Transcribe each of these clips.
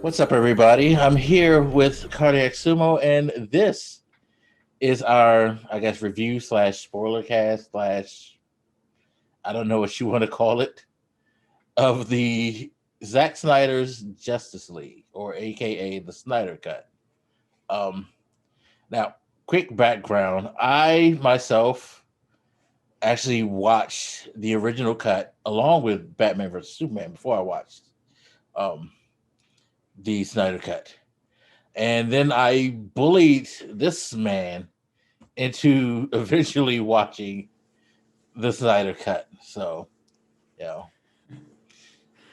What's up, everybody? I'm here with Cardiac Sumo, and this is our, I guess, review slash spoiler cast slash, I don't know what you want to call it, of the Zack Snyder's Justice League, or AKA the Snyder Cut. Um, Now, quick background: I myself actually watched the original cut along with Batman vs Superman before I watched um, the Snyder Cut. And then I bullied this man into eventually watching the Snyder Cut. So, you know,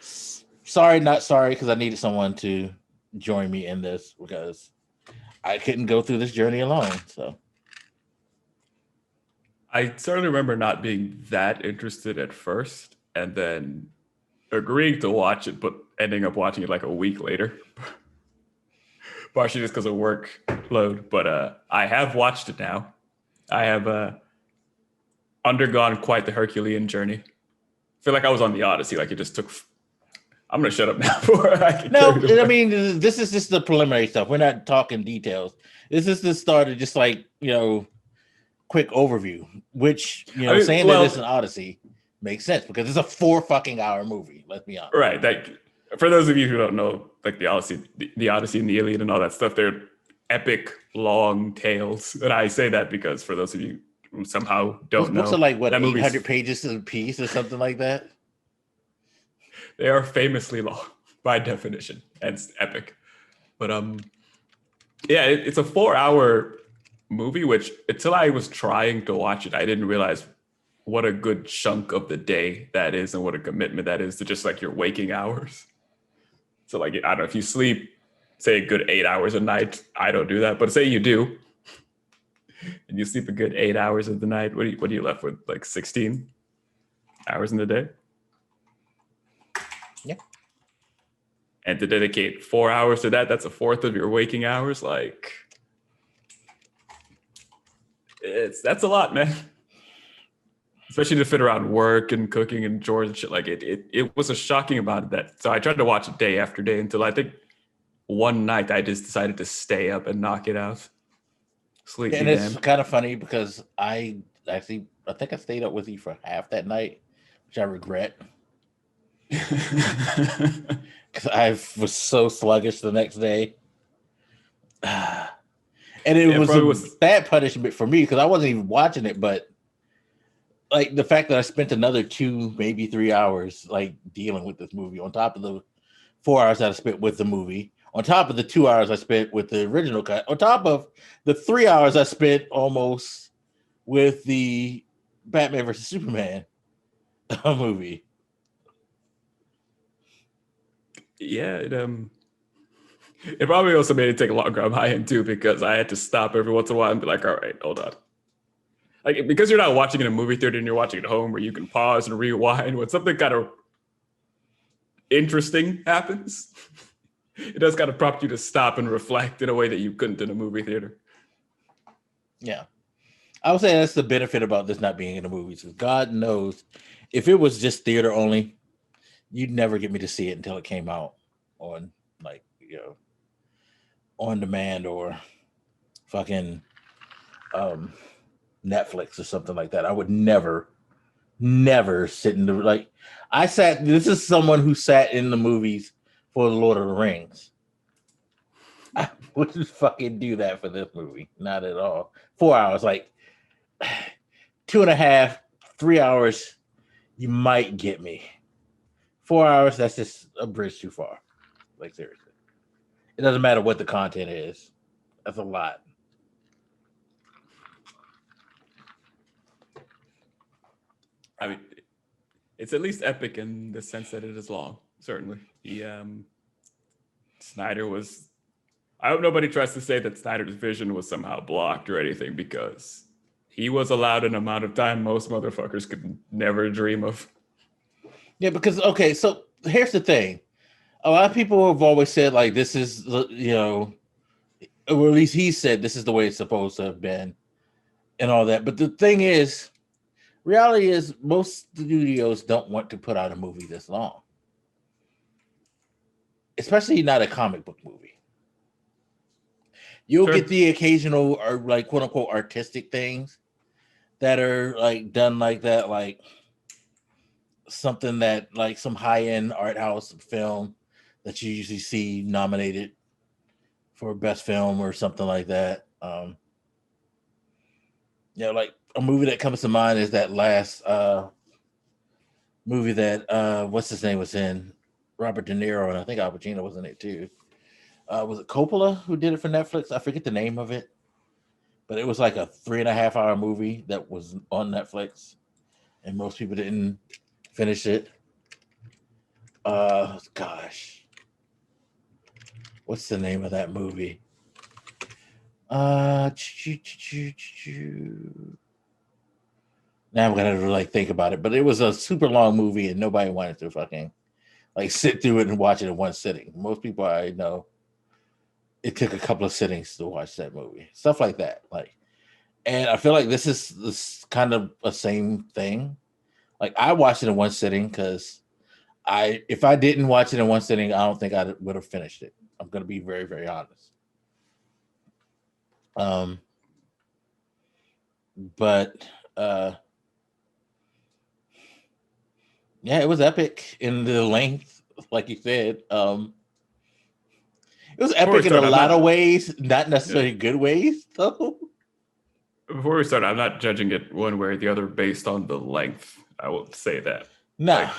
sorry, not sorry, because I needed someone to join me in this because I couldn't go through this journey alone. So, I certainly remember not being that interested at first and then agreeing to watch it, but ending up watching it like a week later. Partially just because of workload. But I have watched it now. I have undergone quite the Herculean journey. I feel like I was on the Odyssey. Like it just took. I'm going to shut up now before I can. No, I mean, this is just the preliminary stuff. We're not talking details. This is the start of just like, quick overview, which, saying that it's an Odyssey makes sense because it's a 4 fucking hour movie. Let's be honest. Right. Like, for those of you who don't know, like the Odyssey and the Iliad and all that stuff, they're epic, long tales. And I say that because for those of you who somehow don't know, books are like what, 800 pages a piece or something like that. They are famously long by definition, and it's epic. But yeah, it's a 4 hour movie, which until I was trying to watch it, I didn't realize what a good chunk of the day that is and what a commitment that is to just like your waking hours. So like, I don't know, if you sleep, say a good 8 hours a night, I don't do that, but say you do, and you sleep a good 8 hours of the night, what are you left with? Like 16 hours in the day? Yeah. And to dedicate 4 hours to that's a fourth of your waking hours. Like, that's a lot, man. Especially to fit around work and cooking and chores and shit. Like it was a shocking amount of that. So I tried to watch it day after day until I think one night I just decided to stay up and knock it out. Sleep. And it's kind of funny because I think I stayed up with you for half that night, which I regret. Because I was so sluggish the next day. And it was bad punishment for me because I wasn't even watching it, but like the fact that I spent another 2, maybe 3 hours like dealing with this movie on top of the 4 hours that I spent with the movie, on top of the 2 hours I spent with the original cut, on top of the 3 hours I spent almost with the Batman versus Superman movie. Yeah, it probably also made it take longer on my end too, because I had to stop every once in a while and be like, all right, hold on. Like, because you're not watching in a movie theater and you're watching at home where you can pause and rewind when something kind of interesting happens, it does kind of prompt you to stop and reflect in a way that you couldn't in a movie theater. Yeah. I would say that's the benefit about this not being in the movies. God knows if it was just theater only, you'd never get me to see it until it came out on on demand or fucking Netflix or something like that. I would never sit in the this is someone who sat in the movies for the Lord of the Rings. I wouldn't fucking do that for this movie. Not at all. 4 hours, like 2.5, 3 hours, you might get me. 4 hours, that's just a bridge too far. Like, seriously. It doesn't matter what the content is. That's a lot. I mean, it's at least epic in the sense that it is long, certainly. Snyder was... I hope nobody tries to say that Snyder's vision was somehow blocked or anything, because he was allowed an amount of time most motherfuckers could never dream of. Yeah, because, okay, so here's the thing. A lot of people have always said, like, this is, or at least he said this is the way it's supposed to have been and all that. But the thing is, reality is most studios don't want to put out a movie this long. especially not a comic book movie. You'll get the occasional or like quote unquote artistic things that are like done like that, like something that like some high-end art house film that you usually see nominated for best film or something like that. Like a movie that comes to mind is that last movie that what's his name was in, Robert De Niro, and I think Al Pacino was in it too. Was it Coppola who did it for Netflix? I forget the name of it, but it was like a 3.5 hour movie that was on Netflix, and most people didn't finish it. Gosh, what's the name of that movie? Now I'm gonna like think about it, but it was a super long movie, and nobody wanted to fucking like sit through it and watch it in one sitting. Most people I know, it took a couple of sittings to watch that movie. Stuff like that. Like, and I feel like this is this kind of a same thing. Like I watched it in one sitting because if I didn't watch it in one sitting, I don't think I would have finished it. I'm gonna be very, very honest. But yeah, it was epic in the length, like you said. It was epic in a lot of ways, not necessarily good ways, though. Before we start, I'm not judging it one way or the other based on the length. I will say that. No.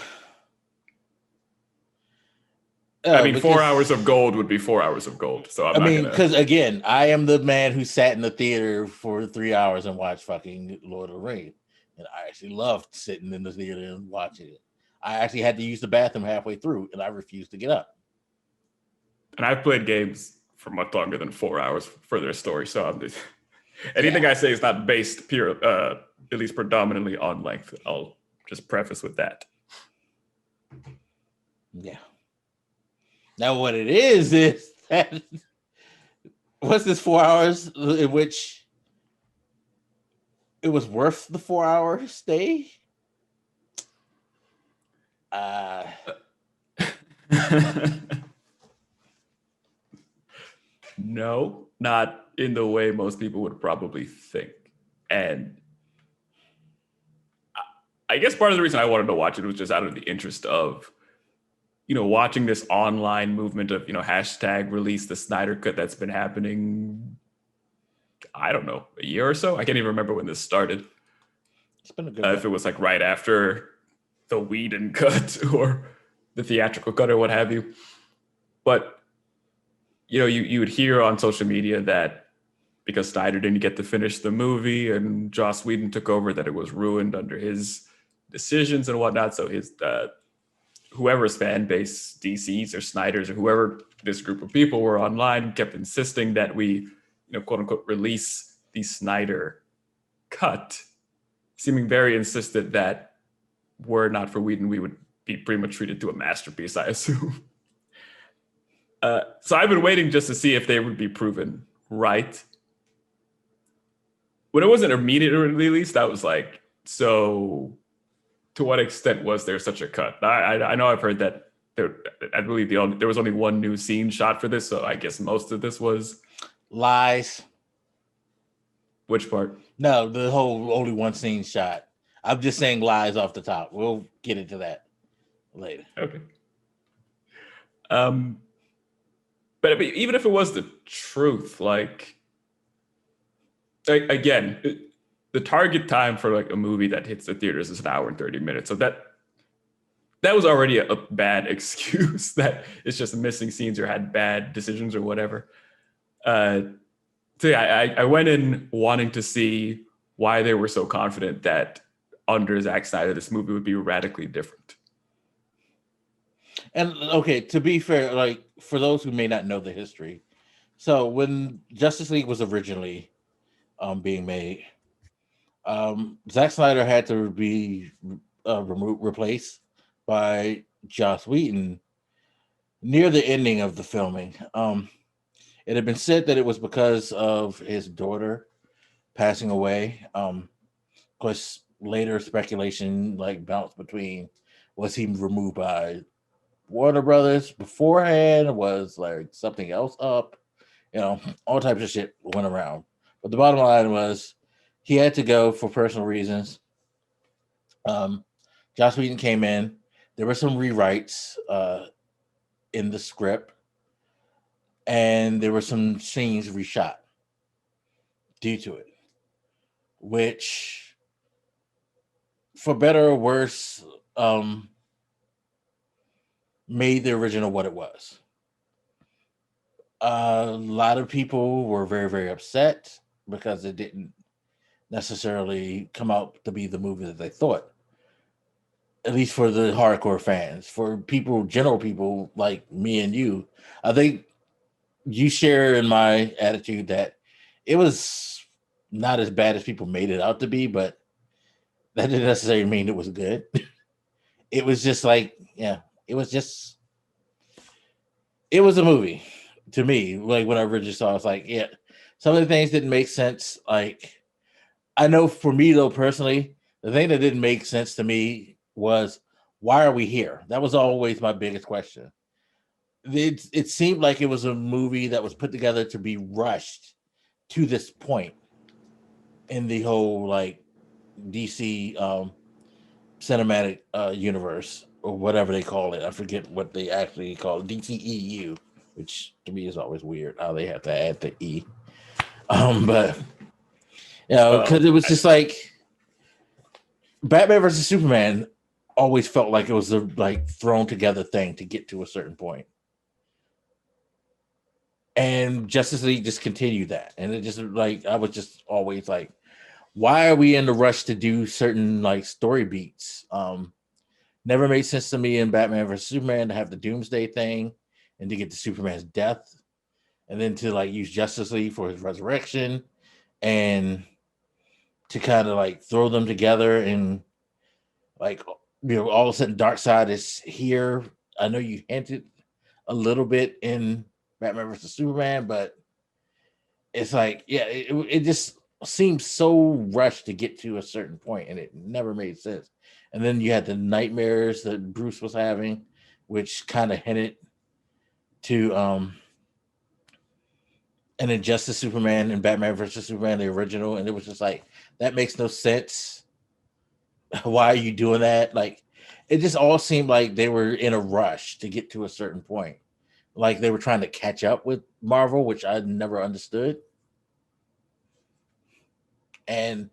I mean, 4 hours of gold would be 4 hours of gold. So I'm not gonna... because again, I am the man who sat in the theater for 3 hours and watched fucking Lord of the Rings, and I actually loved sitting in the theater and watching it. I actually had to use the bathroom halfway through, and I refused to get up. And I've played games for much longer than 4 hours for their story. So anything I say is not based at least predominantly on length. I'll just preface with that. Yeah. Now, what it is that what's this 4 hours in which it was worth the 4 hour stay? No, not in the way most people would probably think. And I guess part of the reason I wanted to watch it was just out of the interest of, watching this online movement of, hashtag release the Snyder Cut that's been happening, I don't know, a year or so. I can't even remember when this started. It's been a good if it was like right after the Whedon cut or the theatrical cut or what have you. But, you would hear on social media that because Snyder didn't get to finish the movie and Joss Whedon took over, that it was ruined under his decisions and whatnot. So his whoever's fan base, DC's or Snyder's or whoever this group of people were online, kept insisting that we, quote unquote, release the Snyder cut, seeming very insistent that were it not for Whedon, we would be pretty much treated to a masterpiece, I assume. So I've been waiting just to see if they would be proven right. When it wasn't immediately released, I was like, so to what extent was there such a cut? I know I've heard that I believe there was only one new scene shot for this, so I guess most of this was lies. Which part? No, the whole only one scene shot. I'm just saying lies off the top. We'll get into that later. Okay. But I mean, even if it was the truth, like again, the target time for like a movie that hits the theaters is 1 hour and 30 minutes. So that was already a bad excuse that it's just missing scenes or had bad decisions or whatever. So yeah, I went in wanting to see why they were so confident that under Zack Snyder, this movie would be radically different. And okay, to be fair, like for those who may not know the history, so when Justice League was originally being made, Zack Snyder had to be replaced by Joss Whedon near the ending of the filming. It had been said that it was because of his daughter passing away. Of course, later speculation like bounced between was he removed by Warner Brothers beforehand? Was like something else up? All types of shit went around. But the bottom line was he had to go for personal reasons. Um, Joss Whedon came in. There were some rewrites in the script, and there were some scenes reshot due to it, which, for better or worse, made the original what it was. A lot of people were very, very upset because it didn't necessarily come out to be the movie that they thought. At least for the hardcore fans. For people, general people like me and you, I think you share in my attitude that it was not as bad as people made it out to be, but that didn't necessarily mean it was good. It was just like, yeah, it was a movie to me. Like when I originally saw it, it's like, yeah, some of the things didn't make sense. Like, I know for me though, personally, the thing that didn't make sense to me was, why are we here? That was always my biggest question. It seemed like it was a movie that was put together to be rushed to this point in the whole like DC cinematic universe, or whatever they call it. I forget what they actually call it, DCEU, which to me is always weird how they have to add the E. But because it was just like Batman versus Superman always felt like it was a like thrown together thing to get to a certain point. And Justice League just continued that. And it just like, I was just always like, why are we in the rush to do certain like story beats? Never made sense to me in Batman versus Superman to have the Doomsday thing and to get to Superman's death, and then to like use Justice League for his resurrection, and to kind of like throw them together, and like, all of a sudden Darkseid is here. I know you hinted a little bit in Batman versus Superman, but it's like, yeah, it just seems so rushed to get to a certain point, and it never made sense. And then you had the nightmares that Bruce was having, which kind of hinted to and then Justice Superman and Batman versus Superman, the original, and it was just like, that makes no sense. Why are you doing that? Like, it just all seemed like they were in a rush to get to a certain point. Like they were trying to catch up with Marvel, which I never understood. And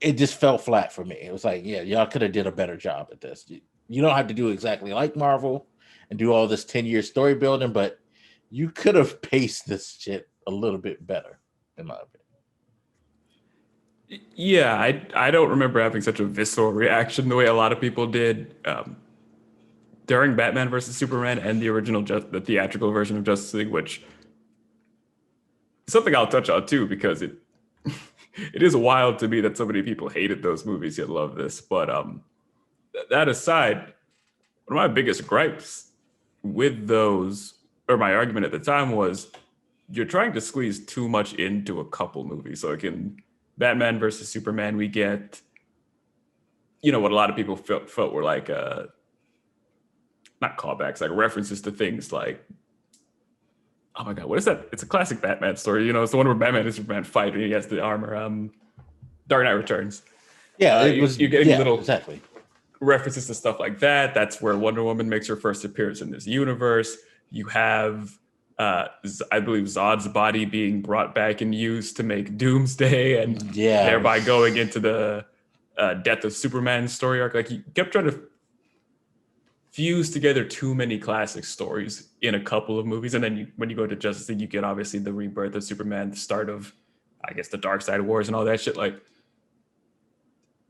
it just fell flat for me. It was like, yeah, y'all could have did a better job at this. You don't have to do exactly like Marvel and do all this 10-year story building, but you could have paced this shit a little bit better, in my opinion. Yeah, I don't remember having such a visceral reaction the way a lot of people did during Batman versus Superman and the original, the theatrical version of Justice League, which is something I'll touch on too, because it it is wild to me that so many people hated those movies yet love this. But that aside, one of my biggest gripes with those, or my argument at the time, was you're trying to squeeze too much into a couple movies. So like in Batman versus Superman, we get, what a lot of people felt were like not callbacks, like references to things like, oh my God, what is that? It's a classic Batman story. It's the one where Batman and Superman fight and he has the armor. Dark Knight Returns. Yeah, it was. You're getting little exactly references to stuff like that. That's where Wonder Woman makes her first appearance in this universe. You have, I believe, Zod's body being brought back and used to make Doomsday, and thereby going into the Death of Superman story arc. Like, you kept trying to fuse together too many classic stories in a couple of movies, and then when you go to Justice League, you get obviously the rebirth of Superman, the start of, I guess, the Darkseid Wars and all that shit. Like,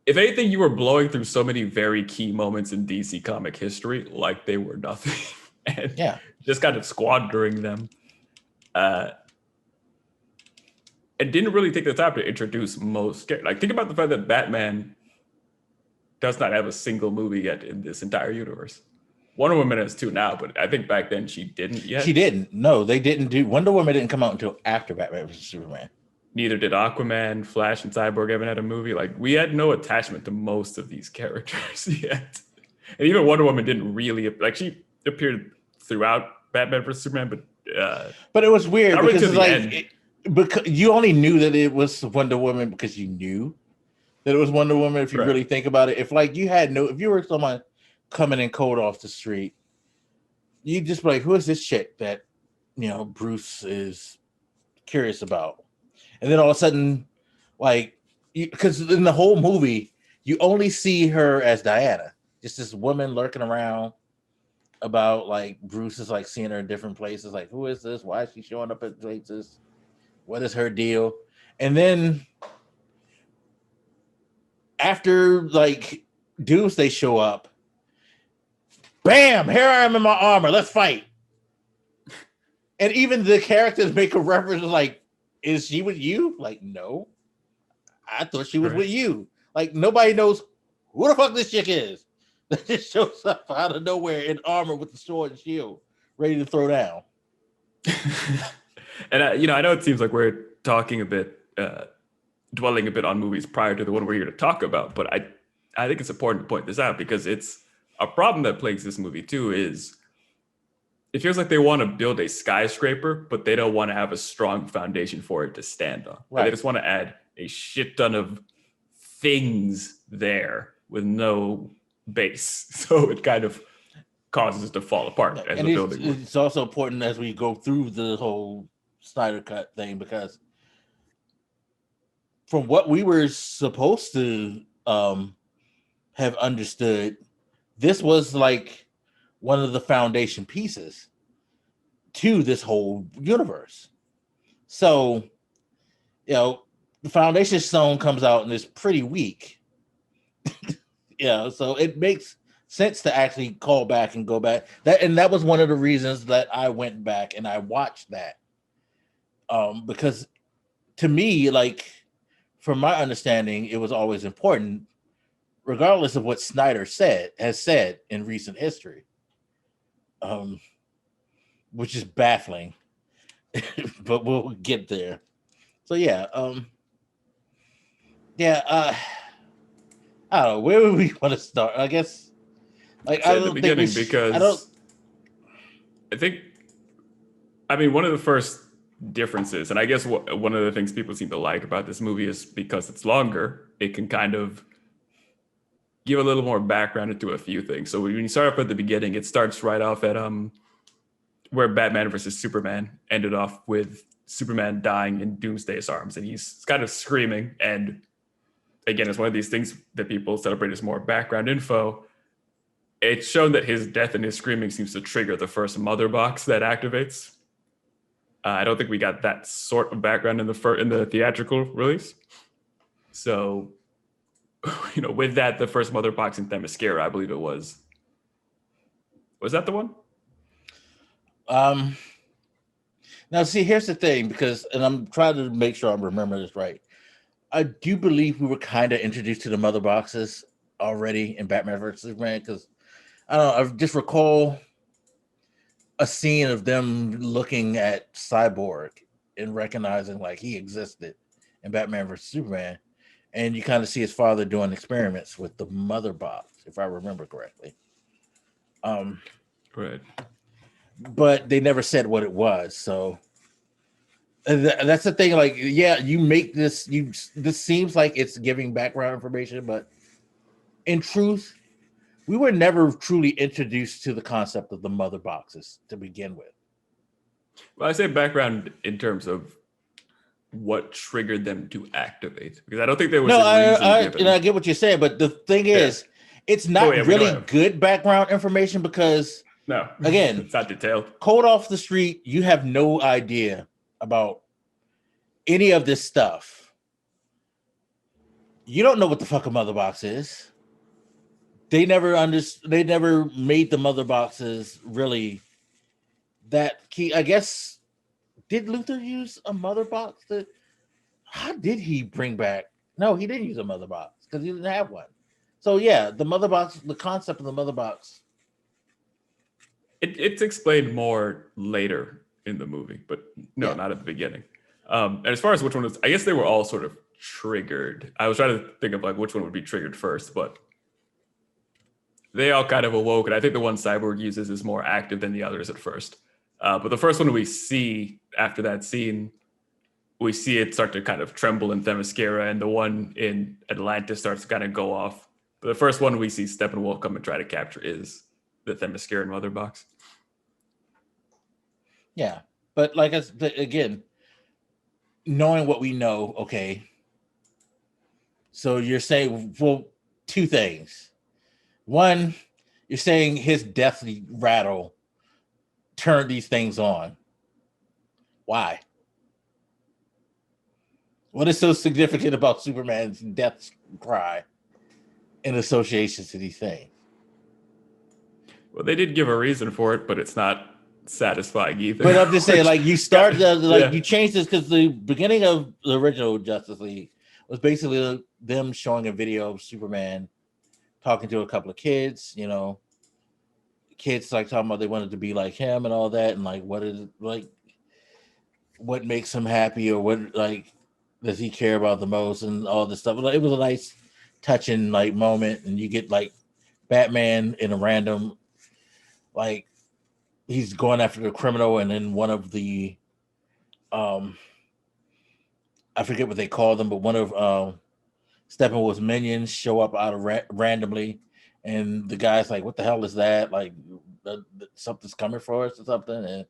if anything, you were blowing through so many very key moments in DC comic history like they were nothing, and just kind of squandering them, and didn't really take the time to introduce most characters. Like, think about the fact that Batman does not have a single movie yet in this entire universe. Wonder Woman has two now, but I think back then she didn't yet. She didn't. No, they didn't do. Wonder Woman didn't come out until after Batman vs Superman. Neither did Aquaman, Flash, and Cyborg haven't had a movie. Like, we had no attachment to most of these characters yet. And even Wonder Woman didn't really, like, she appeared throughout Batman vs Superman, but it was weird not really because to it's the like end. because you only knew that it was Wonder Woman because you knew that it was Wonder Woman. If you Right. really think about it, if like you had no, if you were someone coming in cold off the street, you just be like, who is this chick that Bruce is curious about? And then all of a sudden, like, because in the whole movie, you only see her as Diana, just this woman lurking around. About like Bruce is like seeing her in different places. Like, who is this? Why is she showing up at places? What is her deal? And then after like Doomsday show up, bam! Here I am in my armor. Let's fight. And even the characters make a reference like, "Is she with you?" Like, no, I thought she was Right. with you. Like, nobody knows who the fuck this chick is. That just shows up out of nowhere in armor with the sword and shield, ready to throw down. And I know it seems like we're talking a bit, dwelling a bit on movies prior to the one we're here to talk about, but I think it's important to point this out because it's a problem that plagues this movie too. Is it feels like they want to build a skyscraper, but they don't want to have a strong foundation for it to stand on. Right. They just want to add a shit ton of things there with no base, so it kind of causes it to fall apart as and a building. It's also important as we go through the whole Snyder Cut thing because from what we were supposed to have understood, this was like one of the foundation pieces to this whole universe. So, the foundation stone comes out and is pretty weak. So it makes sense to actually call back and go back. That was one of the reasons that I went back and I watched that. Because to me, like from my understanding, it was always important, regardless of what Snyder has said in recent history. Which is baffling. But we'll get there. So yeah, I don't know, where would we want to start? I guess like I At the don't think we beginning because I think one of the first differences, and I guess one of the things people seem to like about this movie is because it's longer, it can kind of give a little more background into a few things. So when you start off at the beginning, it starts right off at where Batman versus Superman ended off with Superman dying in Doomsday's arms, and he's kind of screaming. And again, it's one of these things that people celebrate as more background info. It's shown that his death and his screaming seems to trigger the first mother box that activates. I don't think we got that sort of background in the theatrical release. So, with that, the first mother box in Themyscira, I believe it was. Was that the one? Now, see, here's the thing, and I'm trying to make sure I'm remembering this right. I do believe we were kind of introduced to the mother boxes already in Batman vs Superman because I don't know. I just recall a scene of them looking at Cyborg and recognizing like he existed in Batman vs Superman, and you kind of see his father doing experiments with the mother box, if I remember correctly. Right. But they never said what it was, so that's the thing. Like, yeah, you make this. This seems like it's giving background information, but in truth, we were never truly introduced to the concept of the mother boxes to begin with. Well, I say background in terms of what triggered them to activate, because I don't think there was a reason given. And I get what you're saying, but the thing is, it's not really good background information because, again, it's not detailed. Cold off the street, you have no idea about any of this stuff. You don't know what the fuck a mother box is. They never made the mother boxes really that key. I guess, did Luthor use a mother box? How did he bring back? No, he didn't use a mother box because he didn't have one. So yeah, the mother box, the concept of the mother box. It's explained more later in the movie, but not at the beginning. And as far as which one was, I guess they were all sort of triggered. I was trying to think of like which one would be triggered first, but they all kind of awoke, and I think the one Cyborg uses is more active than the others at first. But the first one we see after that scene, we see it start to kind of tremble in Themyscira, and the one in Atlantis starts to kind of go off. But the first one we see Steppenwolf come and try to capture is the Themysciran mother box. Yeah, but like again, knowing what we know, okay. So you're saying, well, two things. One, you're saying his deathly rattle turned these things on. Why? What is so significant about Superman's death cry in association to these things? Well, they did give a reason for it, but it's not satisfying either. But I'm just saying, like, you start yeah. you change this because the beginning of the original Justice League was basically them showing a video of Superman talking to a couple of kids, you know, kids like talking about they wanted to be like him and all that, and like what is like what makes him happy, or what like does he care about the most, and all this stuff. It was a nice touching like moment, and you get like Batman in a random like he's going after the criminal, and then one of the I forget what they call them, but one of Steppenwolf's minions show up out of randomly, and the guy's like, "What the hell is that? Like, something's coming for us or something?" And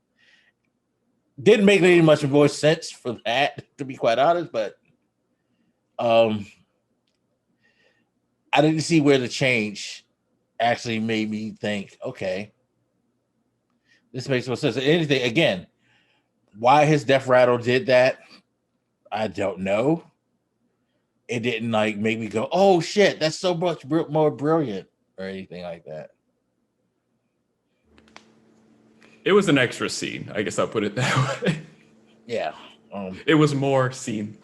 didn't make any much more sense for that, to be quite honest. But I didn't see where the change actually made me think, okay, this makes more sense. Anything again, why his death rattle did that, I don't know. It didn't like make me go, oh shit, that's so much more brilliant or anything like that. It was an extra scene. I guess I'll put it that way. Yeah. It was more scene.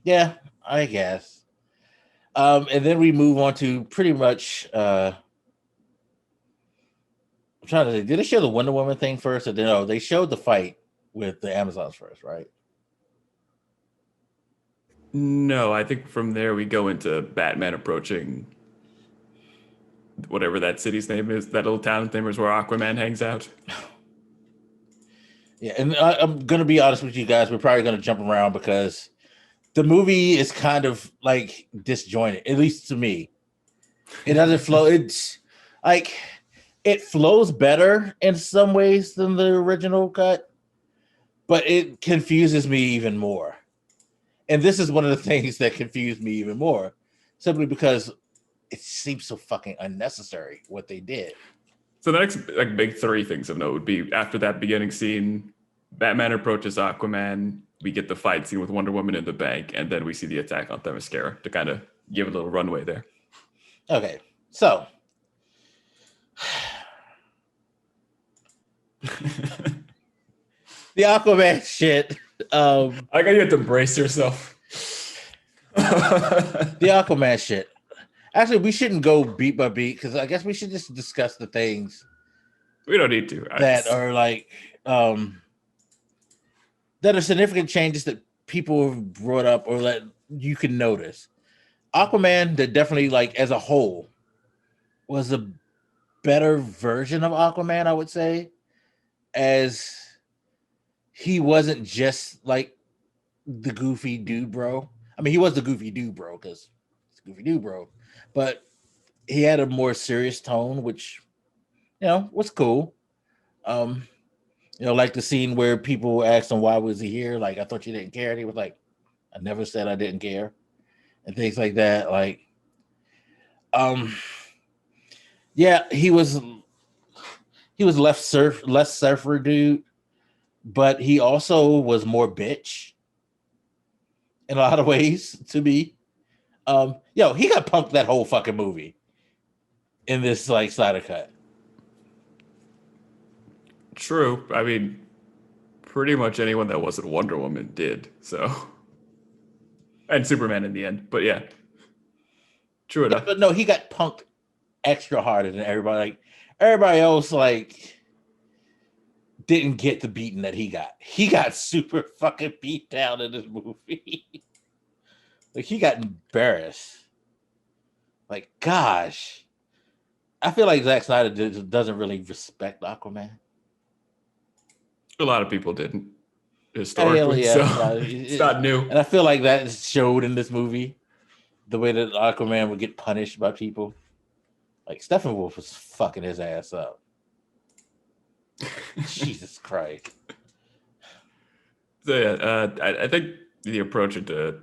Yeah, I guess. And then we move on to pretty much I'm trying to think, did they show the Wonder Woman thing first? Or no, they showed the fight with the Amazons first, right? No, I think from there we go into Batman approaching whatever that city's name is, that little town name is where Aquaman hangs out. Yeah, and I'm gonna be honest with you guys, we're probably gonna jump around because the movie is kind of like disjointed, at least to me. It doesn't flow. It's like it flows better in some ways than the original cut, but it confuses me even more. And this is one of the things that confused me even more, simply because it seems so fucking unnecessary what they did. So the next like big three things of note would be after that beginning scene, Batman approaches Aquaman, we get the fight scene with Wonder Woman in the bank, and then we see the attack on Themyscira to kind of give a little runway there. Okay, so the Aquaman shit. I got you have to brace yourself. The Aquaman shit. Actually, we shouldn't go beat by beat because I guess we should just discuss the things We don't need to. that are like that are significant changes that people have brought up or that you can notice. Aquaman, that definitely like as a whole was a better version of Aquaman, I would say, as he wasn't just like the goofy dude bro. I mean, he was the goofy dude bro because it's goofy dude bro, but he had a more serious tone, which was cool. Like the scene where people asked him why was he here, like I thought you didn't care, and he was like, I never said I didn't care, and things like that. Like, yeah, he was less surfer dude, but he also was more bitch in a lot of ways to me. He got punked that whole fucking movie in this like Snyder Cut. True. I mean, pretty much anyone that wasn't Wonder Woman did. So, and Superman in the end. But yeah, true enough. But no, he got punked extra harder than everybody. Like everybody else, like didn't get the beating that he got. He got super fucking beat down in this movie. Like he got embarrassed. Like, gosh, I feel like Zack Snyder doesn't really respect Aquaman. A lot of people didn't Hell historically, yeah, so it's not new. and I feel like that showed in this movie. The way that Aquaman would get punished by people. Like, Steppenwolf was fucking his ass up. Jesus Christ. So yeah, I think the approach to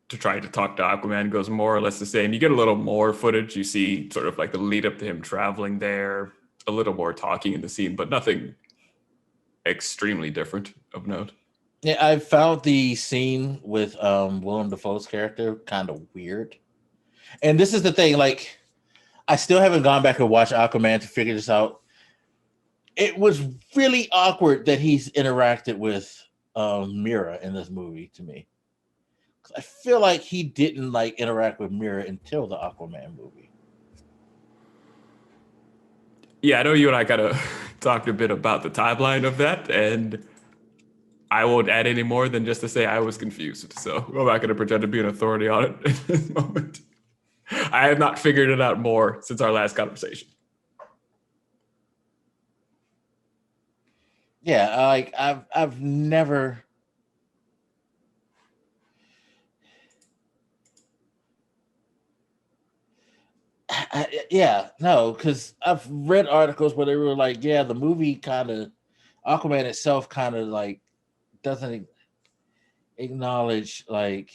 trying to talk to Aquaman goes more or less the same. You get a little more footage. You see sort of like the lead up to him traveling there, a little more talking in the scene, but nothing extremely different of note. Yeah, I found the scene with Willem Dafoe's character kind of weird. And this is the thing, like, I still haven't gone back and watched Aquaman to figure this out. It was really awkward that he's interacted with Mira in this movie to me. I feel like he didn't like interact with Mira until the Aquaman movie. Yeah, I know you and I kind of talked a bit about the timeline of that, and I won't add any more than just to say I was confused. So I'm not going to pretend to be an authority on it at this moment. I have not figured it out more since our last conversation. Yeah, like I've never. No, because I've read articles where they were like, yeah, the movie kind of Aquaman itself kind of like doesn't acknowledge like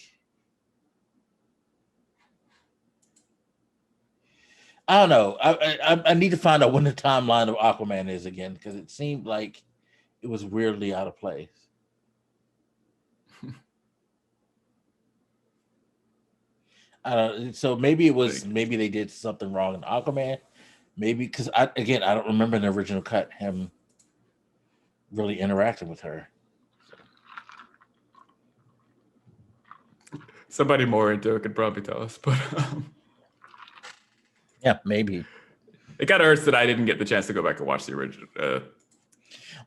I don't know. I need to find out when the timeline of Aquaman is again because it seemed like it was weirdly out of place. I don't. So maybe they did something wrong in Aquaman. Maybe because I don't remember in the original cut him really interacting with her. Somebody more into it could probably tell us, but yeah, maybe. It kind of hurts that I didn't get the chance to go back and watch the original.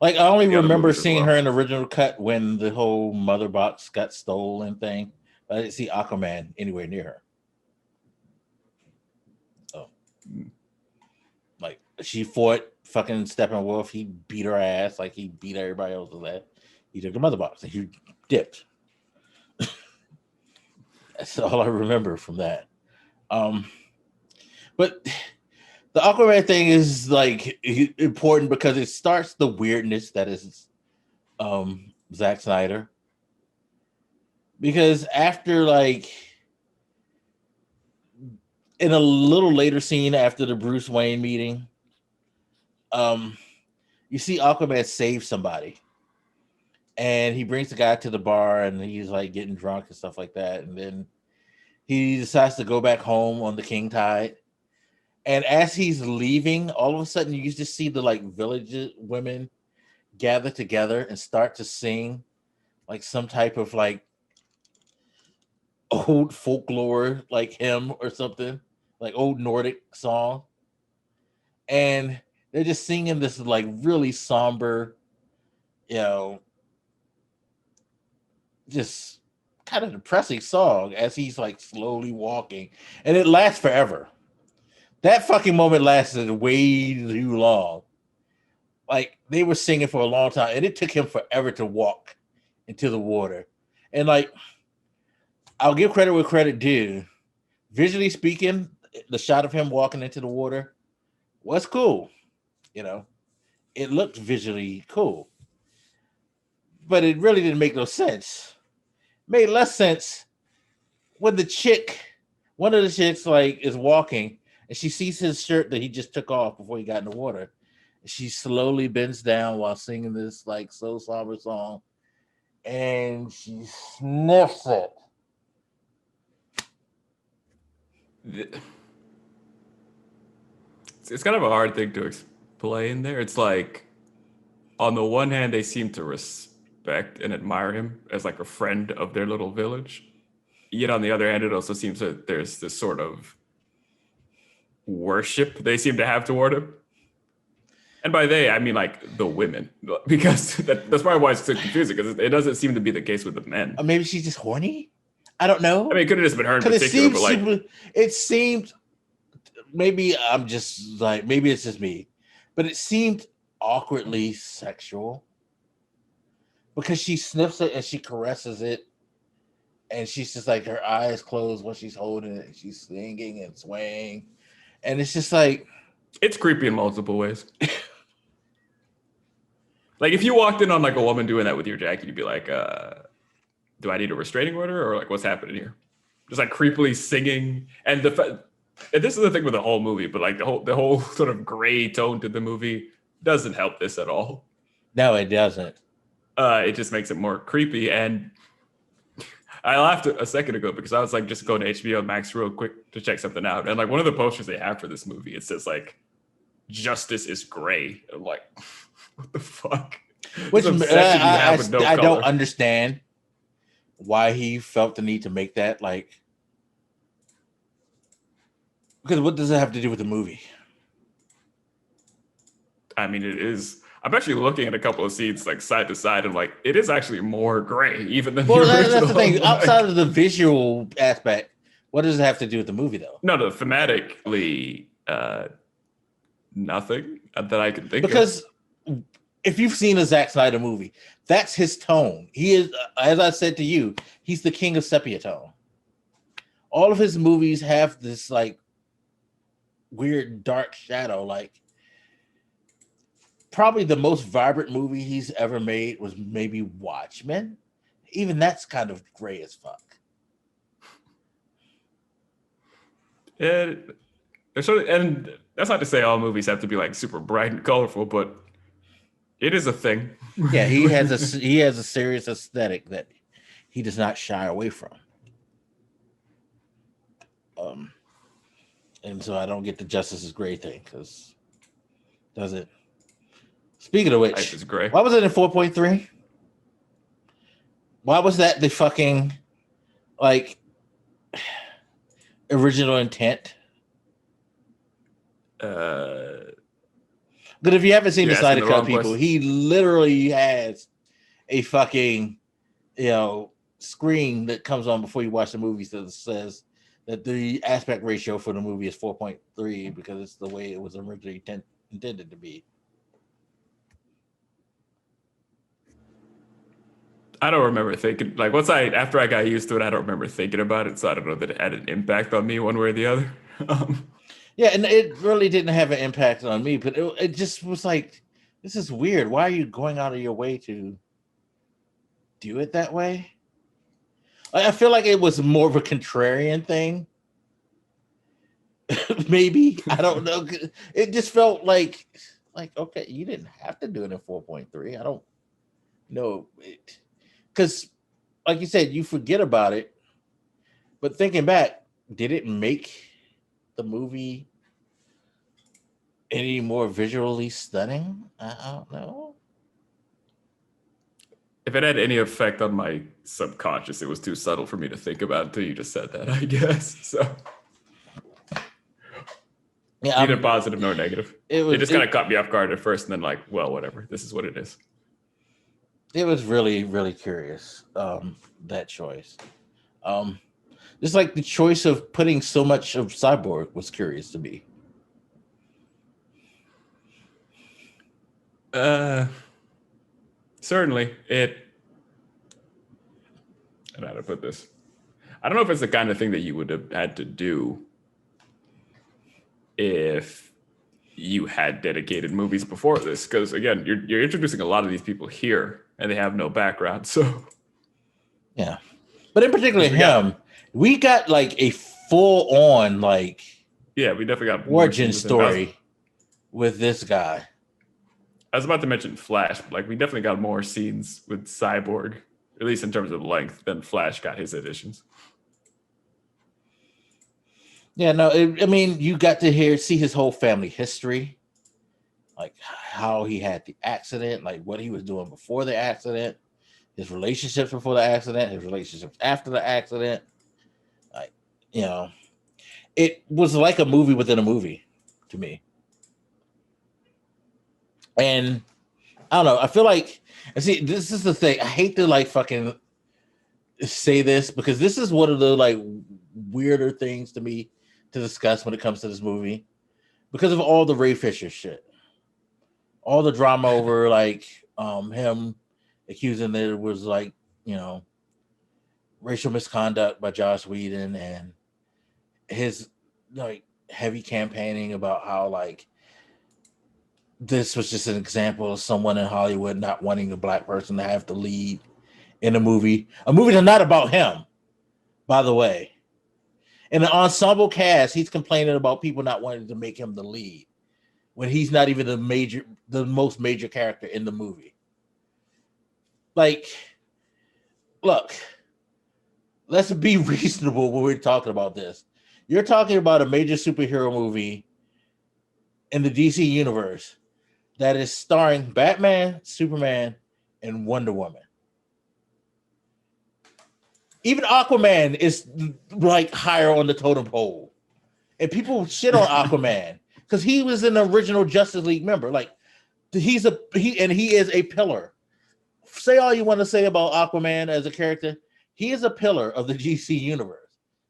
Like I only remember seeing her in the original cut when the whole mother box got stolen thing. But I didn't see Aquaman anywhere near her. So, like she fought fucking Steppenwolf. He beat her ass like he beat everybody else's ass. He took the mother box and he dipped. That's all I remember from that. But the Aquaman thing is like important because it starts the weirdness that is Zack Snyder. Because after like in a little later scene after the Bruce Wayne meeting, you see Aquaman save somebody. And he brings the guy to the bar and he's like getting drunk and stuff like that. And then he decides to go back home on the King Tide. And as he's leaving, all of a sudden you just see the like village women gather together and start to sing like some type of like old folklore like hymn or something, like old Nordic song. And they're just singing this like really somber, just kind of depressing song as he's like slowly walking. And it lasts forever. That fucking moment lasted way too long. Like they were singing for a long time, and it took him forever to walk into the water. And like, I'll give credit where credit due. Visually speaking, the shot of him walking into the water was cool. It looked visually cool, but it really didn't make no sense. Made less sense when one of the chicks, like is walking. And she sees his shirt that he just took off before he got in the water. She slowly bends down while singing this like so somber song. And she sniffs it. It's kind of a hard thing to explain there. It's like, on the one hand, they seem to respect and admire him as like a friend of their little village. Yet on the other hand, it also seems that there's this sort of worship they seem to have toward him. And by they, I mean like the women, because that's probably why it's so confusing, because it doesn't seem to be the case with the men. Maybe she's just horny. I don't know. I mean, it could have just been her in particular, but like it seemed maybe I'm just like, maybe it's just me, but it seemed awkwardly sexual because she sniffs it and she caresses it, and she's just like her eyes closed when she's holding it, and she's swinging and swaying, and it's just like it's creepy in multiple ways. Like if you walked in on like a woman doing that with your jacket, you'd be like, do I need a restraining order or like what's happening here? Just like creepily singing, and and this is the thing with the whole movie, but like the whole sort of gray tone to the movie doesn't help this at all. No, it doesn't. It just makes it more creepy. And I laughed a second ago because I was like just going to HBO Max real quick to check something out, and like one of the posters they have for this movie, it says like "Justice is gray." I'm like, what the fuck? Which I don't understand why he felt the need to make that, like, because what does it have to do with the movie? I mean, it is. I'm actually looking at a couple of scenes like side to side, and like it is actually more gray even than the original. That's the thing. Outside of the visual aspect, what does it have to do with the movie, though? No, thematically, nothing that I can think of. Because if you've seen a Zack Snyder movie, that's his tone. He is, as I said to you, he's the king of sepia tone. All of his movies have this like weird dark shadow. Like probably the most vibrant movie he's ever made was maybe Watchmen. Even that's kind of gray as fuck. And that's not to say all movies have to be like super bright and colorful, but it is a thing. Yeah, he has a serious aesthetic that he does not shy away from. And so I don't get the Justice is Gray thing because does it? Speaking of which, Life is gray. Why was it in 4.3? Why was that the fucking like original intent? But if you haven't seen the Snyder Cut, people, he literally has a fucking screen that comes on before you watch the movie that says that the aspect ratio for the movie is 4.3 because it's the way it was originally intended to be. I don't remember thinking, like, after I got used to it, I don't remember thinking about it, so I don't know that it had an impact on me one way or the other. Yeah, and it really didn't have an impact on me, but it just was like, this is weird. Why are you going out of your way to do it that way? I feel like it was more of a contrarian thing. Maybe. I don't know. It just felt like, okay, you didn't have to do it in 4.3. I don't know. Because, like you said, you forget about it. But thinking back, did it make the movie any more visually stunning? I don't know. If it had any effect on my subconscious, it was too subtle for me to think about until you just said that, I guess. So, yeah, neither positive nor negative. It just kind of caught me off guard at first, and then like, well, whatever. This is what it is. It was really, really curious, that choice. Just like the choice of putting so much of Cyborg was curious to me. Certainly, I don't know how to put this. I don't know if it's the kind of thing that you would have had to do if you had dedicated movies before this, because again, you're introducing a lot of these people here, and they have no background. So, yeah, but in particular him, we got like a full-on like we definitely got origin story with this guy. I was about to mention Flash, but like we definitely got more scenes with Cyborg, at least in terms of length, than Flash got his editions. Yeah, no, I mean, you got to see his whole family history, like how he had the accident, like what he was doing before the accident, his relationships before the accident, his relationships after the accident. Like, it was like a movie within a movie to me. And I don't know, I feel like, see, this is the thing. I hate to like fucking say this because this is one of the like weirder things to me to discuss when it comes to this movie because of all the Ray Fisher shit, all the drama over like him accusing that it was like, you know, racial misconduct by Joss Whedon and his like heavy campaigning about how like this was just an example of someone in Hollywood not wanting a black person to have the lead in a movie that's not about him, by the way. In the ensemble cast, he's complaining about people not wanting to make him the lead when he's not even the most major character in the movie. Like, look, let's be reasonable when we're talking about this. You're talking about a major superhero movie in the DC universe that is starring Batman, Superman, and Wonder Woman. Even Aquaman is like higher on the totem pole. And people shit on Aquaman because he was an original Justice League member. Like he is a pillar. Say all you want to say about Aquaman as a character. He is a pillar of the DC universe.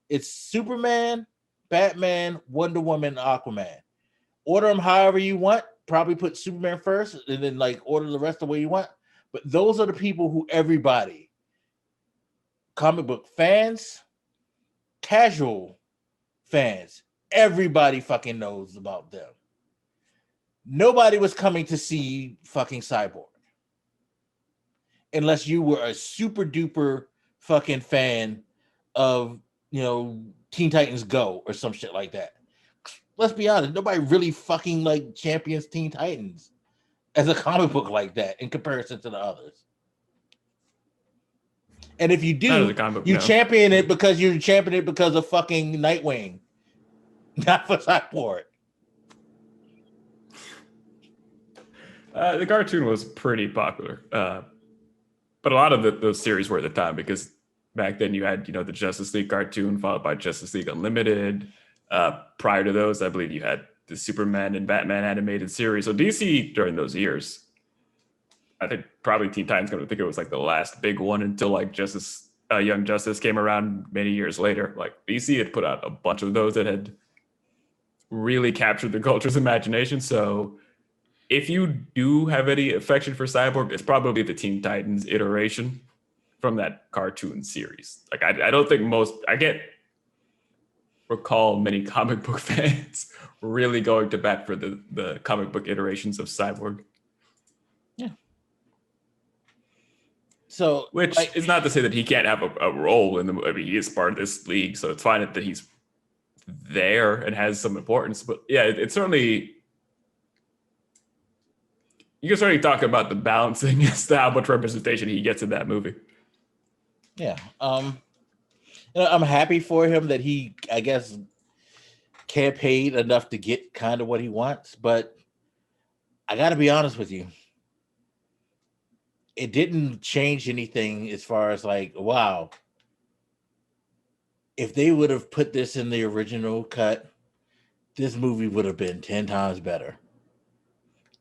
It's Superman, Batman, Wonder Woman, Aquaman. Order them however you want. Probably put Superman first and then like order the rest the way you want. But those are the people who everybody, comic book fans, casual fans, everybody fucking knows about them. Nobody was coming to see fucking Cyborg unless you were a super duper fucking fan of, you know, Teen Titans Go or some shit like that. Let's be honest, nobody really fucking like champions Teen Titans as a comic book like that in comparison to the others. And if you do, champion it because you're championing it because of fucking Nightwing, not for Cyborg. The cartoon was pretty popular, but a lot of those series were at the time because back then you had, you know, the Justice League cartoon followed by Justice League Unlimited. Prior to those, I believe you had the Superman and Batman animated series. So DC during those years, I think probably Teen Titans, I think it was like the last big one until like Young Justice came around many years later. Like DC had put out a bunch of those that had really captured the culture's imagination. So if you do have any affection for Cyborg, it's probably the Teen Titans iteration from that cartoon series. Like I don't think recall many comic book fans really going to bat for the comic book iterations of Cyborg. Yeah. So, which is not to say that he can't have a role in the movie. I mean, he is part of this league, so it's fine that he's there and has some importance. But yeah, it's certainly, you can certainly talk about the balancing as to how much representation he gets in that movie. Yeah. You know, I'm happy for him that he, I guess, campaigned enough to get kind of what he wants. But I got to be honest with you. It didn't change anything as far as like, wow, if they would have put this in the original cut, this movie would have been 10 times better.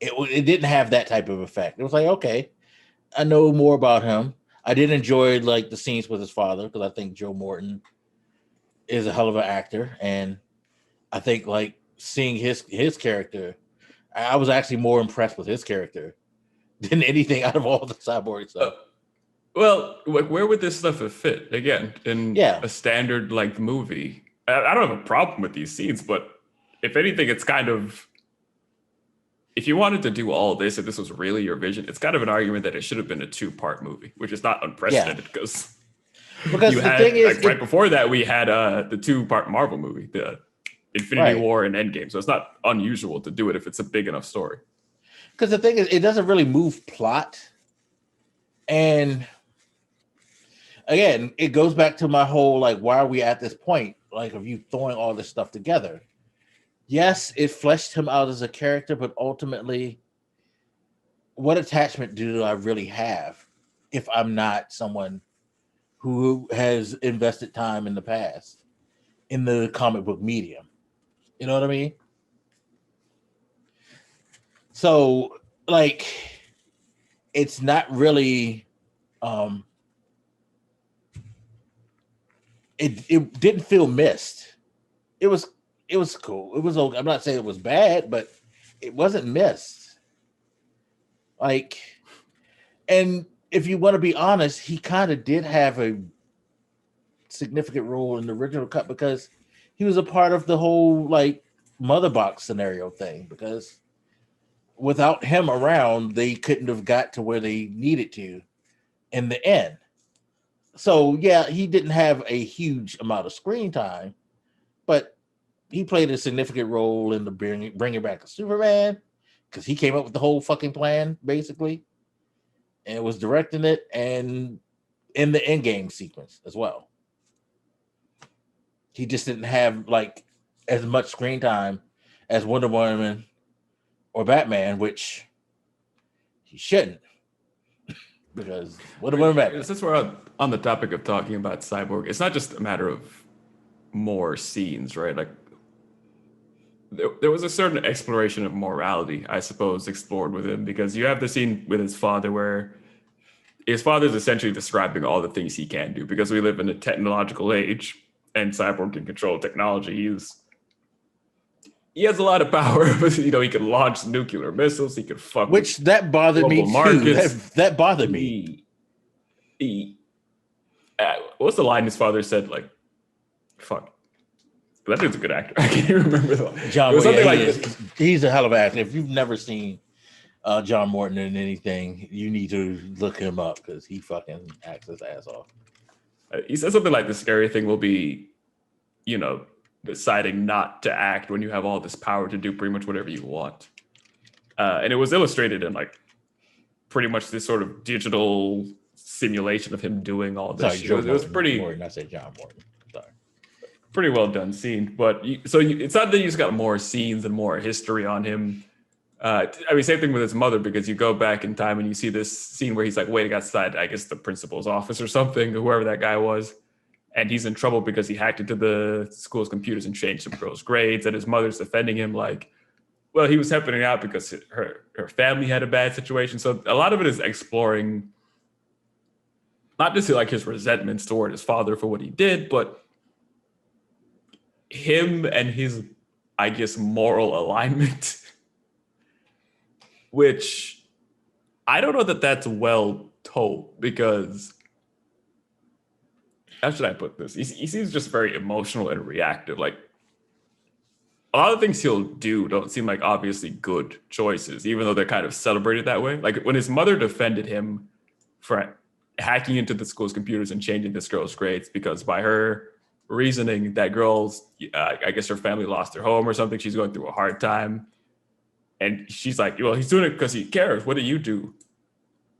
It didn't have that type of effect. It was like, okay, I know more about him. I did enjoy like the scenes with his father because I think Joe Morton is a hell of an actor, and I think like seeing his character, I was actually more impressed with his character than anything out of all the Cyborg stuff. Well, where would this stuff have fit again in a standard like movie? I don't have a problem with these scenes, but if anything, it's kind of, if you wanted to do all this, if this was really your vision, it's kind of an argument that it should have been a 2-part movie, which is not unprecedented because the thing is, right before that we had the 2-part Marvel movie, the Infinity War and Endgame. So it's not unusual to do it if it's a big enough story. Because the thing is, it doesn't really move plot. And again, it goes back to my whole, like, why are we at this point? Like, of you throwing all this stuff together. Yes, it fleshed him out as a character, but ultimately, what attachment do I really have if I'm not someone who has invested time in the past in the comic book medium? You know what I mean? So, like, it's not really, it didn't feel missed. It was it was cool. It was okay. I'm not saying it was bad, but it wasn't missed. Like, and if you want to be honest, he kind of did have a significant role in the original cut because he was a part of the whole like mother box scenario thing. Because without him around, they couldn't have got to where they needed to in the end. So yeah, he didn't have a huge amount of screen time, but he played a significant role in the bringing back of Superman because he came up with the whole fucking plan basically, and was directing it and in the end game sequence as well. He just didn't have like as much screen time as Wonder Woman or Batman, which he shouldn't because Wonder Woman Batman. Since we're on the topic of talking about Cyborg, it's not just a matter of more scenes, right? Like there was a certain exploration of morality, I suppose, explored with him because you have the scene with his father where his father's essentially describing all the things he can do because we live in a technological age and Cyborg can control technology. He has a lot of power. You know, he can launch nuclear missiles. He can fuck. Which that bothered me too. That bothered me. What's the line his father said? Like, fuck. That dude's a good actor. I can't even remember the line. John, he's a hell of an actor. If you've never seen John Morton in anything, you need to look him up because he fucking acts his ass off. He said something like the scary thing will be, you know, deciding not to act when you have all this power to do pretty much whatever you want. And it was illustrated in like pretty much this sort of digital simulation of him doing all this. Sorry, it was pretty. Morton, I said John Morton. Sorry. Pretty well done scene, but it's not that you just got more scenes and more history on him. I mean, same thing with his mother, because you go back in time and you see this scene where he's like waiting outside, I guess, the principal's office or something, whoever that guy was. And he's in trouble because he hacked into the school's computers and changed some girl's grades. And his mother's defending him like, well, he was helping her out because her family had a bad situation. So a lot of it is exploring not just like his resentments toward his father for what he did, but him and his, I guess, moral alignment. Which I don't know that that's well told because, how should I put this? He seems just very emotional and reactive. Like a lot of things he'll do don't seem like obviously good choices, even though they're kind of celebrated that way. Like when his mother defended him for hacking into the school's computers and changing this girl's grades because by her reasoning, that girl's, I guess her family lost their home or something. She's going through a hard time. And she's like, well, he's doing it because he cares. What do you do?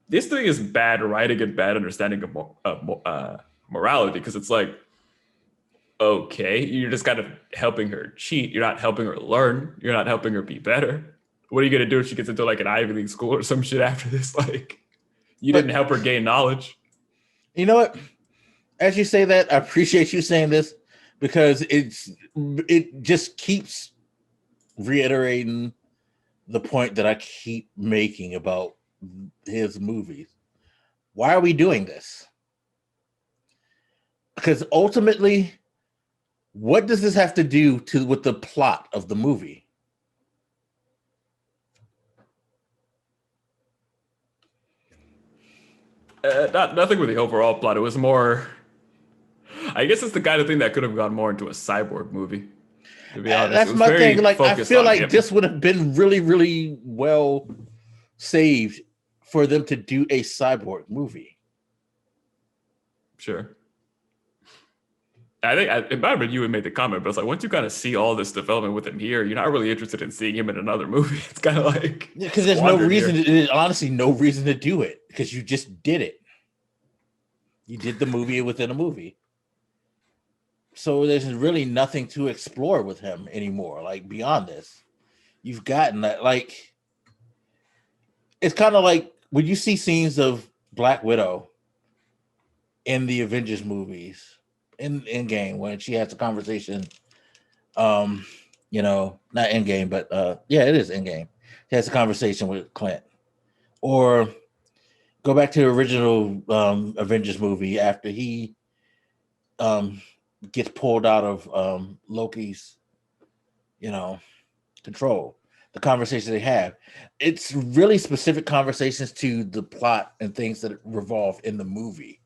This thing is bad writing and bad understanding of morality because it's like, okay, you're just kind of helping her cheat. You're not helping her learn. You're not helping her be better. What are you going to do if she gets into like an Ivy League school or some shit after this? Like, you didn't help her gain knowledge. You know what? As you say that, I appreciate you saying this because it just keeps reiterating the point that I keep making about his movies. Why are we doing this? Because ultimately, what does this have to do with the plot of the movie? Nothing with the overall plot. It was more, I guess it's the kind of thing that could have gone more into a Cyborg movie. To be honest, that's my thing. Like, I feel like this would have been really, really well saved for them to do a Cyborg movie. Sure. I think it might have been you who made the comment, but it's like once you kind of see all this development with him here, you're not really interested in seeing him in another movie. It's kind of like because there's no reason. There's honestly no reason to do it because you just did it. You did the movie within a movie. So there's really nothing to explore with him anymore. Like beyond this, you've gotten that. Like it's kind of like when you see scenes of Black Widow in the Avengers movies, in Endgame, when she has a conversation. You know, not Endgame, but yeah, it is Endgame. She has a conversation with Clint, or go back to the original Avengers movie after he gets pulled out of Loki's control. The conversations they have, it's really specific conversations to the plot and things that revolve in the movie.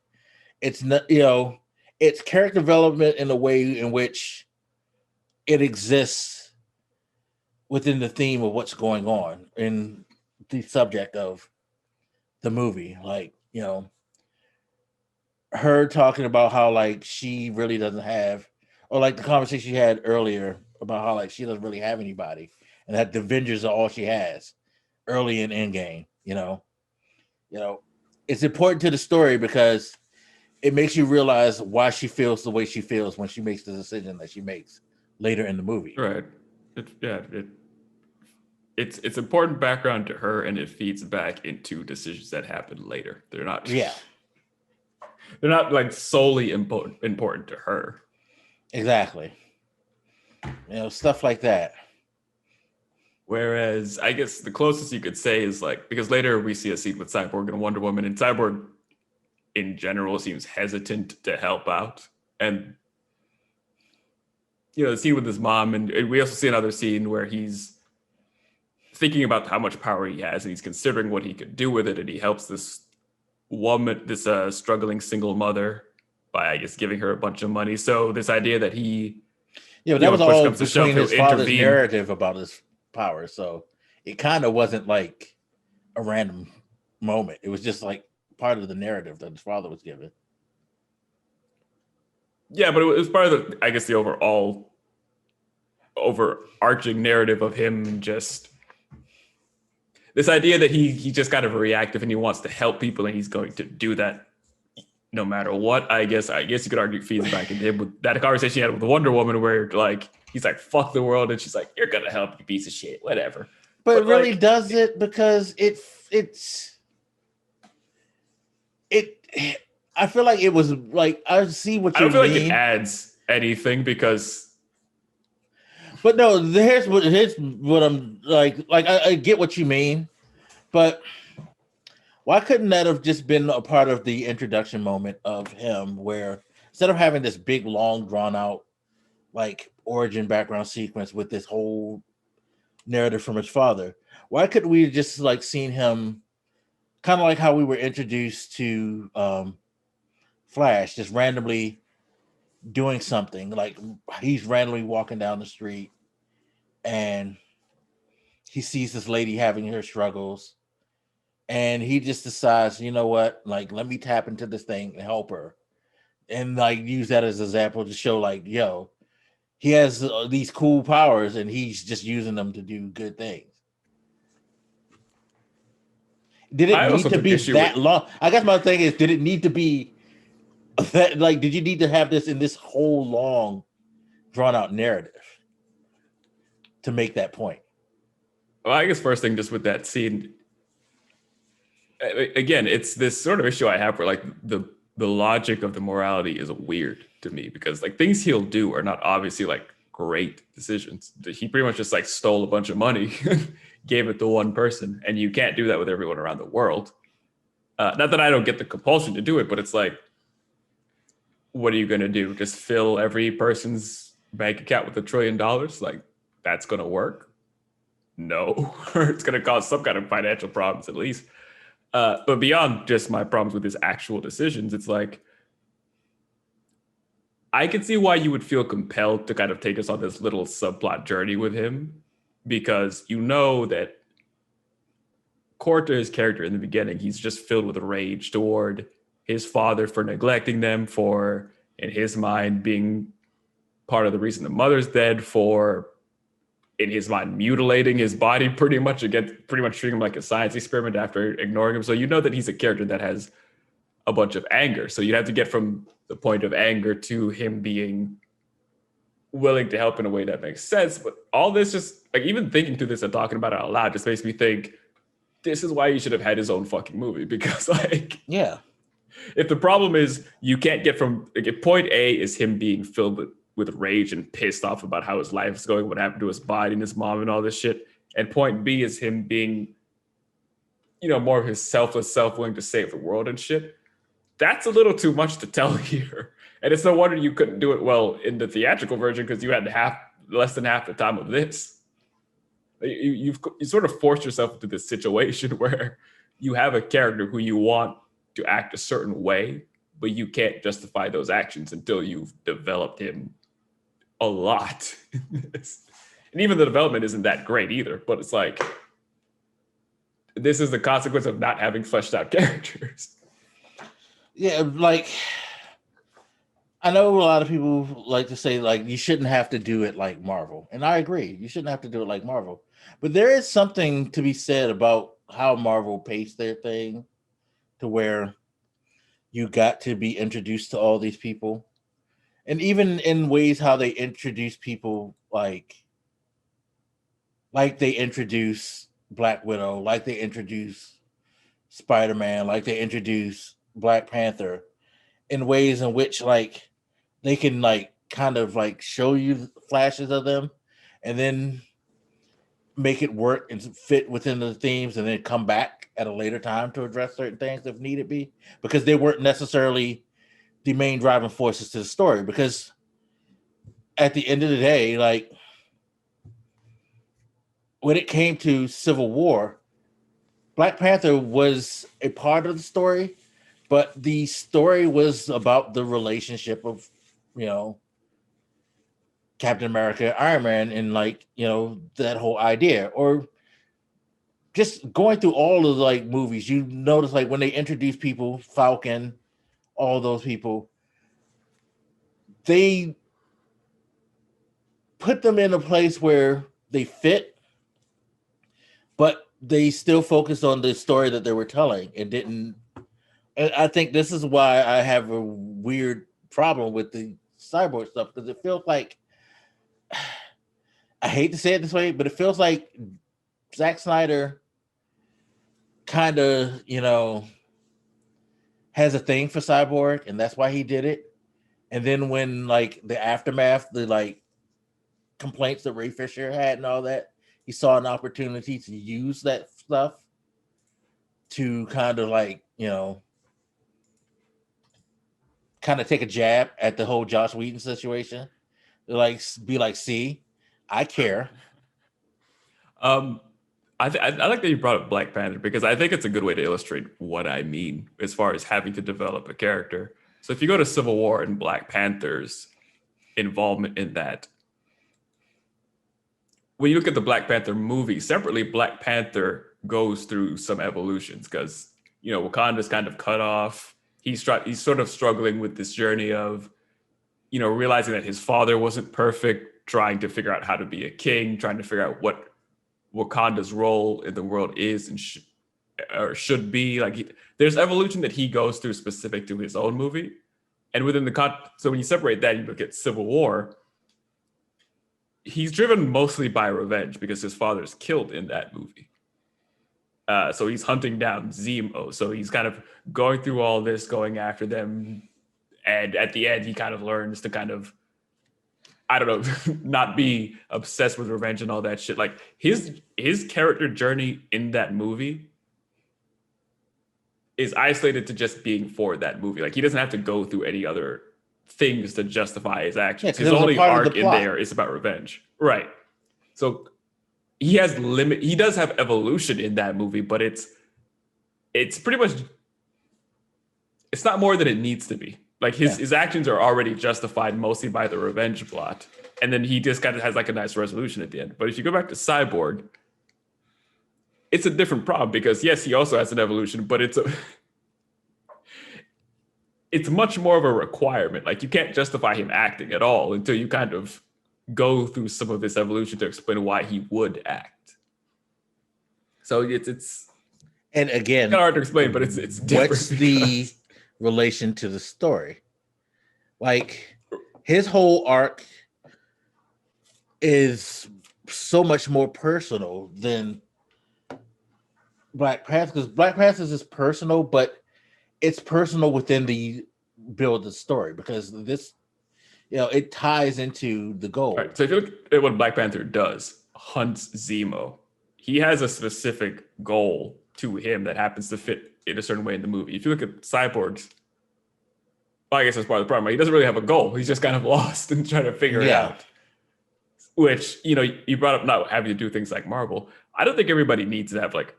It's not, it's character development in a way in which it exists within the theme of what's going on in the subject of the movie. Like, her talking about how like she really doesn't have, or like the conversation she had earlier about how like she doesn't really have anybody, and that the Avengers are all she has early in Endgame. It's important to the story because it makes you realize why she feels the way she feels when she makes the decision that she makes later in the movie. Right. It's important background to her, and it feeds back into decisions that happen later. They're not. Yeah. They're not like solely important to her. Exactly. Stuff like that. Whereas I guess the closest you could say is like, because later we see a scene with Cyborg and Wonder Woman, and Cyborg in general seems hesitant to help out. And, the scene with his mom, and we also see another scene where he's thinking about how much power he has, and he's considering what he could do with it, and he helps this woman, this struggling single mother, by, I guess, giving her a bunch of money. So this idea that he... Yeah, but that was all between his father's narrative about his power. So it kind of wasn't like a random moment. It was just like part of the narrative that his father was given. Yeah, but it was part of the, I guess, the overarching narrative of him just... This idea that he just kind of reactive and he wants to help people and he's going to do that no matter what. I guess you could argue feeds back into him with that conversation he had with Wonder Woman where like he's like, fuck the world, and she's like, you're gonna help, you piece of shit, whatever. But it really does it because I feel like it was like, I see what you mean. I don't feel like it adds anything because... But no, here's what I'm like I get what you mean, but why couldn't that have just been a part of the introduction moment of him, where instead of having this big, long, drawn out like origin background sequence with this whole narrative from his father, why couldn't we just like seen him kind of like how we were introduced to Flash, just randomly doing something, like he's randomly walking down the street and he sees this lady having her struggles and he just decides, you know what, like, let me tap into this thing and help her, and like use that as an example to show like, yo, he has these cool powers and he's just using them to do good things. Did it need to be that long? I guess my thing is, did it need to be that, like, did you need to have this in this whole long drawn out narrative to make that point? Well, I guess first thing, just with that scene, again, it's this sort of issue I have where like the logic of the morality is weird to me, because like things he'll do are not obviously like great decisions. He pretty much just like stole a bunch of money, gave it to one person, and you can't do that with everyone around the world. Not that I don't get the compulsion to do it, but it's like, what are you going to do? Just fill every person's bank account with $1 trillion? Like, that's going to work? No. Or it's going to cause some kind of financial problems at least. But beyond just my problems with his actual decisions, it's like, I can see why you would feel compelled to kind of take us on this little subplot journey with him, because you know that core to his character in the beginning, he's just filled with rage toward his father for neglecting them, for, in his mind, being part of the reason the mother's dead, for, in his mind, mutilating his body pretty much treating him like a science experiment after ignoring him. So you know that he's a character that has a bunch of anger. So you'd have to get from the point of anger to him being willing to help in a way that makes sense. But all this, just like even thinking through this and talking about it out loud, just makes me think, this is why he should have had his own fucking movie. Because like, yeah, if the problem is you can't get from, like, if point A is him being filled with rage and pissed off about how his life is going, what happened to his body and his mom and all this shit, and point B is him being, you know, more of his selfless self, willing to save the world and shit, that's a little too much to tell here. And it's no wonder you couldn't do it well in the theatrical version, because you had half less than half the time of this. You sort of forced yourself into this situation where you have a character who you want to act a certain way, but you can't justify those actions until you've developed him a lot. And even the development isn't that great either, but it's like, this is the consequence of not having fleshed out characters. Yeah, like, I know a lot of people like to say, like, you shouldn't have to do it like Marvel. And I agree. You shouldn't have to do it like Marvel. But there is something to be said about how Marvel paced their thing to where you got to be introduced to all these people. And even in ways how they introduce people, like they introduce Black Widow, like they introduce Spider-Man, like they introduce Black Panther, in ways in which like they can like kind of like show you flashes of them and then make it work and fit within the themes and then come back at a later time to address certain things if needed be, because they weren't necessarily the main driving forces to the story. Because at the end of the day, like when it came to Civil War, Black Panther was a part of the story, but the story was about the relationship of, you know, Captain America, Iron Man, and like, you know, that whole idea. Or just going through all of the like movies, you notice like when they introduce people, Falcon, all those people, they put them in a place where they fit, but they still focused on the story that they were telling and didn't. And I think this is why I have a weird problem with the cyborg stuff, because it feels like, I hate to say it this way, but it feels like Zack Snyder kind of, you know, has a thing for Cyborg, and that's why he did it. And then when like the aftermath, the like complaints that Ray Fisher had and all that, he saw an opportunity to use that stuff to kind of like, you know, kind of take a jab at the whole Joss Whedon situation. Like, be like, see, I care. I like that you brought up Black Panther, because I think it's a good way to illustrate what I mean as far as having to develop a character. So if you go to Civil War and Black Panther's involvement in that, when you look at the Black Panther movie separately, Black Panther goes through some evolutions because, you know, Wakanda's kind of cut off. He's sort of struggling with this journey of, you know, realizing that his father wasn't perfect, trying to figure out how to be a king, trying to figure out what Wakanda's role in the world is and or should be. Like, there's evolution that he goes through specific to his own movie. And within so when you separate that, you look at Civil War, he's driven mostly by revenge because his father's killed in that movie. So he's hunting down Zemo. So he's kind of going through all this, going after them. And at the end, he kind of learns to kind of, I don't know, not be obsessed with revenge and all that shit. Like his character journey in that movie is isolated to just being for that movie. Like he doesn't have to go through any other things to justify his actions. Yeah, his only arc in there is about revenge. Right. So he does have evolution in that movie, but it's pretty much, it's not more than it needs to be. Like his actions are already justified mostly by the revenge plot. And then he just kind of has like a nice resolution at the end. But if you go back to Cyborg, it's a different problem because yes, he also has an evolution, but it's much more of a requirement. Like you can't justify him acting at all until you kind of go through some of this evolution to explain why he would act. So it's and again, kind of hard to explain, but it's different. What's the relation to the story? Like his whole arc is so much more personal than Black Panther, because Black Panther is personal, but it's personal within the build of the story because this, you know, it ties into the goal. Right. So if you look at what Black Panther does, hunts Zemo, he has a specific goal to him that happens to fit in a certain way in the movie. If you look at Cyborg's, well, I guess that's part of the problem. Right? He doesn't really have a goal. He's just kind of lost and trying to figure it out. which, you know, you brought up not having to do things like Marvel. I don't think everybody needs to have like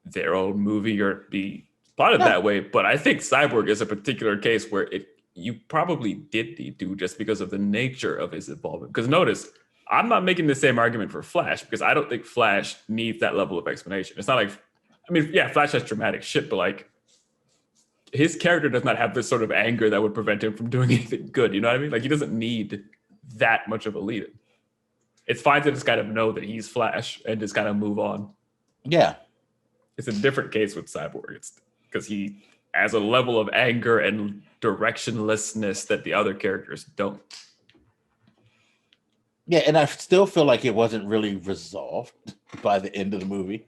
their own movie or be plotted that way, but I think Cyborg is a particular case where you probably did need to just because of the nature of his involvement. Because notice, I'm not making the same argument for Flash because I don't think Flash needs that level of explanation. It's not like, I mean, yeah, Flash has traumatic shit, but like his character does not have this sort of anger that would prevent him from doing anything good. You know what I mean? Like he doesn't need that much of a lead in. It's fine to just kind of know that he's Flash and just kind of move on. Yeah. It's a different case with Cyborg. It's because he has a level of anger and directionlessness that the other characters don't. Yeah, and I still feel like it wasn't really resolved by the end of the movie,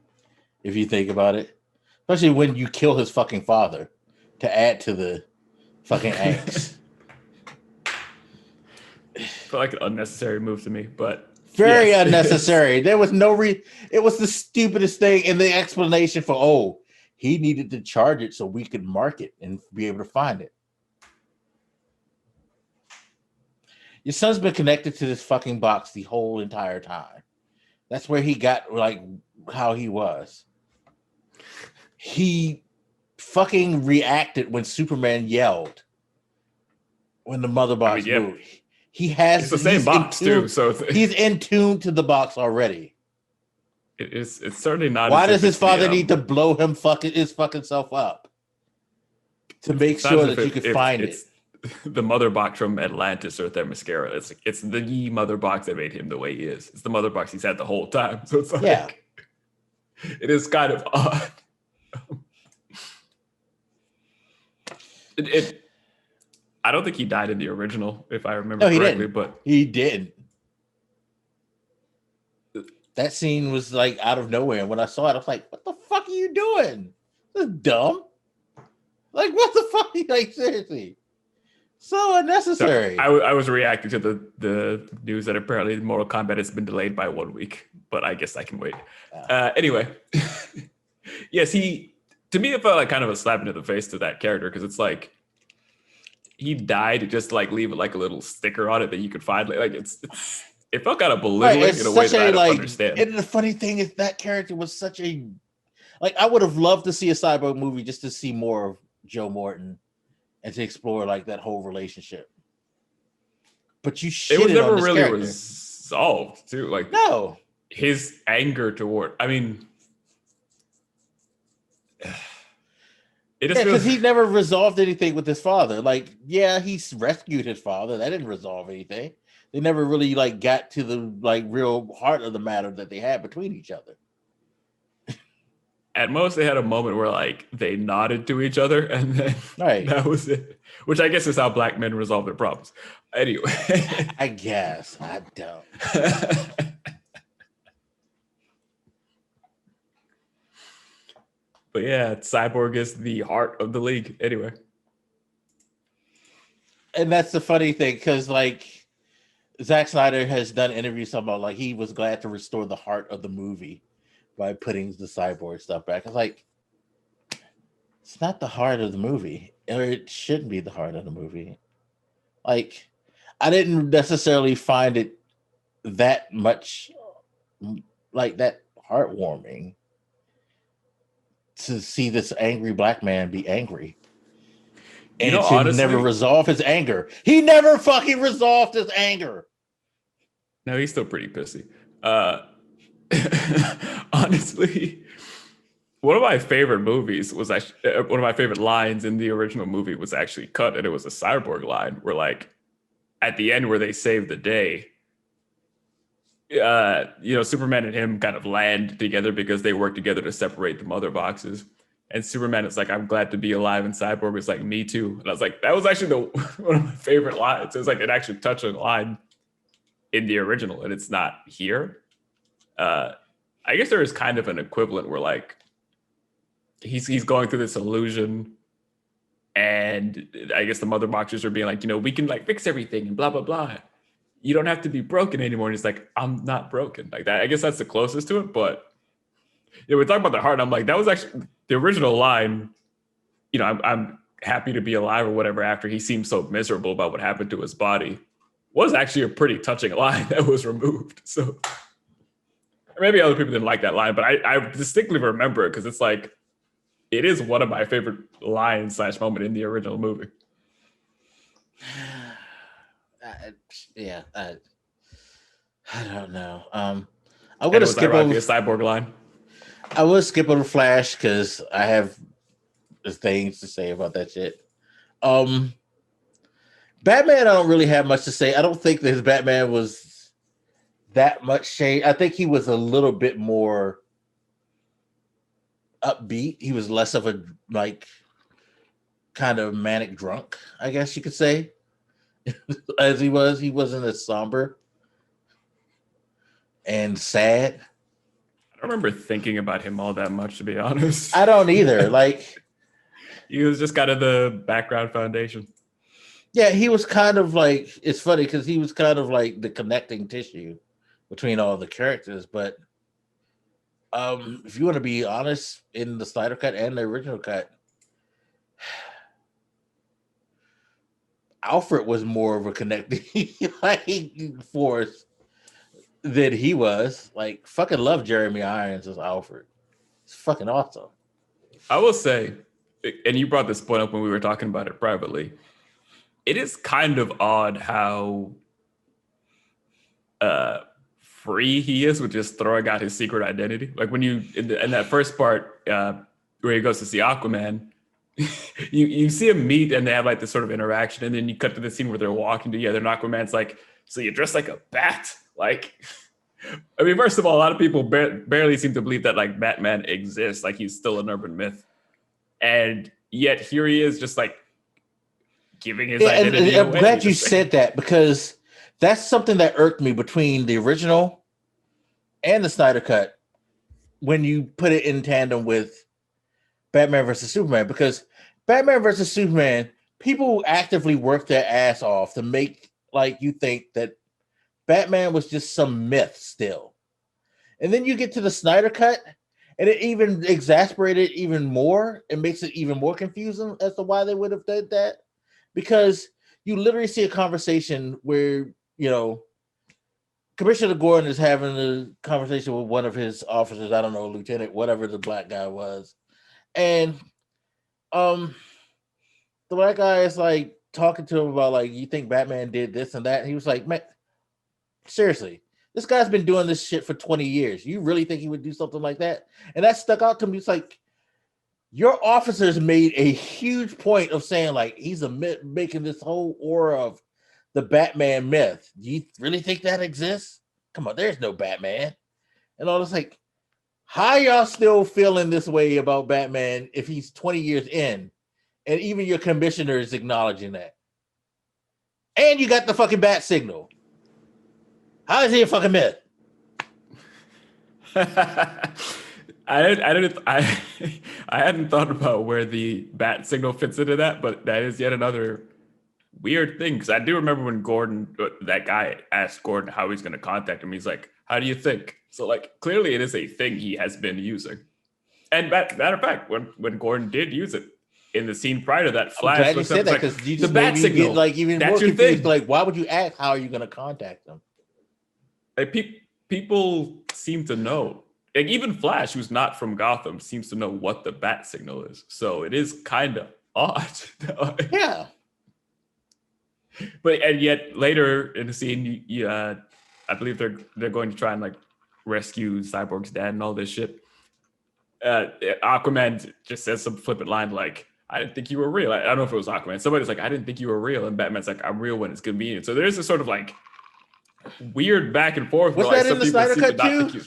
if you think about it. Especially when you kill his fucking father to add to the fucking angst. Felt like an unnecessary move to me, but very unnecessary. There was no it was the stupidest thing in the explanation for he needed to charge it so we could mark it and be able to find it. Your son's been connected to this fucking box the whole entire time. That's where he got like how he was. He fucking reacted when Superman yelled when the mother box moved. He has it's the same box too, so he's in tune to the box already. It's certainly not. Why does his father need to blow him his fucking self up to make sure that you can find it? The mother box from Atlantis or Themyscira. It's the mother box that made him the way he is. It's the mother box he's had the whole time. So it's like it is kind of odd. I don't think he died in the original, if I remember correctly. But he did. That scene was like out of nowhere. And when I saw it, I was like, what the fuck are you doing? This is dumb. Like, what the fuck? Like, seriously. So unnecessary. So I was reacting to the news that apparently Mortal Kombat has been delayed by 1 week, but I guess I can wait. Anyway, yes, to me, it felt like kind of a slap into the face to that character because it's like he died to just like leave it like a little sticker on it that you could find. Like it felt kind of belittling in a way that I don't understand. And the funny thing is that character was such a I would have loved to see a Cyborg movie just to see more of Joe Morton and to explore like that whole relationship. But you shit it was never on this really character. Resolved too. Like no, his anger toward. I mean. Because he never resolved anything with his father. Like, yeah, he's rescued his father. That didn't resolve anything. They never really like got to the like real heart of the matter that they had between each other. At most, they had a moment where like they nodded to each other, and then that was it. Which I guess is how black men resolve their problems. Anyway, I guess I don't. But yeah, Cyborg is the heart of the league. Anyway. And that's the funny thing, because like Zack Snyder has done interviews talking about like he was glad to restore the heart of the movie by putting the Cyborg stuff back. It's like it's not the heart of the movie, or it shouldn't be the heart of the movie. Like I didn't necessarily find it that much like that heartwarming to see this angry black man be angry. And honestly, never resolve his anger. He never fucking resolved his anger. No, he's still pretty pissy. Honestly, one of my favorite movies was actually one of my favorite lines in the original movie was actually cut, and it was a Cyborg line where, like, at the end where they save the day, Superman and him kind of land together because they work together to separate the mother boxes. And Superman is like, I'm glad to be alive. And Cyborg is like, me too. And I was like, that was actually one of my favorite lines. It was like it actually touched on a line in the original, and it's not here. I guess there is kind of an equivalent where like he's going through this illusion, and I guess the mother boxers are being like, we can like fix everything and blah, blah, blah. You don't have to be broken anymore. And he's like, I'm not broken. Like that. I guess that's the closest to it. But we talk about the heart. And I'm like, that was actually the original line. I'm happy to be alive or whatever after he seemed so miserable about what happened to his body. was actually a pretty touching line that was removed. So or maybe other people didn't like that line, but I distinctly remember it because it's like it is one of my favorite lines / moment in the original movie. I don't know. I And would it have was skipped ironically over. a cyborg line. I would skip over Flash because I have things to say about that shit. Batman, I don't really have much to say. I don't think that his Batman was that much shade. I think he was a little bit more upbeat. He was less of a like kind of manic drunk, I guess you could say, as he was. He wasn't as somber and sad. I don't remember thinking about him all that much, to be honest. I don't either. Like, he was just kind of the background foundation. yeah, he was kind of like, it's funny because he was kind of like the connecting tissue between all the characters. But if you want to be honest, in the Snyder Cut and the original cut, Alfred was more of a connecting like force than he was. Like, fucking love Jeremy Irons as Alfred. It's fucking awesome. I will say, and you brought this point up when we were talking about it privately, it is kind of odd how free he is with just throwing out his secret identity. Like when you in that first part where he goes to see Aquaman, you see him meet and they have like this sort of interaction, and then you cut to the scene where they're walking together, and Aquaman's like, "So you dress like a bat?" Like, I mean, first of all, a lot of people barely seem to believe that like Batman exists, like he's still an urban myth, and yet here he is, just like giving his identity I'm away. glad you said that because that's something that irked me between the original and the Snyder Cut when you put it in tandem with Batman versus Superman, because Batman versus Superman, people actively work their ass off to make like you think that Batman was just some myth still. And then you get to the Snyder Cut and it even exasperated even more. It makes it even more confusing as to why they would have done that. Because you literally see a conversation where, you know, Commissioner Gordon is having a conversation with one of his officers, I don't know, lieutenant, whatever the black guy was. And the black guy is like talking to him about like, you think Batman did this and that? And he was like, man, seriously, this guy's been doing this shit for 20 years. You really think he would do something like that? And that stuck out to me. It's like, your officers made a huge point of saying like he's a myth, making this whole aura of the Batman myth. Do you really think that exists? Come on, there's no Batman. And all this like, how y'all still feeling this way about Batman if he's 20 years in, and even your commissioner is acknowledging that? And you got the fucking bat signal. How is he a fucking myth? I hadn't thought about where the bat signal fits into that, but that is yet another weird thing. Because I do remember when Gordon, that guy, asked Gordon how he's going to contact him. He's like, "How do you think?" So like clearly it is a thing he has been using. And matter of fact, when Gordon did use it in the scene prior to that, Flash, I'm glad you said that because like, you just the bat made me signal, get like even that's more your confused. thing. Like, why would you ask how are you going to contact them? Like people seem to know. Like even Flash, who's not from Gotham, seems to know what the bat signal is. So it is kind of odd. Yeah. But and yet later in the scene, I believe they're going to try and like rescue Cyborg's dad and all this shit. Aquaman just says some flippant line like, "I didn't think you were real." I don't know if it was Aquaman. Somebody's like, "I didn't think you were real," and Batman's like, "I'm real when it's convenient." So there's this sort of like weird back and forth. Was that in the Snyder Cut too?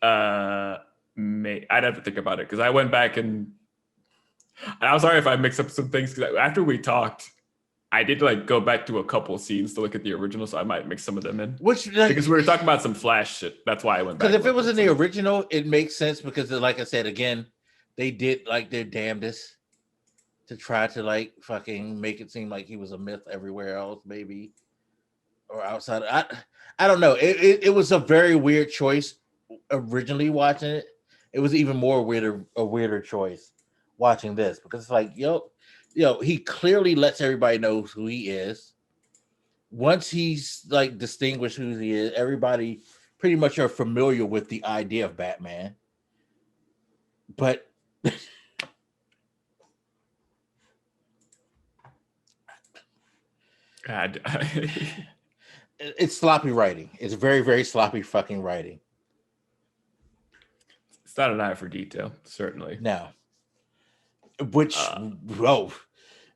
I'd have to think about it because I went back and I'm sorry if I mix up some things because after we talked, I did like go back to a couple scenes to look at the original, so I might mix some of them in. Which because we were talking about some Flash shit. That's why I went back. Because if it was in the original, it makes sense because, like I said again, they did like their damnedest to try to like fucking make it seem like he was a myth everywhere else, maybe, or outside. I don't know. It was a very weird choice originally watching it. It was even more weirder choice watching this because it's like, he clearly lets everybody know who he is. once he's like distinguished who he is, everybody pretty much are familiar with the idea of Batman. But God. it's sloppy writing. It's very, very sloppy fucking writing. It's not an eye for detail, certainly. Now, which,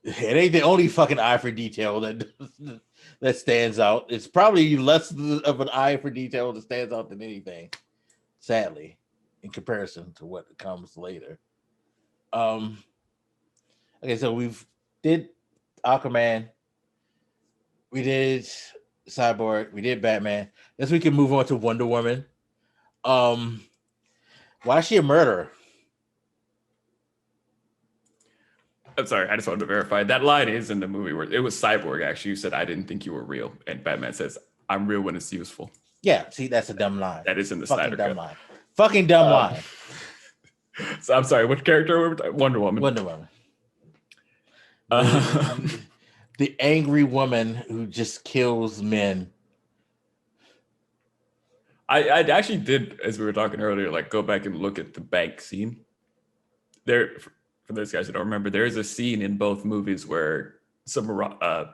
it ain't the only fucking eye for detail that stands out. It's probably less of an eye for detail that stands out than anything, sadly, in comparison to what comes later. Okay, so we've did Aquaman, we did Cyborg, we did Batman. Guess we can move on to Wonder Woman. Why is she a murderer? I'm sorry, I just wanted to verify. That line is in the movie where it was Cyborg, actually. You said, I didn't think you were real. And Batman says, I'm real when it's useful. Yeah, see, that's a dumb line. That is in the fucking Snyder dumb Cut. line. Fucking dumb line. So I'm sorry, what character were we talking? Wonder Woman. Wonder Woman. The angry woman who just kills men. I actually did, as we were talking earlier, like go back and look at the bank scene. There, for those guys who don't remember, there is a scene in both movies where some, I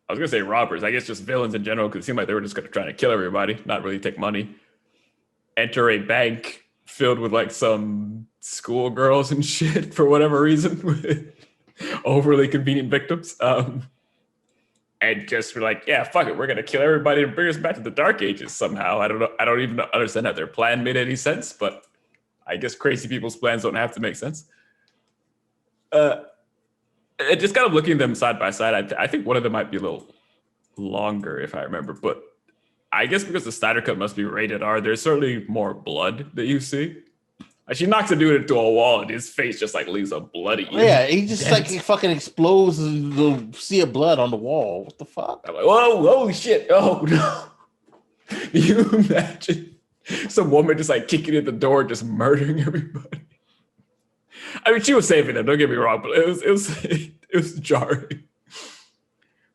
was gonna say robbers, I guess just villains in general, because it seemed like they were just gonna try to kill everybody, not really take money, enter a bank filled with like some schoolgirls and shit for whatever reason, with overly convenient victims. And just were like, yeah, fuck it, we're gonna kill everybody and bring us back to the Dark Ages somehow. I don't know. I don't even understand how their plan made any sense, but I guess crazy people's plans don't have to make sense. Just kind of looking at them side by side, I think one of them might be a little longer, if I remember. But I guess because the Snyder Cut must be rated R, there's certainly more blood that you see. Like she knocks a dude into a wall, and his face just like leaves a bloody. Yeah, he just dent. Like he fucking explodes and the sea of blood on the wall. What the fuck? I'm like, whoa, holy shit! Oh no! Can you imagine some woman just like kicking in the door, just murdering everybody? I mean, she was saving them. Don't get me wrong, but it was jarring.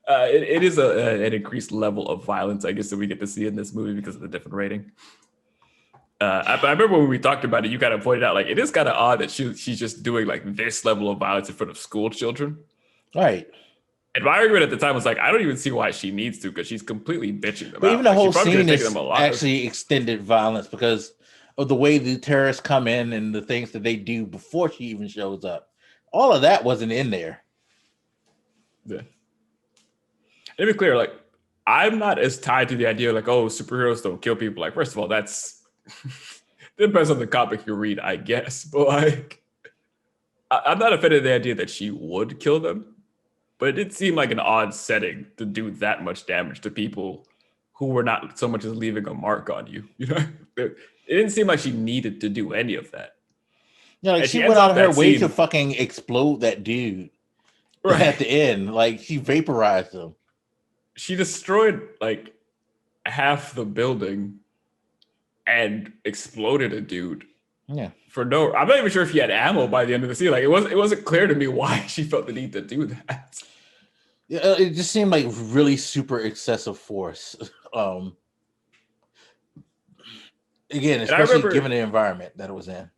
It is an increased level of violence, I guess, that we get to see in this movie because of the different rating. I remember when we talked about it, you kind of pointed out like it is kind of odd that she's just doing like this level of violence in front of school children, right? And my argument at the time was like, I don't even see why she needs to, because she's completely bitching them. But out. even the like, whole scene is actually extended violence because of the way the terrorists come in and the things that they do before she even shows up. All of that wasn't in there. Yeah. To be clear, like I'm not as tied to the idea like, oh, superheroes don't kill people. Like, first of all, that's it depends on the comic you read, I guess. But like, I'm not offended at the idea that she would kill them, but it did seem like an odd setting to do that much damage to people who were not so much as leaving a mark on you. You know, it didn't seem like she needed to do any of that. Yeah, like she went out of her way to fucking explode that dude right at the end. Like she vaporized him. She destroyed like half the building and exploded a dude. Yeah. I'm not even sure if he had ammo by the end of the scene. Like it wasn't clear to me why she felt the need to do that. Yeah, it just seemed like really super excessive force. Again, especially given the environment that it was in.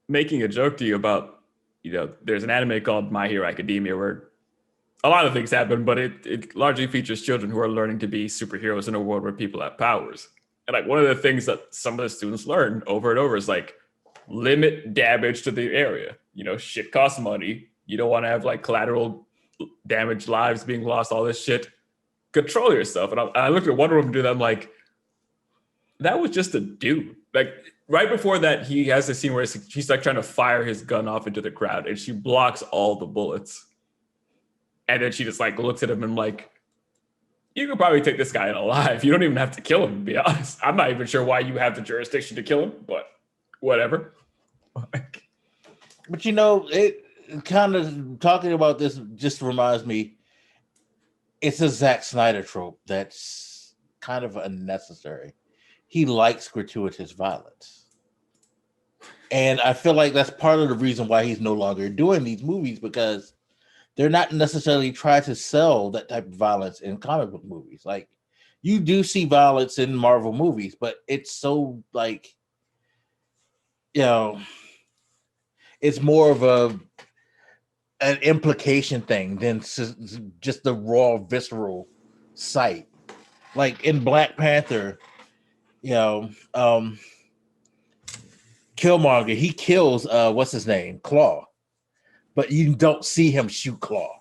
Making a joke to you about, there's an anime called My Hero Academia where a lot of things happen, but it largely features children who are learning to be superheroes in a world where people have powers. And like one of the things that some of the students learn over and over is like limit damage to the area. Shit costs money. You don't want to have like collateral damage, lives being lost, all this shit. Control yourself. And I looked at Wonder Woman do that. I'm like, that was just a dude. Like right before that, he has a scene where she's like trying to fire his gun off into the crowd and she blocks all the bullets. And then she just like looks at him and like, you could probably take this guy alive. You don't even have to kill him, to be honest. I'm not even sure why you have the jurisdiction to kill him, but whatever. But it kind of talking about this just reminds me, it's a Zack Snyder trope that's kind of unnecessary. He likes gratuitous violence. And I feel like that's part of the reason why he's no longer doing these movies, because they're not necessarily trying to sell that type of violence in comic book movies. Like you do see violence in Marvel movies, but it's so like, you know, it's more of an implication thing than just the raw visceral sight. Like in Black Panther, you know, Killmonger, he kills what's his name, Claw, but you don't see him shoot Claw.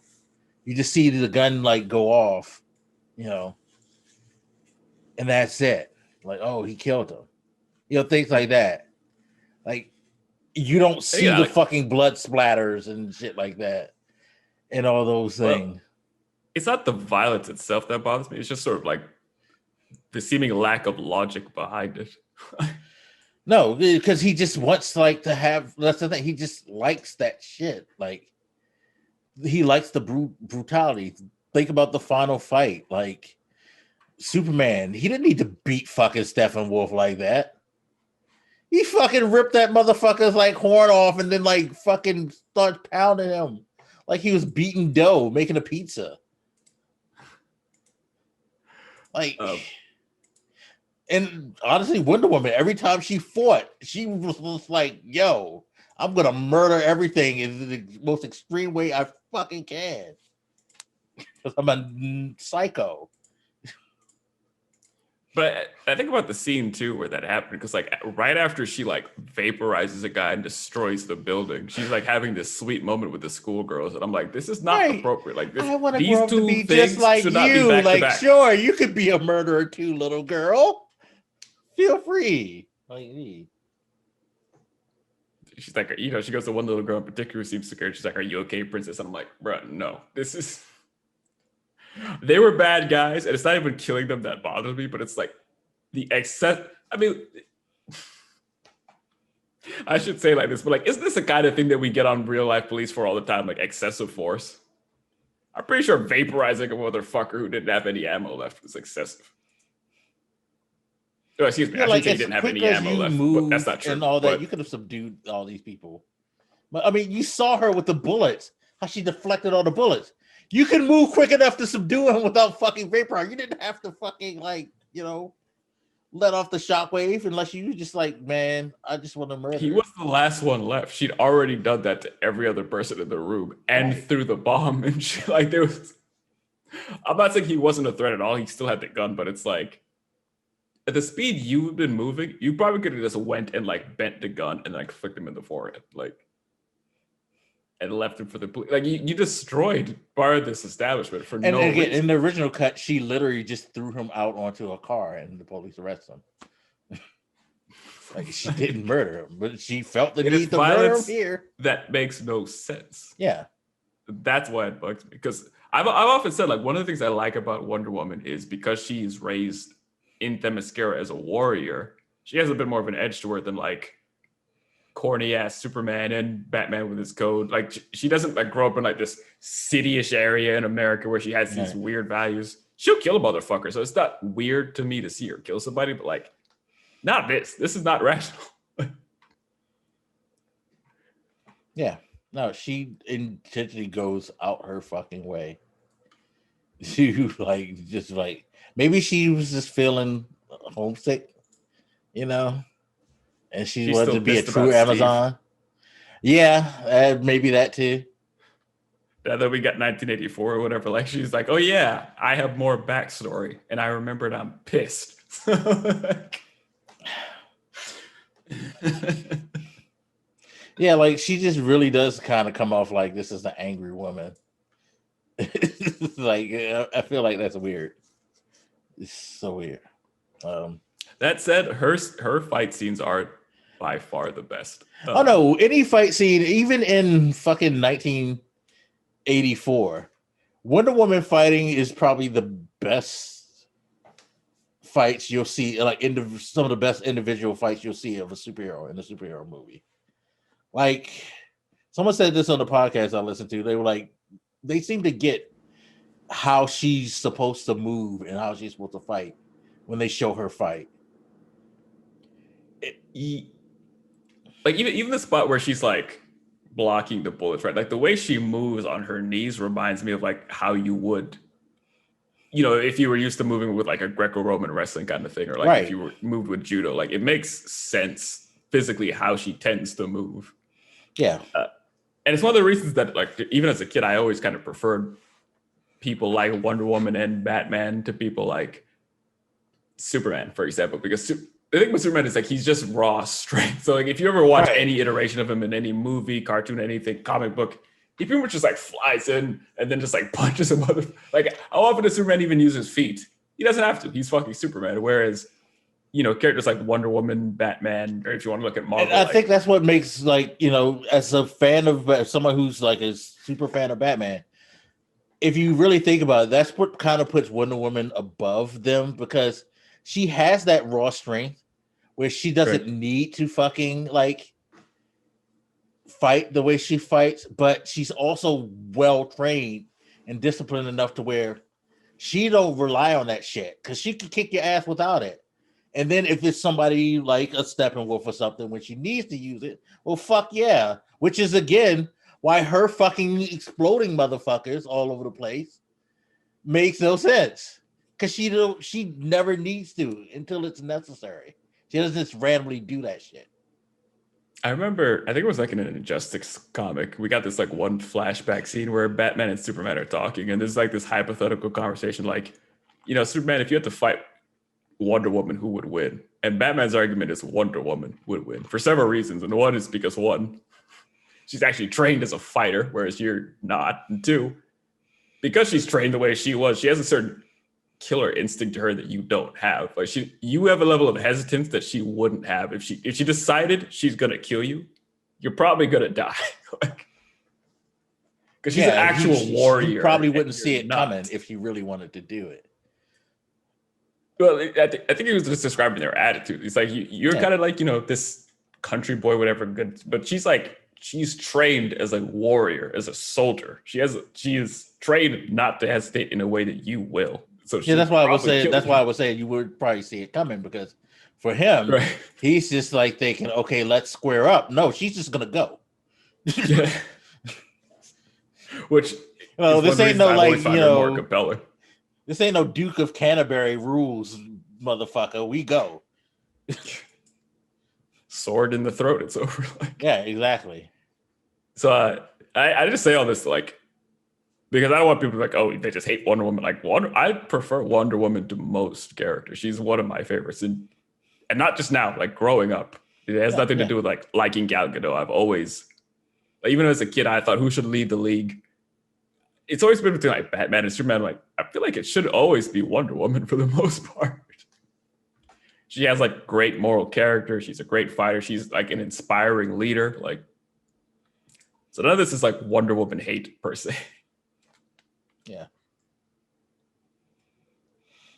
You just see the gun like go off, you know, and that's it. Like, oh, he killed him. You know, things like that. Like you don't see Yeah, the like, fucking blood splatters and shit like that and all those things. well, it's not the violence itself that bothers me. It's just sort of like the seeming lack of logic behind it. No, because he just wants like to have. That's the thing. He just likes that shit. Like he likes the brutality. Think about the final fight. Like Superman, he didn't need to beat fucking Steppenwolf like that. He fucking ripped that motherfucker's like horn off and then like fucking starts pounding him like he was beating dough, making a pizza. Like. And honestly, Wonder Woman, every time she fought, she was like, yo, I'm going to murder everything in the most extreme way I fucking can. Because I'm a psycho. But I think about the scene too where that happened, because like right after she like vaporizes a guy and destroys the building, she's like having this sweet moment with the schoolgirls, and I'm like, this is not appropriate. Like this, I want to these grow up to two be things just like should not be you. back to Like, back. sure, you could be a murderer too, little girl. Feel free. Like me. She's like, you know, she goes to one little girl in particular who seems scared. She's like, "Are you okay, princess?" And I'm like, bro, no, this is. They were bad guys, and it's not even killing them that bothers me, but it's like the excess. I mean, I should say like this, but like, isn't this the kind of thing that we get on real life police for all the time, like excessive force? I'm pretty sure vaporizing a motherfucker who didn't have any ammo left was excessive. Oh, excuse me, Yeah, I like shouldn't say he as didn't have quick any as ammo you left, but that's move not true. and all that, But you could have subdued all these people. But I mean, you saw her with the bullets, how she deflected all the bullets. You can move quick enough to subdue him without fucking vapor. You didn't have to fucking like, you know, let off the shockwave unless you just like, man, I just want to murder. he was the last one left. She'd already done that to every other person in the room and Right. threw the bomb, and she like there was. I'm not saying he wasn't a threat at all. He still had the gun, but it's like at the speed you've been moving, you probably could have just went and like bent the gun and like flicked him in the forehead, like, and left him for the police. Like you destroyed part of this establishment for And no again, reason. in the original cut, she literally just threw him out onto a car and the police arrest him. Like she didn't murder him, but she felt the It is need to murder him violence here. that makes no sense. Yeah. That's why it bugs me, because I've often said like one of the things I like about Wonder Woman is because she's raised in Themyscira as a warrior, she has a bit more of an edge to her than like corny ass Superman and Batman with his code. Like she doesn't like grow up in like this city-ish area in America where she has these weird values. She'll kill a motherfucker, so it's not weird to me to see her kill somebody, but like not this. This is not rational. Yeah. No, she intentionally goes out her fucking way. She like just like maybe she was just feeling homesick, you know, and she She's wanted still to be a pissed true about Amazon. Yeah, maybe that too. Now that we got 1984 or whatever, like she's like, "Oh yeah, I have more backstory, and I remembered I'm pissed." Yeah, like she just really does kind of come off like this is an angry woman. Like I feel like that's weird. It's so weird. That said, her fight scenes are by far the best. Oh no, any fight scene, even in fucking 1984, Wonder Woman fighting is probably the best fights you'll see. Like some of the best individual fights you'll see of a superhero in a superhero movie. Like someone said this on the podcast I listened to. They were like, they seem to get how she's supposed to move and how she's supposed to fight when they show her fight. Like even the spot where she's like blocking the bullets, right? Like the way she moves on her knees reminds me of like how you would, if you were used to moving with like a Greco-Roman wrestling kind of thing, or like if you were moved with judo, like it makes sense physically how she tends to move. Yeah. And it's one of the reasons that, like, even as a kid, I always kind of preferred people like Wonder Woman and Batman to people like Superman, for example, because the thing with Superman is like he's just raw strength. So like if you ever watch any iteration of him in any movie, cartoon, anything, comic book, he pretty much just like flies in and then just like punches a mother. Like how often does Superman even use his feet? He doesn't have to. He's fucking Superman. Whereas characters like Wonder Woman, Batman, or if you want to look at Marvel, and I think that's what makes like as a fan of someone who's like a super fan of Batman. If you really think about it, that's what kind of puts Wonder Woman above them because she has that raw strength where she doesn't need to fucking like fight the way she fights, but she's also well trained and disciplined enough to where she don't rely on that shit because she can kick your ass without it. And then if it's somebody like a Steppenwolf or something when she needs to use it, well, fuck yeah. Which is again why her fucking exploding motherfuckers all over the place makes no sense. Because she never needs to until it's necessary. She doesn't just randomly do that shit. I remember, I think it was like in an Injustice comic, we got this like one flashback scene where Batman and Superman are talking, and there's like this hypothetical conversation like, Superman, if you had to fight Wonder Woman, who would win? And Batman's argument is Wonder Woman would win for several reasons. And one is because one, she's actually trained as a fighter, whereas you're not. And two, because she's trained the way she was, she has a certain killer instinct to her that you don't have. Like you have a level of hesitance that she wouldn't have. If she decided she's gonna kill you, you're probably gonna die. Like, because she's an actual warrior. You probably wouldn't see it coming if you really wanted to do it. Well, I think he was just describing their attitude. It's like you're kind of like this country boy, whatever. Good, but she's trained as a warrior, as a soldier. She is trained not to hesitate in a way that you will. So that's why I was saying. That's why I was saying you would probably see it coming because for him, he's just like thinking, okay, let's square up. No, she's just gonna go. Yeah. Which this ain't no like more compelling. This ain't no Duke of Canterbury rules, motherfucker. We go. Sword in the throat. It's over. Like. Yeah, exactly. So I just say all this like because I don't want people to be like, oh, they just hate Wonder Woman. Like I prefer Wonder Woman to most characters. She's one of my favorites, and not just now. Like growing up, it has nothing to do with like liking Gal Gadot. I've always, even as a kid, I thought who should lead the league. It's always been between like Batman and Superman. Like I feel like it should always be Wonder Woman for the most part. She has like great moral character. She's a great fighter. She's like an inspiring leader. Like, so none of this is like Wonder Woman hate per se. Yeah.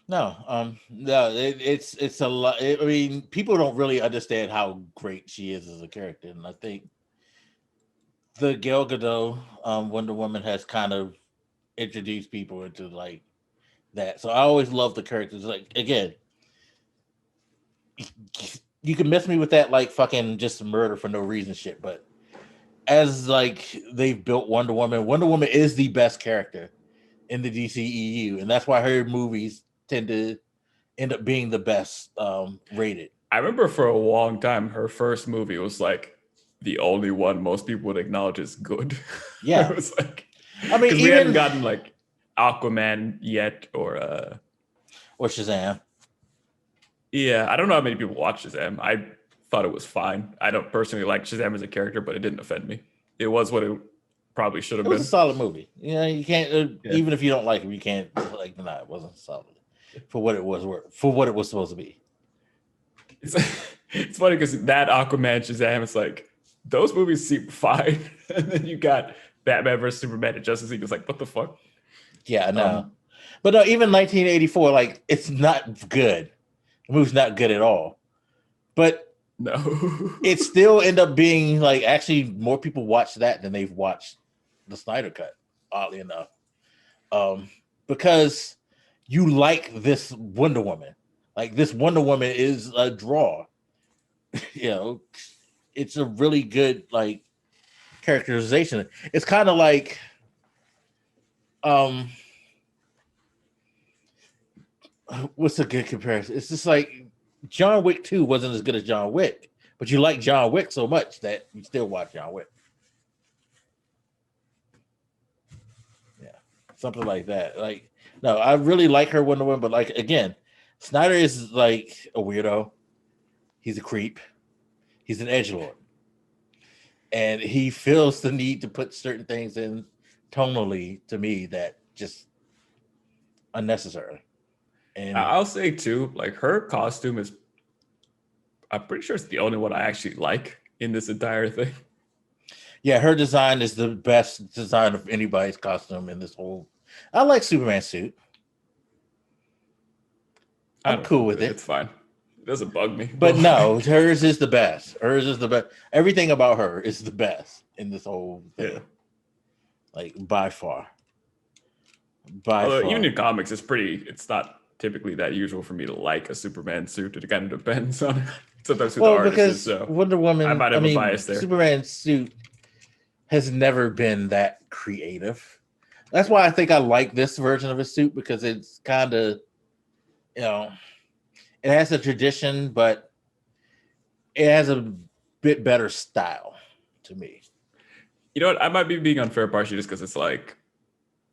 No, it's a lot. I mean, people don't really understand how great she is as a character, and I think the Gal Gadot Wonder Woman has kind of introduced people into like that. So I always love the characters. Like again, you can miss me with that like fucking just murder for no reason shit, but as like they've built Wonder Woman is the best character in the DCEU, and that's why her movies tend to end up being the best rated. I remember for a long time her first movie was like the only one most people would acknowledge as good. Yeah. It was like, I mean, we hadn't gotten like Aquaman yet or Shazam. Yeah, I don't know how many people watch Shazam. I thought it was fine. I don't personally like Shazam as a character, but it didn't offend me. It was what it probably should have been. It was a solid movie. You can't even if you don't like it, you can't like deny it wasn't solid for what it was for what it was supposed to be. It's funny because that Aquaman, Shazam, it's like those movies seem fine, and then you got Batman versus Superman and Justice League. It's like, what the fuck? Yeah, no. But no, even 1984, like it's not good. The movie's not good at all. But no, it still end up being like actually more people watch that than they've watched the Snyder Cut, oddly enough. Because you like this Wonder Woman. Like this Wonder Woman is a draw. It's a really good like characterization. It's kind of like um what's a good comparison? It's just like John Wick 2 wasn't as good as John Wick, but you like John Wick so much that you still watch John Wick. Yeah. Something like that. Like, no, I really like her Wonder Woman, but like again, Snyder is like a weirdo. He's a creep. He's an edgelord. And he feels the need to put certain things in tonally to me that just unnecessary. And I'll say too, like her costume is, I'm pretty sure it's the only one I actually like in this entire thing. yeah, her design is the best design of anybody's costume in this whole. I like Superman's suit. I'm cool with it. It's fine. It doesn't bug me. But no, hers is the best. Hers is the best. Everything about her is the best in this whole thing. Yeah. Like by far. Although even in comics, it's not typically that usual for me to like a Superman suit. It kind of depends on sometimes who the artist is. So Wonder Woman, I might have a bias there. Superman's suit has never been that creative. That's why I think I like this version of his suit, because it's kind of, it has a tradition, but it has a bit better style to me. You know what? I might be being unfair partially just because it's like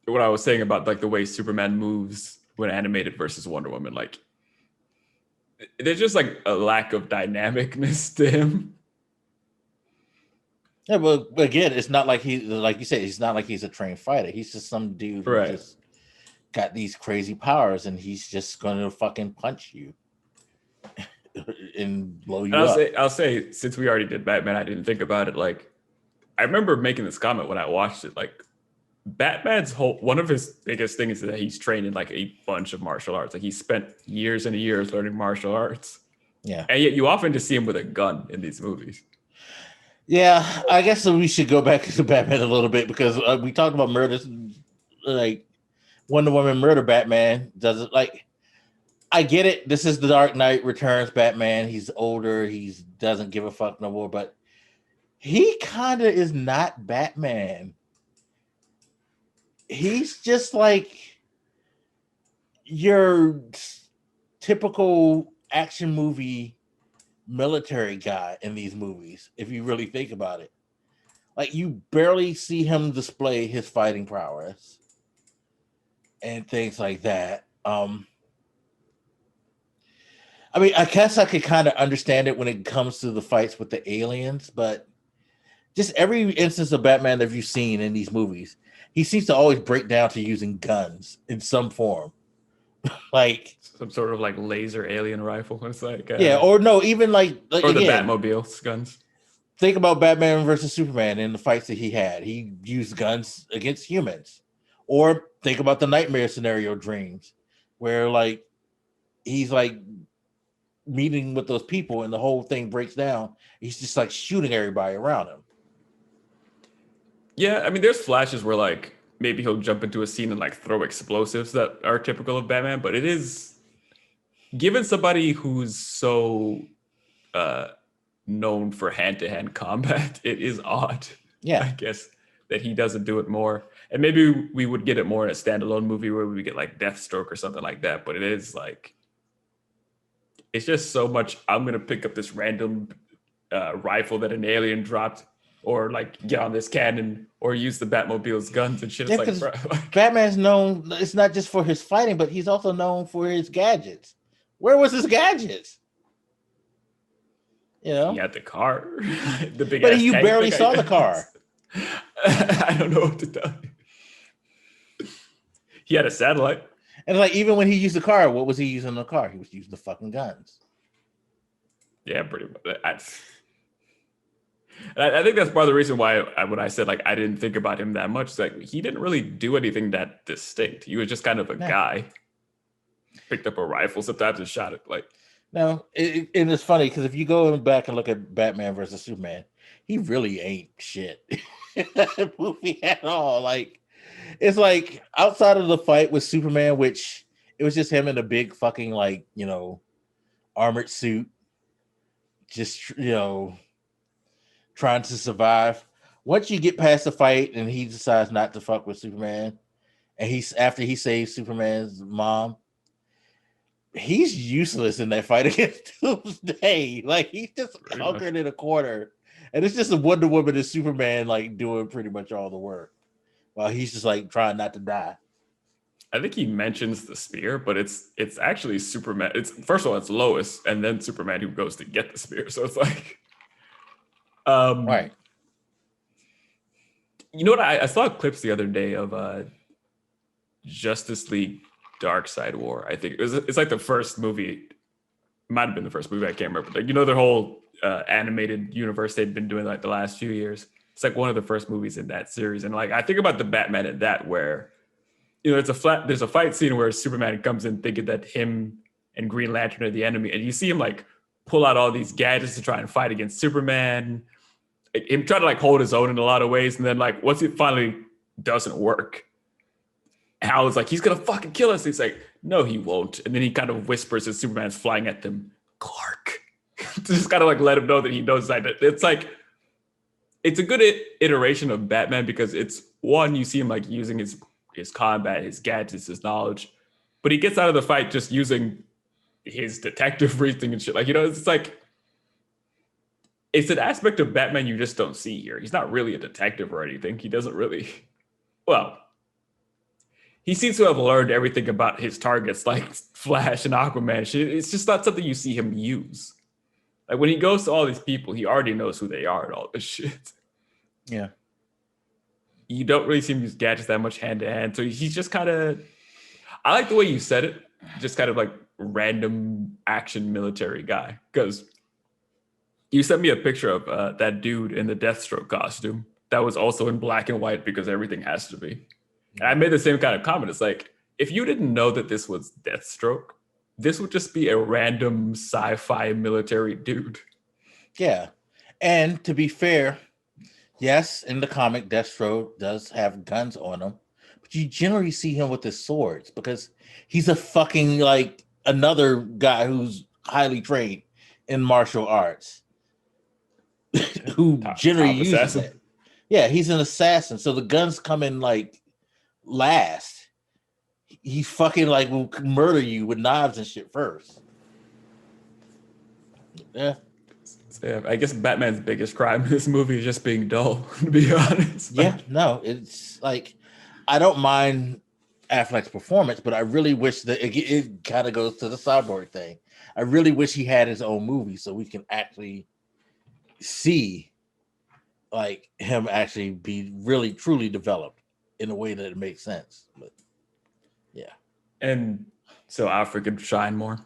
what I was saying about like the way Superman moves when animated versus Wonder Woman. Like there's just like a lack of dynamicness to him. Yeah, but again, it's not like like you said, it's not like he's a trained fighter. He's just some dude who just got these crazy powers, and he's just going to fucking punch you and blow you up. I'll say, since we already did Batman, I didn't think about it. Like, I remember making this comment when I watched it. Like, Batman's one of his biggest things is that he's trained in like a bunch of martial arts. Like, he spent years and years learning martial arts. Yeah, and yet you often just see him with a gun in these movies. Yeah, I guess we should go back to Batman a little bit, because we talked about murders, like Wonder Woman murder Batman. Does it like? I get it. This is the Dark Knight Returns Batman. He's older. He doesn't give a fuck no more. But he kind of is not Batman. He's just like your typical action movie military guy in these movies, if you really think about it. Like, you barely see him display his fighting prowess and things like that. I mean, I guess I could kind of understand it when it comes to the fights with the aliens, but just every instance of Batman that you've seen in these movies, he seems to always break down to using guns in some form. Like some sort of like laser alien rifle. It's like or no, even like or the Batmobile's guns. Think about Batman versus Superman in the fights that he had. He used guns against humans. Or think about the nightmare scenario dreams, where like he's like meeting with those people and the whole thing breaks down. He's just like shooting everybody around him. Yeah, I mean, there's flashes where like maybe he'll jump into a scene and like throw explosives that are typical of Batman, but it is, given somebody who's so known for hand-to-hand combat, it is odd. Yeah, I guess that he doesn't do it more. And maybe we would get it more in a standalone movie where we get like Deathstroke or something like that. But it is like, it's just so much. I'm gonna pick up this random rifle that an alien dropped, or like get on this cannon, or use the Batmobile's guns and shit. Yeah, it's like Batman's known. It's not just for his fighting, but he's also known for his gadgets. Where was his gadgets? You know, he had the car, the big. But you barely saw the car. I don't know what to tell you. He had a satellite, and like even when he used the car, what was he using the car? He was using the fucking guns. Yeah, pretty much. I think that's part of the reason why when I said like I didn't think about him that much, like he didn't really do anything that distinct. He was just kind of a guy. Picked up a rifle sometimes and shot it. Like, no, and it's funny because if you go back and look at Batman versus Superman, he really ain't shit in that movie at all. Like, it's like outside of the fight with Superman, which it was just him in a big fucking like armored suit, just trying to survive. once you get past the fight and he decides not to fuck with Superman, and after he saves Superman's mom, he's useless in that fight against Doomsday. Like he's just conquered in a corner, and it's just a Wonder Woman and Superman like doing pretty much all the work, while he's just like trying not to die. I think he mentions the spear, but it's actually Superman. It's first of all, it's Lois, and then Superman who goes to get the spear. So it's like, Right. You know what? I saw clips the other day of Justice League Dark Side War. I think it's like the first movie. It might have been the first movie. I can't remember. Like, you know, their whole animated universe they've been doing like the last few years. It's like one of the first movies in that series. And like I think about the Batman in that, where you know there's a fight scene where Superman comes in thinking that him and Green Lantern are the enemy, and you see him like pull out all these gadgets to try and fight against Superman. Him trying to like hold his own in a lot of ways, and then like once it finally doesn't work, Hal is like, he's gonna fucking kill us. He's like, no, he won't. And then he kind of whispers as Superman's flying at them, Clark, to just kind of like let him know that he knows that. It's like, it's a good iteration of Batman because it's one, you see him like using his combat, his gadgets, his knowledge, but he gets out of the fight just using his detective breathing and shit. Like, you know, it's like, it's an aspect of Batman you just don't see here. He's not really a detective or anything. He doesn't really, well, he seems to have learned everything about his targets, like Flash and Aquaman. It's just not something you see him use. Like when he goes to all these people, he already knows who they are and all this shit. Yeah. You don't really see him use gadgets that much hand to hand. So he's just kind of, I like the way you said it, just kind of like random action military guy. Because you sent me a picture of that dude in the Deathstroke costume that was also in black and white because everything has to be. And I made the same kind of comment. It's like, if you didn't know that this was Deathstroke, this would just be a random sci-fi military dude. Yeah. And to be fair, yes, in the comic, Deathstroke does have guns on him, but you generally see him with his swords because he's a fucking like another guy who's highly trained in martial arts who generally uses it. Yeah, he's an assassin. So the guns come in like last. He fucking like will murder you with knives and shit first. Yeah. So yeah, I guess Batman's biggest crime in this movie is just being dull, to be honest. Yeah, no, it's like I don't mind Affleck's performance, but I really wish that it kind of goes to the Cyborg thing. I really wish he had his own movie so we can actually see like him actually be really truly developed in a way that it makes sense. But yeah. And so Alfred could shine more.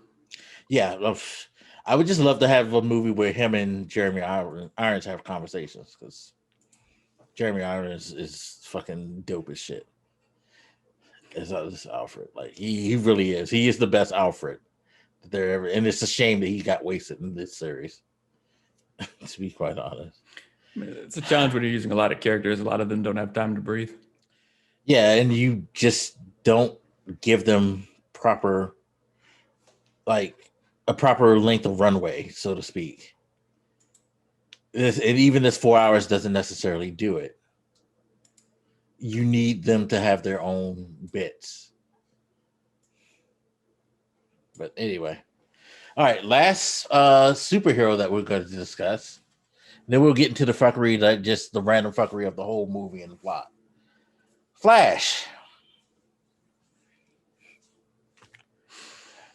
Yeah, I would just love to have a movie where him and Jeremy Irons have conversations because Jeremy Irons is fucking dope as shit. As Alfred, like he really is. He is the best Alfred that there ever. And it's a shame that he got wasted in this series. To be quite honest, it's a challenge when you're using a lot of characters. A lot of them don't have time to breathe. Yeah, and you just don't give them proper, like a proper length of runway, so to speak. And even this 4 hours doesn't necessarily do it. You need them to have their own bits. But anyway. All right, last superhero that we're going to discuss. Then we'll get into the fuckery, like just the random fuckery of the whole movie and the plot. Flash.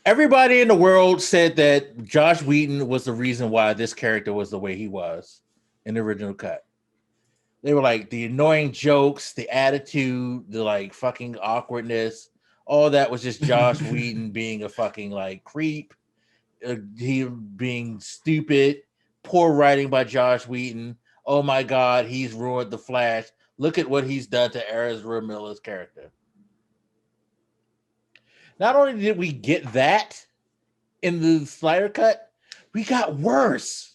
Everybody in the world said that Josh Whedon was the reason why this character was the way he was in the original cut. They were like the annoying jokes, the attitude, the like fucking awkwardness. All that was just Josh Whedon being a fucking like creep. He being stupid. Poor writing by Josh Whedon. Oh my God, he's ruined the Flash. Look at what he's done to Ezra Miller's character. Not only did we get that in the Snyder Cut, we got worse.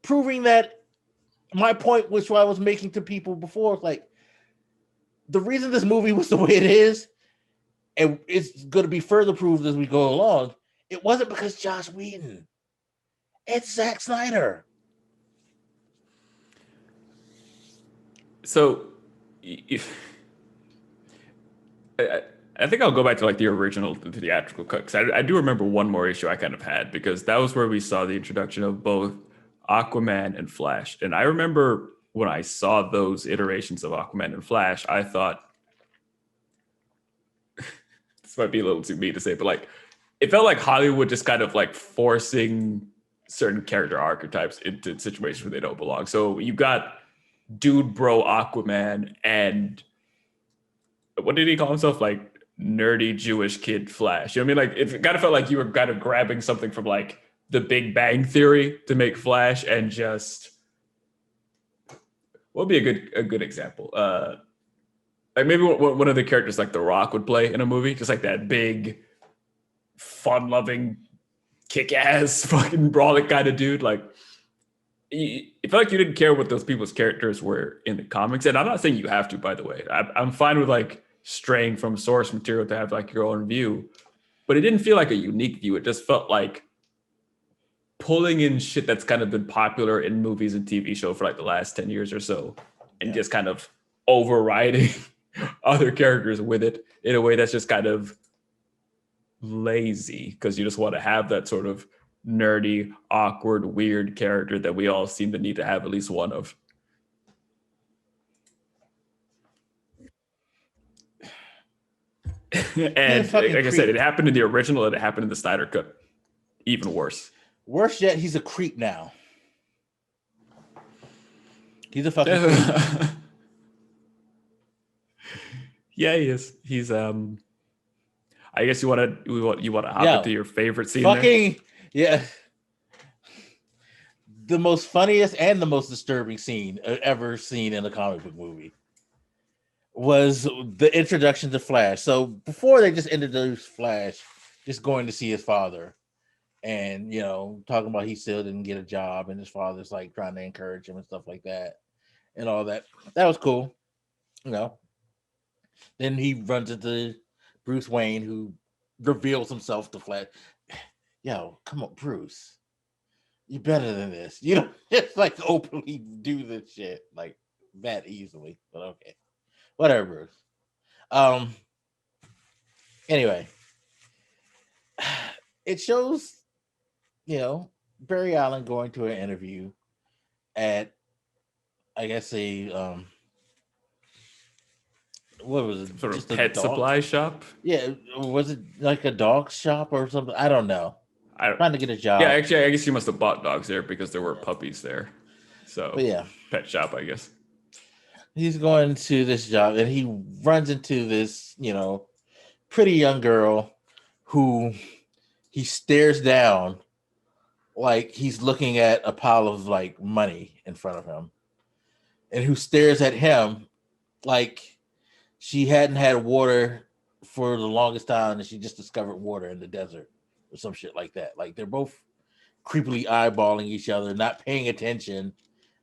Proving that my point, which I was making to people before, like the reason this movie was the way it is, and it's going to be further proved as we go along, it wasn't because Josh Whedon. It's Zack Snyder. So, if I think I'll go back to like the original theatrical cut because I do remember one more issue I kind of had because that was where we saw the introduction of both Aquaman and Flash. And I remember when I saw those iterations of Aquaman and Flash, I thought this might be a little too mean to say, but like it felt like Hollywood just kind of like forcing certain character archetypes into situations where they don't belong. So you got dude bro Aquaman and what did he call himself? Like nerdy Jewish kid Flash. You know what I mean? Like it kind of felt like you were kind of grabbing something from like the Big Bang Theory to make Flash and just what would be a good example? Like maybe one of the characters like The Rock would play in a movie, just like that big, fun-loving, kick-ass, fucking brawling kind of dude. Like it felt like you didn't care what those people's characters were in the comics, and I'm not saying you have to. By the way, I'm fine with like straying from source material to have like your own view, but it didn't feel like a unique view. It just felt like pulling in shit that's kind of been popular in movies and TV show for like the last 10 years or so and just kind of overriding other characters with it in a way that's just kind of lazy because you just want to have that sort of nerdy, awkward, weird character that we all seem to need to have at least one of. And like I said, it happened in the original and it happened in the Snyder Cut. Even worse. Worse yet, he's a creep now. He's a fucking creep. Yeah, he is. He's I guess you want to hop into your favorite scene fucking there? Yeah. The most funniest and the most disturbing scene ever seen in a comic book movie was the introduction to Flash. So before they just introduced Flash, just going to see his father. And, you know, talking about he still didn't get a job and his father's like trying to encourage him and stuff like that and all that. That was cool. You know, then he runs into Bruce Wayne, who reveals himself to Flash. Yo, come on, Bruce. You're better than this. You know, just like openly do this shit like that easily. But okay. Whatever, Bruce. Anyway. It shows, you know, Barry Allen going to an interview at, I guess, a what was it? Sort of pet supply shop? Yeah, was it like a dog shop or something? I don't know. Trying to get a job. Yeah, actually, I guess he must have bought dogs there because there were puppies there. So, but yeah, pet shop, I guess. He's going to this job and he runs into this, you know, pretty young girl who he stares down like he's looking at a pile of like money in front of him, and who stares at him like she hadn't had water for the longest time and she just discovered water in the desert or some shit like that. Like they're both creepily eyeballing each other, not paying attention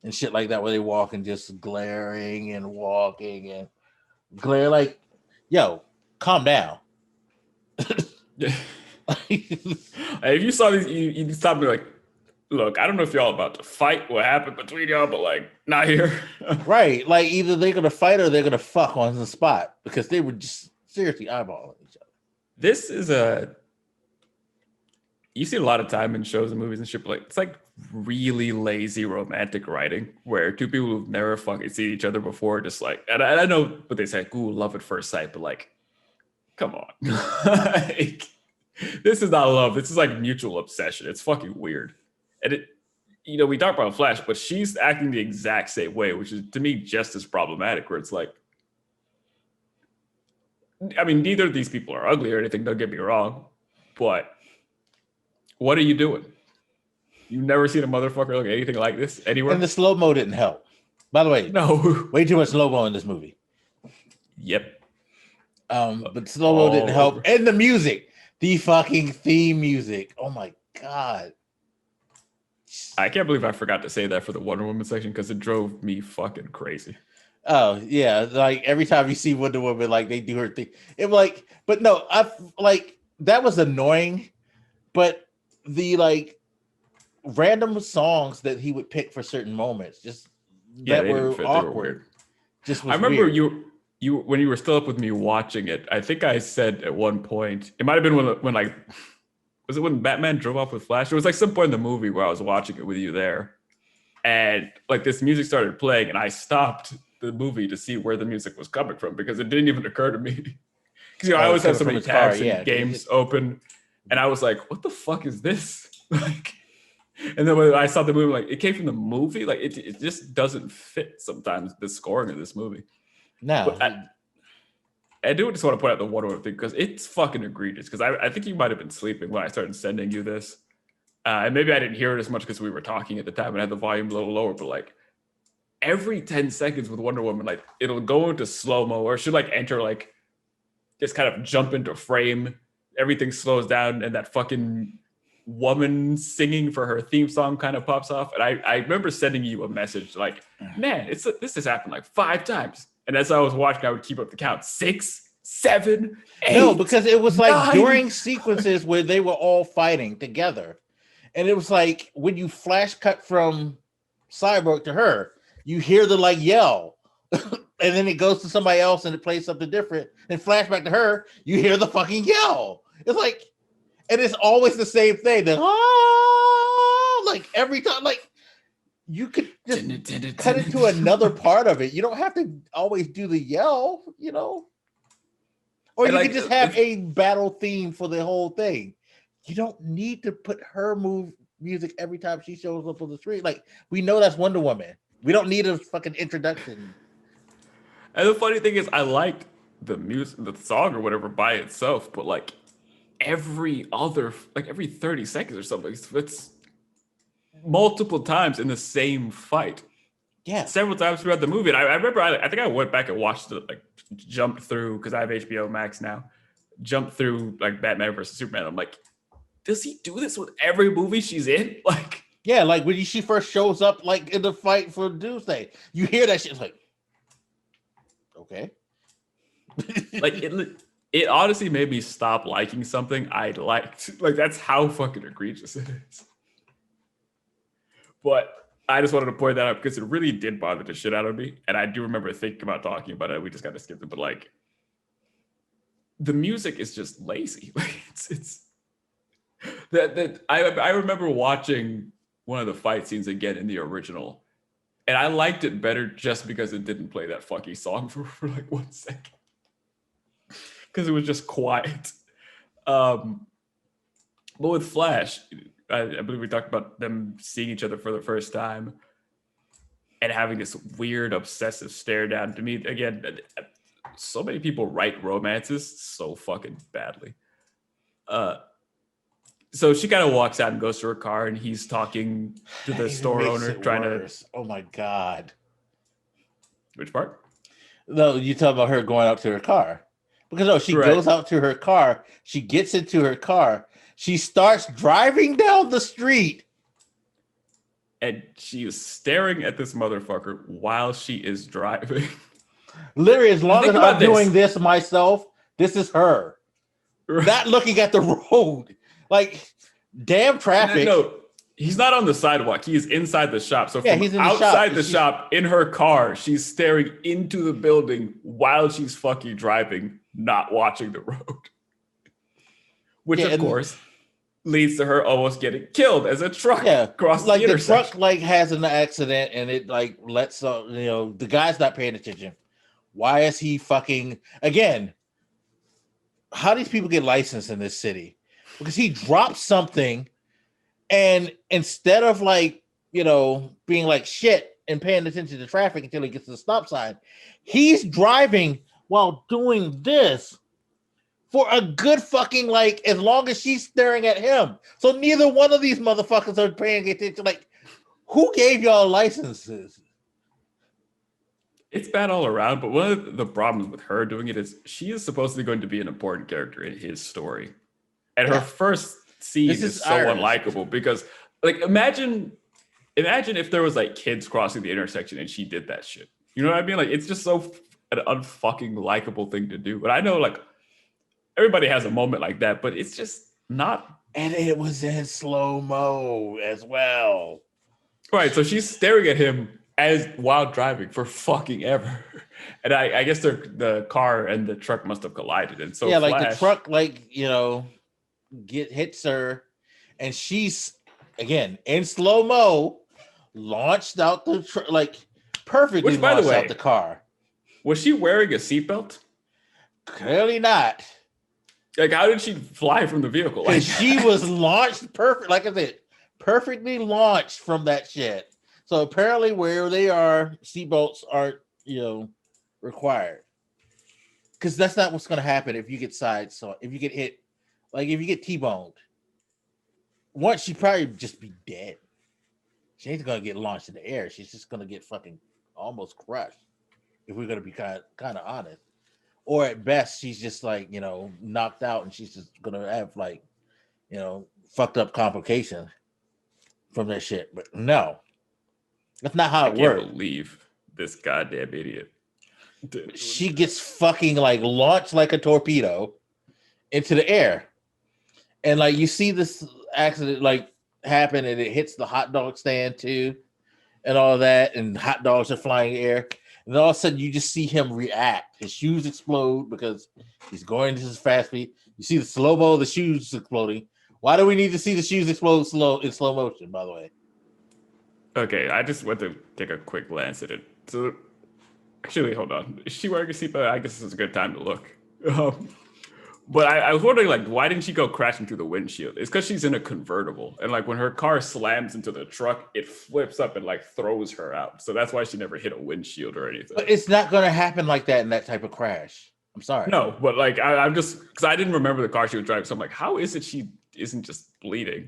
and shit like that, where they walk and just glaring and walking and glare like, yo, calm down. If you saw these, you'd stop me like, look, I don't know if y'all about to fight what happened between y'all, but like, not here. Right. Like either they're going to fight or they're going to fuck on the spot because they were just seriously eyeballing each other. This is you see a lot of time in shows and movies and shit, but like, it's like really lazy romantic writing where two people who've never fucking seen each other before just like, and I know what they say, like, ooh, love at first sight, but like, come on. Like, this is not love. This is like mutual obsession. It's fucking weird. And it, you know, we talk about Flash, but she's acting the exact same way, which is to me just as problematic, where it's like, I mean, neither of these people are ugly or anything, don't get me wrong, but what are you doing? You've never seen a motherfucker look anything like this anywhere? And the slow-mo didn't help. By the way, no. Way too much slow-mo in this movie. Yep. But slow-mo didn't help. And the music. The fucking theme music. Oh my God. I can't believe I forgot to say that for the Wonder Woman section because it drove me fucking crazy. Oh yeah, like every time you see Wonder Woman, like they do her thing. It like, but no, I like that was annoying. But the like random songs that he would pick for certain moments, just that were awkward. just I was remember weird. you when you were still up with me watching it. I think I said at one point, it might have been when like, was it when Batman drove off with Flash? It was like some point in the movie where I was watching it with you there, and like this music started playing, and I stopped the movie to see where the music was coming from because it didn't even occur to me. Because I Oh, it's always have coming so from many his car. tabs Yeah, and games open, and I was like, "What the fuck is this?" Like, and then when I saw the movie, like it came from the movie. Like it just doesn't fit sometimes the scoring of this movie. no, But I do just want to point out the Wonder Woman thing because it's fucking egregious. Because I think you might have been sleeping when I started sending you this, and maybe I didn't hear it as much because we were talking at the time and I had the volume a little lower. But like every 10 seconds with Wonder Woman, like it'll go into slow mo or she'll like enter like just kind of jump into frame. Everything slows down and that fucking woman singing for her theme song kind of pops off. And I remember sending you a message like, man, this has happened like 5 times. And as I was watching, I would keep up the count. 6, 7, 8. no, because it was like 9. during sequences where they were all fighting together, and it was like when you flash cut from Cyborg to her, you hear the like yell, and then it goes to somebody else and it plays something different, and flashback to her, you hear the fucking yell. It's like, and it's always the same thing. The like every time, like you could just cut into another part of it. You don't have to always do the yell, you know. Or you like, could just have a battle theme for the whole thing. You don't need to put her music every time she shows up on the screen. Like, we know that's Wonder Woman. We don't need a fucking introduction. And the funny thing is, I liked the music, the song or whatever by itself, but like every 30 seconds or something, it's multiple times in the same fight. Yeah. Several times throughout the movie. And I remember, I think I went back and watched it, like jumped through, because I have HBO Max now, jumped through like Batman versus Superman. I'm like, does he do this with every movie she's in? Like, yeah, like when she first shows up, like in the fight for Doomsday, you hear that shit, it's like, okay. like it honestly made me stop liking something I liked. Like, that's how fucking egregious it is. But I just wanted to point that out because it really did bother the shit out of me. And I do remember thinking about talking about it. We just got to skip it. But like, the music is just lazy. it's that I remember watching one of the fight scenes again in the original, and I liked it better just because it didn't play that fucking song for like 1 second, because it was just quiet. But with Flash, I believe we talked about them seeing each other for the first time and having this weird obsessive stare down. To me, again, so many people write romances so fucking badly. So she kind of walks out and goes to her car, and he's talking to the store owner, trying to. Oh my god! Which part? No, you talk about her going out to her car, because no, she goes out to her car. She gets into her car. She starts driving down the street, and she is staring at this motherfucker while she is driving. Literally, as long as I'm doing this myself, this is her. Not looking at the road. Like, damn traffic. No, he's not on the sidewalk. He is inside the shop. So yeah, from he's in outside the shop in her car, she's staring into the building while she's fucking driving, not watching the road. Which, of course, leads to her almost getting killed as a truck crosses the intersection. The truck like has an accident and it like lets the guy's not paying attention. Why is he fucking again? How these people get licensed in this city? Because he drops something, and instead of being like shit and paying attention to traffic until he gets to the stop sign, he's driving while doing this for a good fucking as long as she's staring at him. So neither one of these motherfuckers are paying attention. Like, who gave y'all licenses? It's bad all around, but one of the problems with her doing it is she is supposedly going to be an important character in his story. And her first scene is so unlikable because, like, imagine if there was like kids crossing the intersection and she did that shit. You know what I mean? Like, it's just so an unfucking likable thing to do. But I know, like, everybody has a moment like that, but it's just not. And it was in slow-mo as well. Right, so she's staring at him while driving for fucking ever. And I guess the car and the truck must have collided. And so Yeah, like the Flash, truck, like, hits her, and she's again in slow mo, launched out the like perfectly which by the launched out way, the car. was she wearing a seatbelt? Clearly not, Like, how did she fly from the vehicle? Like because she was launched perfect. Like I said, perfectly launched from that shit. So apparently, where they are, seatbelts aren't required. Because that's not what's going to happen if you get so if you get hit, like if you get T-boned, once she probably just be dead. She ain't going to get launched in the air. She's just going to get fucking almost crushed. If we're going to be kind of honest, or at best, she's just like knocked out, and she's just going to have like fucked up complications from that shit. But no, that's not how I it can't works. believe this goddamn idiot. She gets fucking like launched like a torpedo into the air, and like you see this accident like happen, and it hits the hot dog stand too, and all of that, and hot dogs are flying in the air, and then all of a sudden you just see him react. His shoes explode because he's going this fast speed. You see the slow mo, the shoes exploding. Why do we need to see the shoes explode in slow motion? By the way, Okay, I just went to take a quick glance at it. So, actually, hold on. Is she wearing a seatbelt? I guess this is a good time to look. But I was wondering, like, why didn't she go crashing through the windshield? It's because she's in a convertible, and like when her car slams into the truck, it flips up and like throws her out. So that's why she never hit a windshield or anything. but it's not going to happen like that in that type of crash. I'm sorry. No, but like I'm just because I didn't remember the car she was driving, so I'm like, how is it she isn't just bleeding?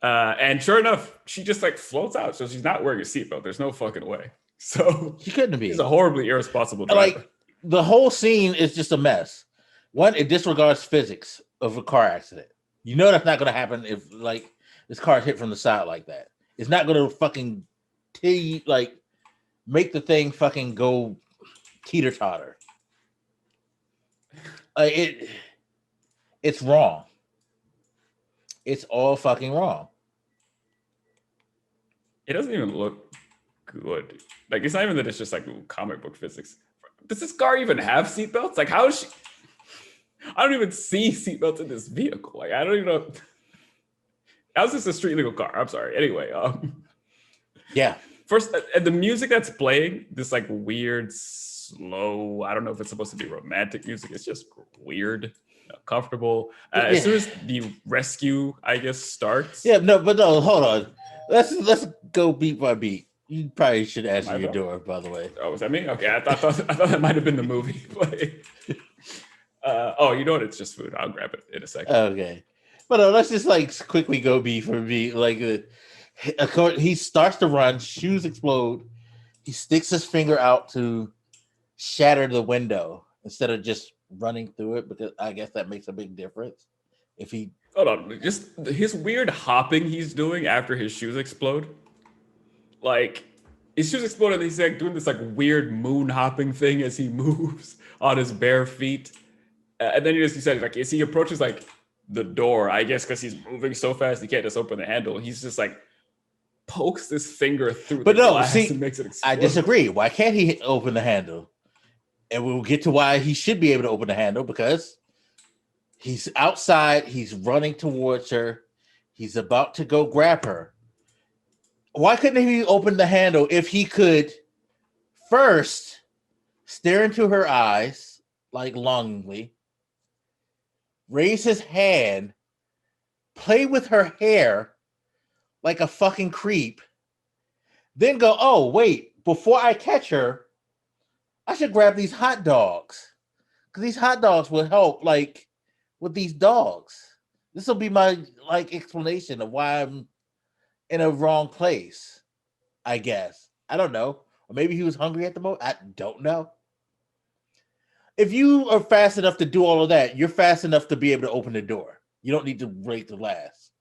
And sure enough, she just like floats out, so she's not wearing a seatbelt. There's no fucking way. So She couldn't be. She's a horribly irresponsible driver. Like the whole scene is just a mess. One, it disregards physics of a car accident. You know that's not going to happen if like this car hit from the side like that. It's not going to fucking make the thing fucking go teeter totter. It's wrong. It's all fucking wrong. It doesn't even look good. Like it's not even that it's just like comic book physics. Does this car even have seatbelts? Like how is she? I don't even see seatbelts in this vehicle. Like I don't even know. How's this a street legal car? I'm sorry. Anyway, yeah. First, and the music that's playing, this like weird, slow. I don't know if it's supposed to be romantic music. It's just weird, comfortable. As soon as the rescue, I guess, starts. Yeah, no. Hold on. Let's go beat by beat. You probably should answer your door, by the way. Oh, was that me? Okay, I thought that might have been the movie. Oh, you know what? It's just food. I'll grab it in a second. Okay, but let's just like quickly go beat for beat. Like he starts to run, shoes explode. He sticks his finger out to shatter the window instead of just running through it, because I guess that makes a big difference. If he hold on, just his weird hopping he's doing after his shoes explode. Like his shoes explode and he's like doing this like weird moon hopping thing as he moves on his bare feet. And then you said like as he approaches like the door, I guess because he's moving so fast he can't just open the handle. He's just like pokes this finger through the glass and makes it explode. I disagree. Why can't he open the handle? And we'll get to why he should be able to open the handle, because he's outside, he's running towards her, he's about to go grab her. Why couldn't he open the handle if he could first stare into her eyes like longingly, raise his hand, play with her hair like a fucking creep, then go, oh, wait, before I catch her, I should grab these hot dogs, because these hot dogs will help like with these dogs. This will be my like explanation of why I'm in a wrong place, I guess. I don't know. Or maybe he was hungry at the moment. I don't know. If you are fast enough to do all of that, you're fast enough to be able to open the door. You don't need to wait to last.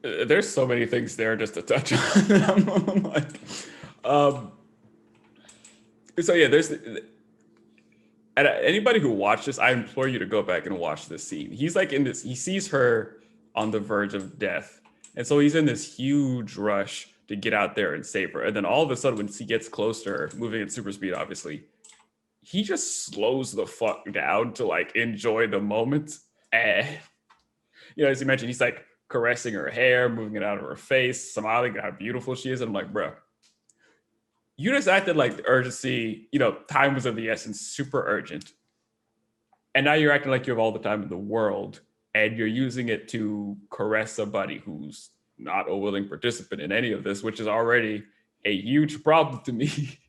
There's so many things there just to touch on. I'm like, so yeah, there's and anybody who watched this, I implore you to go back and watch this scene. He's like in this, he sees her on the verge of death. And so he's in this huge rush to get out there and save her. And then all of a sudden, when he gets close to her, moving at super speed, obviously, he just slows the fuck down to like enjoy the moment. And, you know, as you mentioned, he's like caressing her hair, moving it out of her face, smiling at how beautiful she is. And I'm like, bro, you just acted like the urgency, you know, time was of the essence, super urgent. And now you're acting like you have all the time in the world and you're using it to caress somebody who's not a willing participant in any of this, which is already a huge problem to me,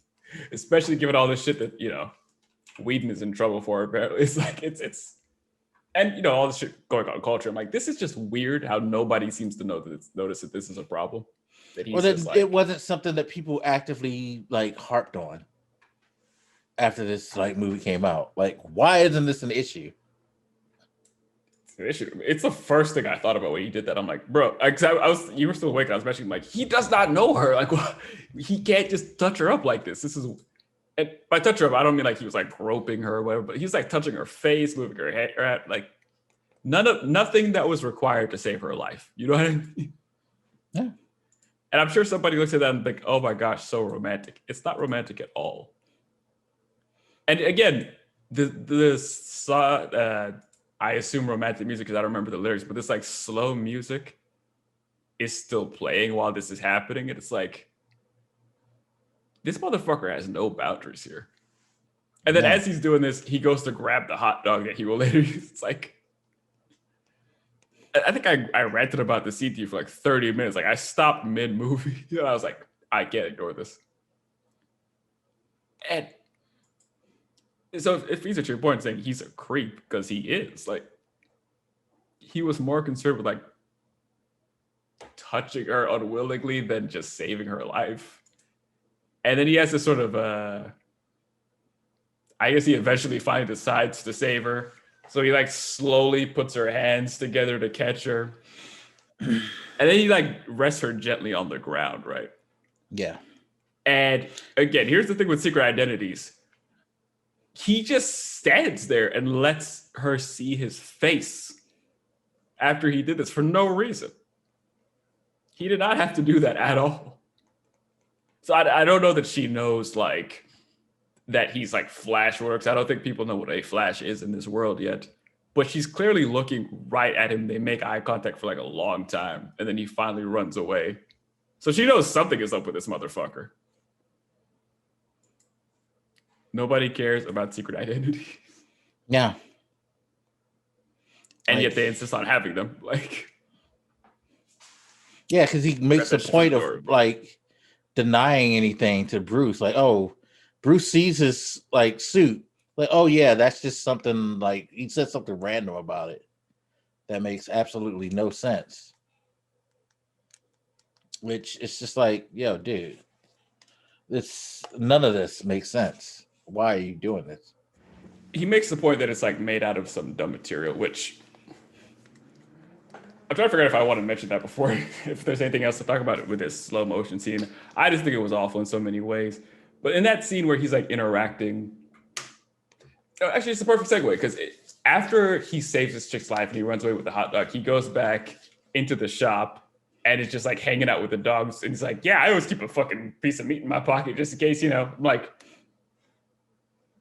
especially given all this shit that, you know, Whedon is in trouble for. Apparently, it's like it's, and you know all this shit going on in culture. I'm like, this is just weird how nobody seems to notice that this is a problem. That he's just like, it wasn't something that people actively like harped on after this like movie came out. Like, why isn't this an issue? It's an issue. It's the first thing I thought about when he did that. I'm like, bro, you were still awake. And I was mentioning like, he does not know her. Like, he can't just touch her up like this. This is. And by touch her up, I don't mean like he was like groping her or whatever, but he was like touching her face, moving her hair, like nothing that was required to save her life. You know what I mean? Yeah. And I'm sure somebody looks at that and think, oh my gosh, so romantic. It's not romantic at all. And again, I assume romantic music because I don't remember the lyrics, but this like slow music is still playing while this is happening. And it's like, this motherfucker has no boundaries here. And then as he's doing this, he goes to grab the hot dog that he will later use. It's like, I think I ranted about the scene to you for like 30 minutes. Like I stopped mid-movie. You know, I was like, I can't ignore this. And so if he's at your point saying he's a creep, because he is, like, he was more concerned with like touching her unwillingly than just saving her life. And then he has this sort of, I guess he eventually finally decides to save her. So he like slowly puts her hands together to catch her. And then he like rests her gently on the ground, right? Yeah. And again, here's the thing with secret identities. He just stands there and lets her see his face after he did this for no reason. He did not have to do that at all. So I don't know that she knows like that he's like Flash works. I don't think people know what a Flash is in this world yet. But she's clearly looking right at him. They make eye contact for like a long time. And then he finally runs away. So she knows something is up with this motherfucker. Nobody cares about secret identities. Yeah. And yet they insist on having them. Like, yeah, because he makes a point of like denying anything to Bruce. Like, oh, Bruce sees his like suit. Like, oh yeah, that's just something like he said something random about it. That makes absolutely no sense. Which it's just like, yo, dude, none of this makes sense. Why are you doing this? He makes the point that it's like made out of some dumb material, which I'm trying to figure out if I want to mention that before, if there's anything else to talk about it with this slow motion scene. I just think it was awful in so many ways. But in that scene where he's like interacting, actually it's the perfect segue because after he saves this chick's life and he runs away with the hot dog, he goes back into the shop and is just like hanging out with the dogs. And he's like, yeah, I always keep a fucking piece of meat in my pocket just in case, you know. I'm like,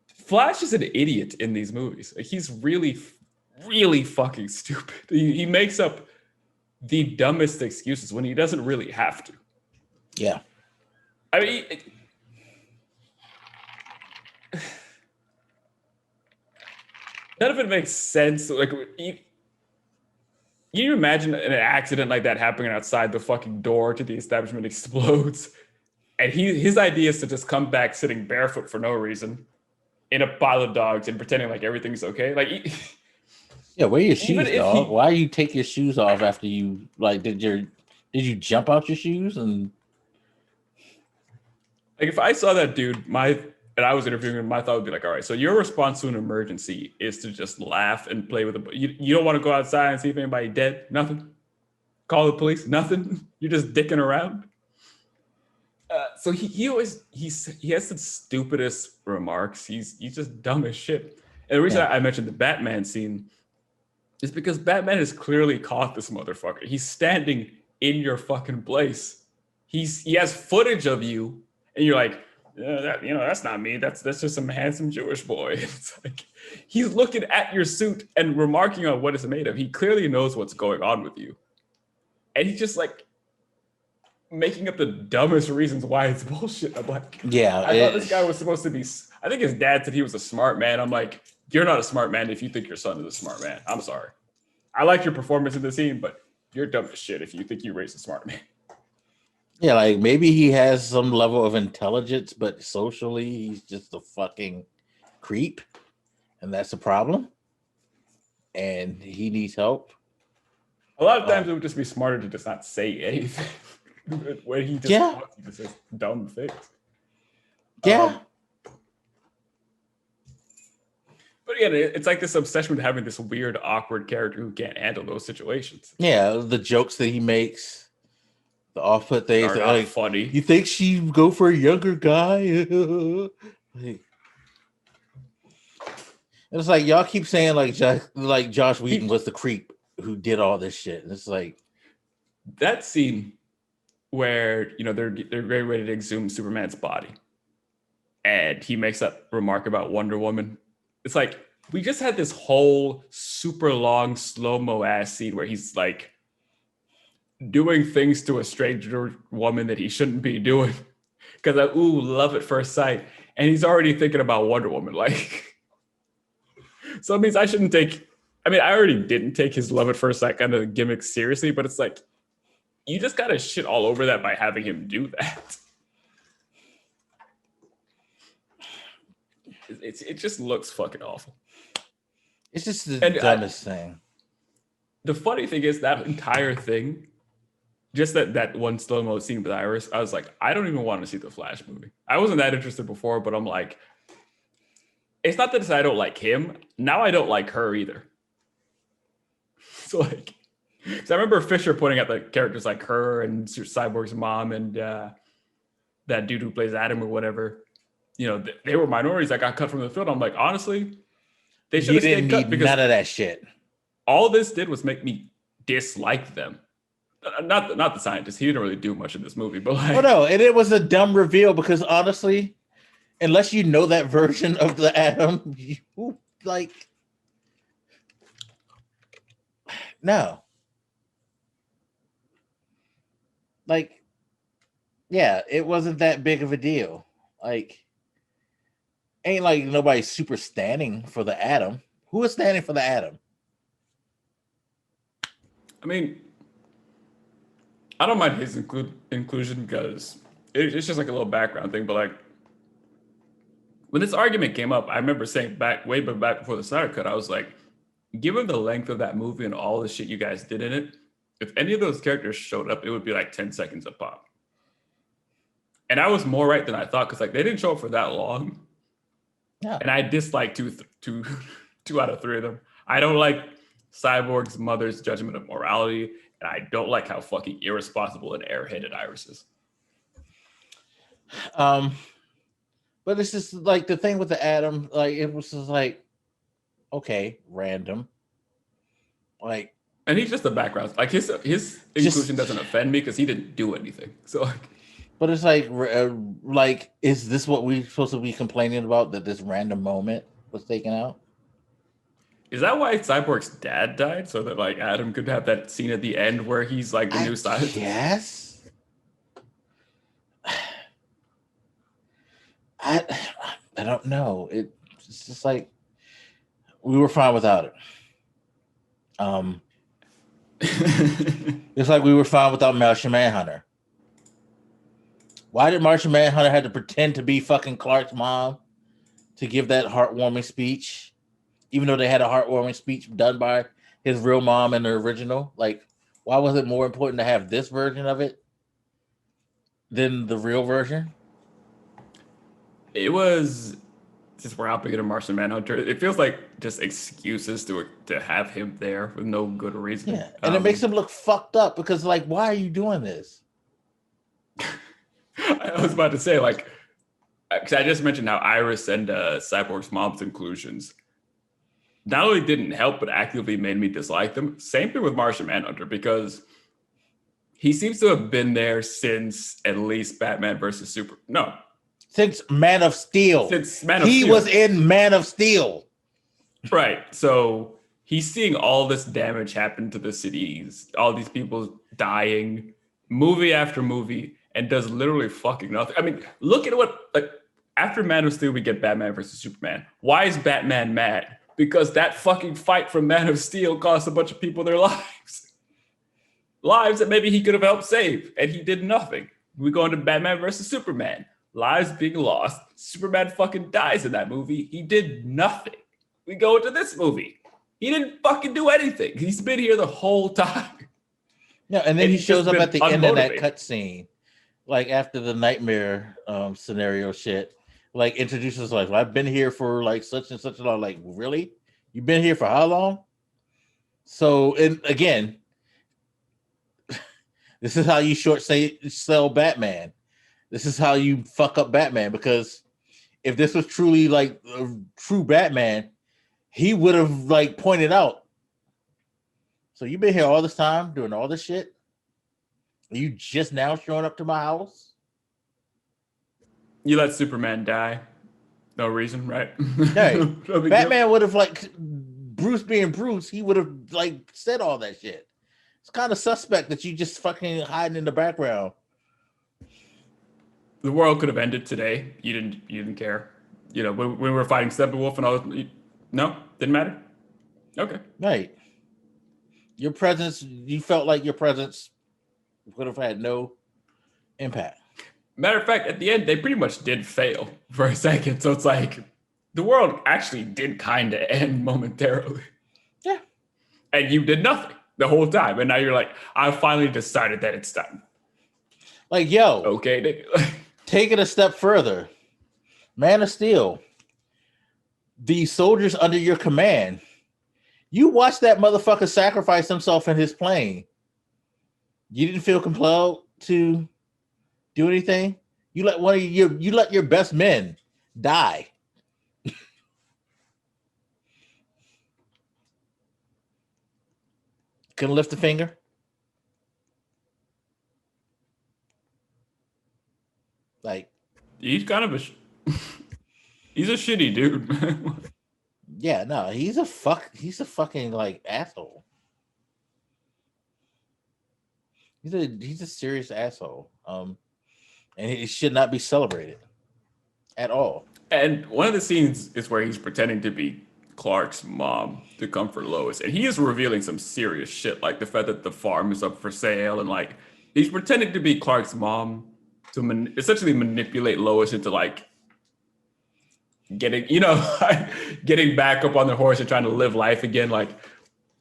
Flash is an idiot in these movies. Like, he's really, really fucking stupid. He makes up the dumbest excuses when he doesn't really have to. Yeah. I mean, none of it makes sense. Like, you imagine an accident like that happening outside the fucking door to the establishment explodes, and his idea is to just come back sitting barefoot for no reason in a pile of dogs and pretending like everything's okay. Like, yeah, wear your shoes, dog. Why you take your shoes off after you like did you jump out your shoes? And like, if I saw that dude, and I was interviewing him, my thought would be like, all right, so your response to an emergency is to just laugh and play with you don't want to go outside and see if anybody dead? Nothing? Call the police? Nothing? You're just dicking around? So he has the stupidest remarks. He's just dumb as shit. And the reason I mentioned the Batman scene is because Batman has clearly caught this motherfucker. He's standing in your fucking place. he has footage of you, and you're like, that's not me. That's just some handsome Jewish boy. It's like he's looking at your suit and remarking on what it's made of. He clearly knows what's going on with you, and he's just like making up the dumbest reasons why it's bullshit. I'm like, yeah, I thought this guy was supposed to be. I think his dad said he was a smart man. I'm like, you're not a smart man if you think your son is a smart man. I'm sorry. I like your performance in the scene, but you're dumb as shit if you think you raised a smart man. yeah, like maybe he has some level of intelligence, but socially he's just a fucking creep, and that's a problem. And he needs help. A lot of times it would just be smarter to just not say anything. When he just wants you to say dumb things. Yeah. But again, it's like this obsession with having this weird, awkward character who can't handle those situations. Yeah, the jokes that he makes, the off-put things are not like funny. You think she'd go for a younger guy? It's like y'all keep saying like Josh Whedon was the creep who did all this shit. And it's like that scene where they're getting ready to exhume Superman's body, and he makes that remark about Wonder Woman. It's like we just had this whole super long slow-mo ass scene where he's like doing things to a stranger woman that he shouldn't be doing because love at first sight, and he's already thinking about Wonder Woman. Like, so it means I shouldn't take. I mean, I already didn't take his love at first sight kind of gimmick seriously, but it's like you just gotta shit all over that by having him do that. It just looks fucking awful. It's just the dumbest thing. The funny thing is that entire thing, just that one slow-mo scene with Iris, I was like, I don't even want to see the Flash movie. I wasn't that interested before, but I'm like, it's not that I don't like him. Now I don't like her either. So like, because I remember Fisher pointing out the characters like her and Cyborg's mom and that dude who plays Adam or whatever. They were minorities that got cut from the film. I'm like, honestly, they should have stayed cut because none of that shit. All this did was make me dislike them. Not the scientist. He didn't really do much in this movie, but like, no, and it was a dumb reveal because honestly, unless you know that version of the Atom, you like no. Like, yeah, it wasn't that big of a deal. Like, ain't like nobody's super standing for the Atom. Who is standing for the Atom? I mean, I don't mind his inclusion because it's just like a little background thing. But like, when this argument came up, I remember saying way back before the Snyder Cut, I was like, given the length of that movie and all the shit you guys did in it, if any of those characters showed up, it would be like 10 seconds a pop. And I was more right than I thought because like they didn't show up for that long. Yeah. And I disliked two out of three of them. I don't like Cyborg's mother's judgment of morality, and I don't like how fucking irresponsible and airheaded Iris is. But it's just like the thing with the Atom, like it was just like, okay, random. Like, and he's just the background. Like his inclusion doesn't offend me because he didn't do anything. So like, but it's like, is this what we're supposed to be complaining about? That this random moment was taken out? Is that why Cyborg's dad died? So that like Adam could have that scene at the end where he's like the new side? Yes. I don't know. It's just like we were fine without it. It's like we were fine without Martian Manhunter. Why did Martian Manhunter have to pretend to be fucking Clark's mom to give that heartwarming speech? Even though they had a heartwarming speech done by his real mom in the original. Like, why was it more important to have this version of it than the real version? It was, since we're hopping into Martian Manhunter, it feels like just excuses to have him there with no good reason. Yeah, and it makes him look fucked up because, like, why are you doing this? I was about to say, like, because I just mentioned how Iris and Cyborg's mom's inclusions not only didn't help, but actively made me dislike them. Same thing with Martian Manhunter, because He seems to have been there since at least Batman versus Super. No, Since Man of Steel. since Man of He Steel. was in Man of Steel. Right. So he's seeing all this damage happen to the cities, all these people dying, movie after movie, and does literally fucking nothing. I mean, look at what, like, after Man of Steel, we get Batman versus Superman. Why is Batman mad? Because that fucking fight from Man of Steel cost a bunch of people their lives. Lives that maybe he could have helped save, and he did nothing. We go into Batman versus Superman. Lives being lost. Superman fucking dies in that movie. He did nothing. We go into this movie. He didn't fucking do anything. He's been here the whole time. Yeah, and then And he he's shows just up been at the end of that unmotivated. cutscene, like after the nightmare scenario shit. Like introduces like, I've been here for like such and such a long. Like, really? You've been here for how long? So, and again, this is how you sell Batman. This is how you fuck up Batman, because if this was truly like a true Batman, he would have like pointed out. So you've been here all this time doing all this shit. Are you just now showing up to my house? You let Superman die. No reason, right? Hey, No big Batman deal. would have like Bruce being Bruce. He would have like said all that shit. It's kind of suspect that you just fucking hiding in the background. The world could have ended today. You didn't care. You know, when we were fighting Steppenwolf and all that. No, didn't matter. Okay. Right. Your presence, you felt like your presence would have had no impact. Matter of fact, at the end, they pretty much did fail for a second. So it's like the world actually did kind of end momentarily. Yeah. And you did nothing the whole time. And now you're like, I finally decided that it's time. Like, yo, Okay. take it a step further. Man of Steel, the soldiers under your command, you watched that motherfucker sacrifice himself in his plane. You didn't feel compelled to do anything. You let your best men die. Couldn't lift a finger. Like, He's kind of he's a shitty dude, man. yeah, no, he's a fucking like asshole. He's a serious asshole. And he should not be celebrated at all. And one of the scenes is where he's pretending to be Clark's mom to comfort Lois. And he is revealing some serious shit, like the fact that the farm is up for sale. And like, he's pretending to be Clark's mom to essentially manipulate Lois into like getting, getting back up on the horse and trying to live life again. Like,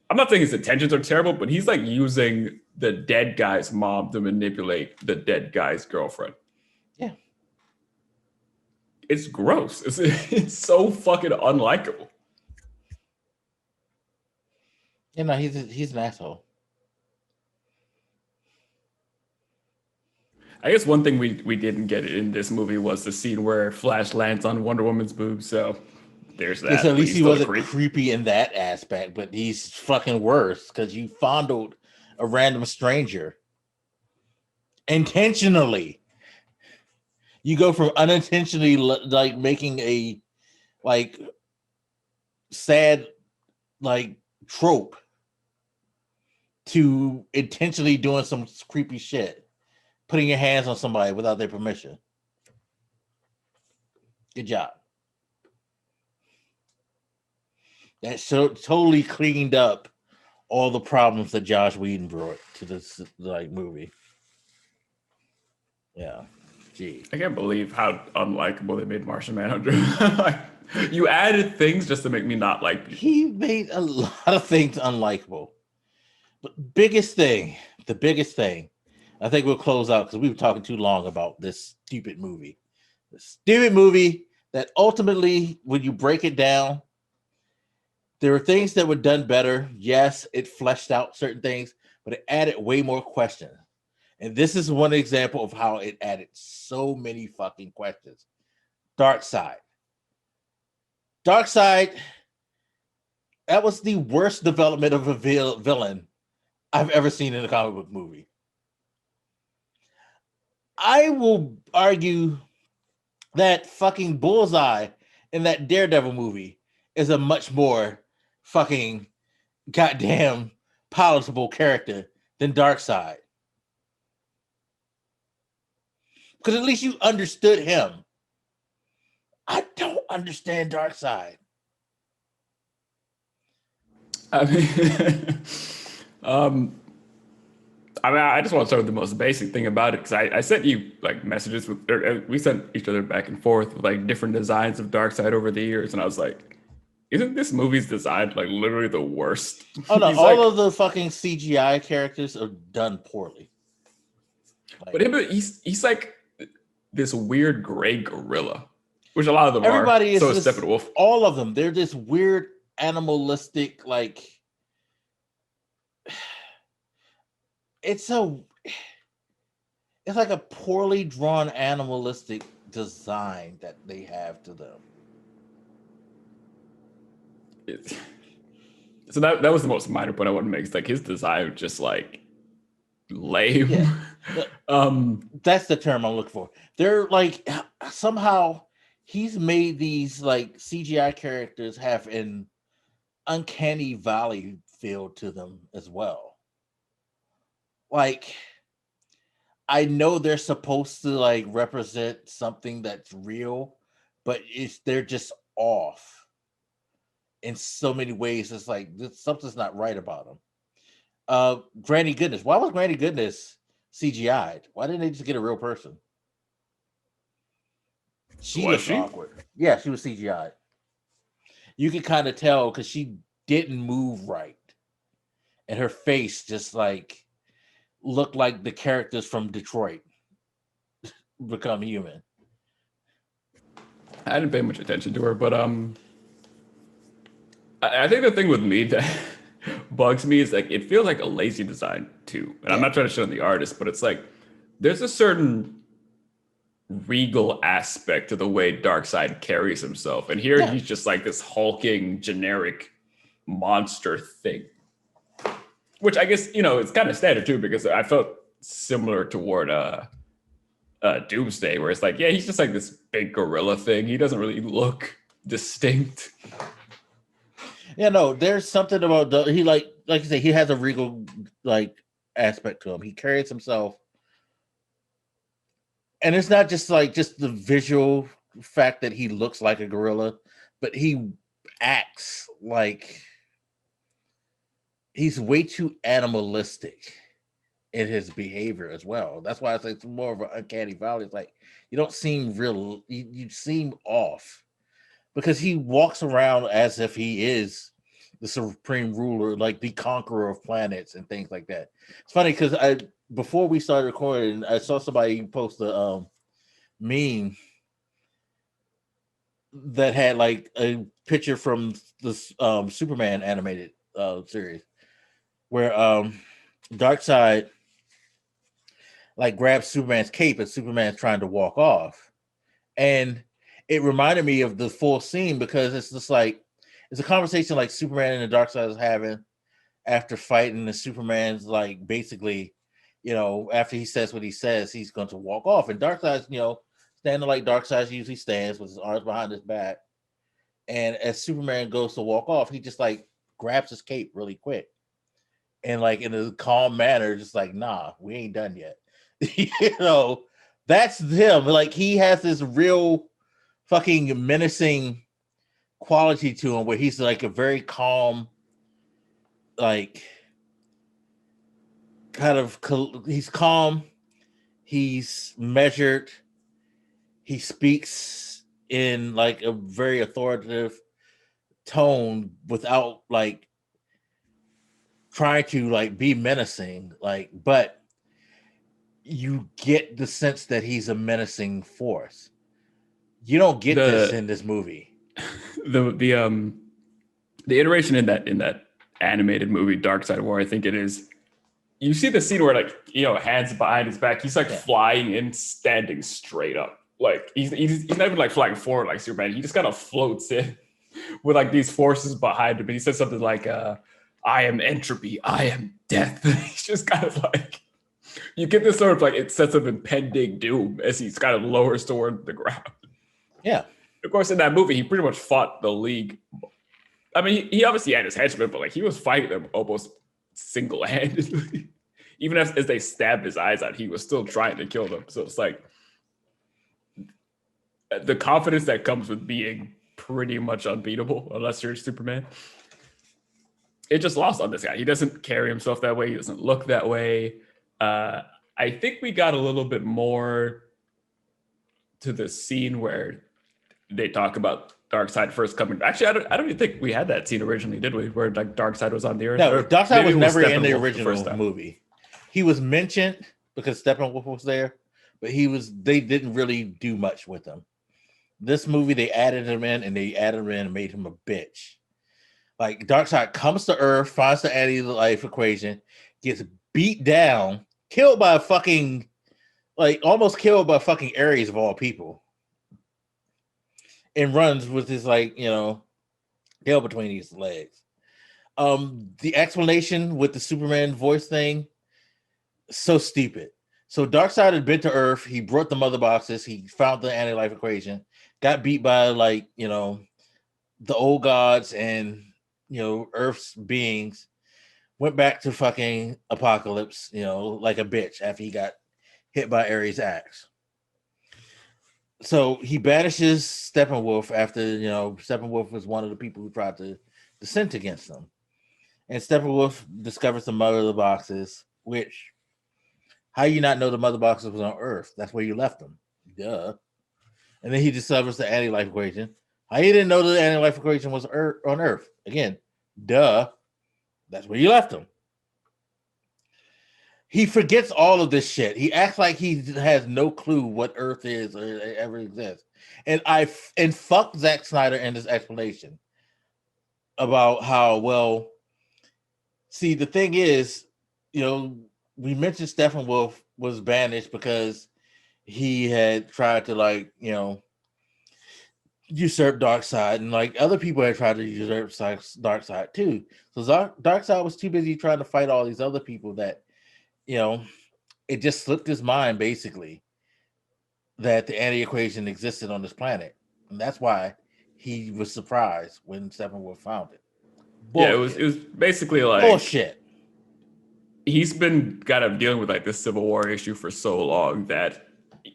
I'm not saying his intentions are terrible, but he's like using the dead guy's mom to manipulate the dead guy's girlfriend. Yeah. It's gross. It's so fucking unlikable. You know, he's an asshole. I guess one thing we didn't get in this movie was the scene where Flash lands on Wonder Woman's boob. So there's that. Yes, at least he wasn't creep. creepy in that aspect, but he's fucking worse because you fondled a random stranger intentionally. You go from unintentionally like making a like sad like trope to intentionally doing some creepy shit, putting your hands on somebody without their permission. Good job. That so totally cleaned up all the problems that Josh Whedon brought to this like movie. Yeah. Gee. I can't believe how unlikable they made Martian Manhunter. Like, you added things just to make me not like people. He made a lot of things unlikable. But the biggest thing, I think we'll close out because we were talking too long about this stupid movie. The stupid movie that ultimately, when you break it down, there were things that were done better. Yes, it fleshed out certain things, but it added way more questions. And this is one example of how it added so many fucking questions. Darkseid. Darkseid, that was the worst development of a villain I've ever seen in a comic book movie. I will argue that fucking Bullseye in that Daredevil movie is a much more fucking goddamn palatable character than Darkseid. Because at least you understood him. I don't understand Darkseid. I mean, I just want to start with the most basic thing about it because I sent you like messages with, we sent each other back and forth with like different designs of Darkseid over the years, and I was like, isn't this movie's design like literally the worst? Oh no, He's all like, of the fucking CGI characters are done poorly. but he's like this weird gray gorilla, which a lot of them everybody are. is So is just, Steppenwolf. all of them. They're this weird animalistic, like it's like a poorly drawn animalistic design that they have to them. So that was the most minor point I want to make. It's like his design was just like lame. Yeah. That's the term I'm looking for. They're like, somehow he's made these like CGI characters have an uncanny valley feel to them as well. Like, I know they're supposed to like represent something that's real, but they're just off in so many ways. It's like something's not right about them. Granny Goodness. Why was Granny Goodness CGI'd? Why didn't they just get a real person? She looks awkward. Yeah, she was CGI'd. You can kind of tell because she didn't move right, and her face just like looked like the characters from Detroit become human. I didn't pay much attention to her, but I think the thing with me that bugs me is like it feels like a lazy design too. And I'm not trying to shit on the artist, but it's like there's a certain regal aspect to the way Darkseid carries himself. And here he's just like this hulking generic monster thing. Which I guess, you know, it's kind of standard too, because I felt similar toward Doomsday, where it's like, yeah, he's just like this big gorilla thing. He doesn't really look distinct. Yeah, no, there's something about he like you say, he has a regal like aspect to him. He carries himself, and it's not just the visual fact that he looks like a gorilla, but he acts like he's way too animalistic in his behavior as well. That's why I say it's more of an uncanny valley. It's like you don't seem real, you seem off. Because he walks around as if he is the supreme ruler, like the conqueror of planets and things like that. It's funny because before we started recording, I saw somebody post a meme that had like a picture from the Superman animated series where Darkseid like grabs Superman's cape and Superman's trying to walk off. And it reminded me of the full scene because it's just like it's a conversation like Superman and the Darkseid is having after fighting, and Superman's like basically, you know, after he says what he says, he's going to walk off, and Darkseid's, you know, standing like Darkseid usually stands with his arms behind his back, and as Superman goes to walk off, he just like grabs his cape really quick, and like in a calm manner, just like, nah, we ain't done yet. You know, that's him. Like he has this real fucking menacing quality to him where he's like a very calm, like kind of he's calm, he's measured, he speaks in like a very authoritative tone without like trying to like be menacing, like, but you get the sense that he's a menacing force. You don't get this in this movie. The iteration in that animated movie Darkseid, where I think it is, you see the scene where like, you know, hands behind his back, he's like flying in, standing straight up. Like he's not even like flying forward like Superman. He just kind of floats in with like these forces behind him. And he says something like, I am entropy, I am death. He's just kind of like You get this sort of like it sense of impending doom as he's kind of lowers toward the ground. Yeah. Of course, in that movie, he pretty much fought the League. I mean, he obviously had his henchmen, but like he was fighting them almost single-handedly. Even as they stabbed his eyes out, he was still trying to kill them. So it's like the confidence that comes with being pretty much unbeatable, unless you're Superman. It just lost on this guy. He doesn't carry himself that way. He doesn't look that way. I think we got a little bit more to the scene where they talk about Darkseid first coming. Actually, I don't even think we had that scene originally, did we? Where like Darkseid was on the Earth. No, Darkseid was never in the Steppenwolf original movie. He was mentioned because Steppenwolf was there, but they didn't really do much with him. This movie, they added him in, and made him a bitch. Like Darkseid comes to Earth, finds the anti-life equation, gets beat down, killed by almost killed by fucking Ares of all people, and runs with his tail between his legs. The explanation with the Superman voice thing, so stupid. So Darkseid had been to Earth. He brought the mother boxes. He found the anti-life equation. Got beat by the old gods and Earth's beings. Went back to fucking Apocalypse, like a bitch after he got hit by Ares' axe. So he banishes Steppenwolf after Steppenwolf was one of the people who tried to dissent against him. And Steppenwolf discovers the mother of the boxes, which how you not know the mother boxes was on Earth? That's where you left them. Duh. And then he discovers the anti-life equation. How you didn't know the anti-life equation was on Earth? Again, duh. That's where you left them. He forgets all of this shit. He acts like he has no clue what Earth is or ever exists. And fuck Zack Snyder and his explanation about how, see, the thing is, we mentioned Steppenwolf was banished because he had tried to usurp Darkseid, and other people had tried to usurp Darkseid too. So Darkseid was too busy trying to fight all these other people that it just slipped his mind basically that the anti-equation existed on this planet, and that's why he was surprised when Steppenwolf found it. Bullshit. Yeah, it was basically like bullshit. He's been kind of dealing with this Civil War issue for so long that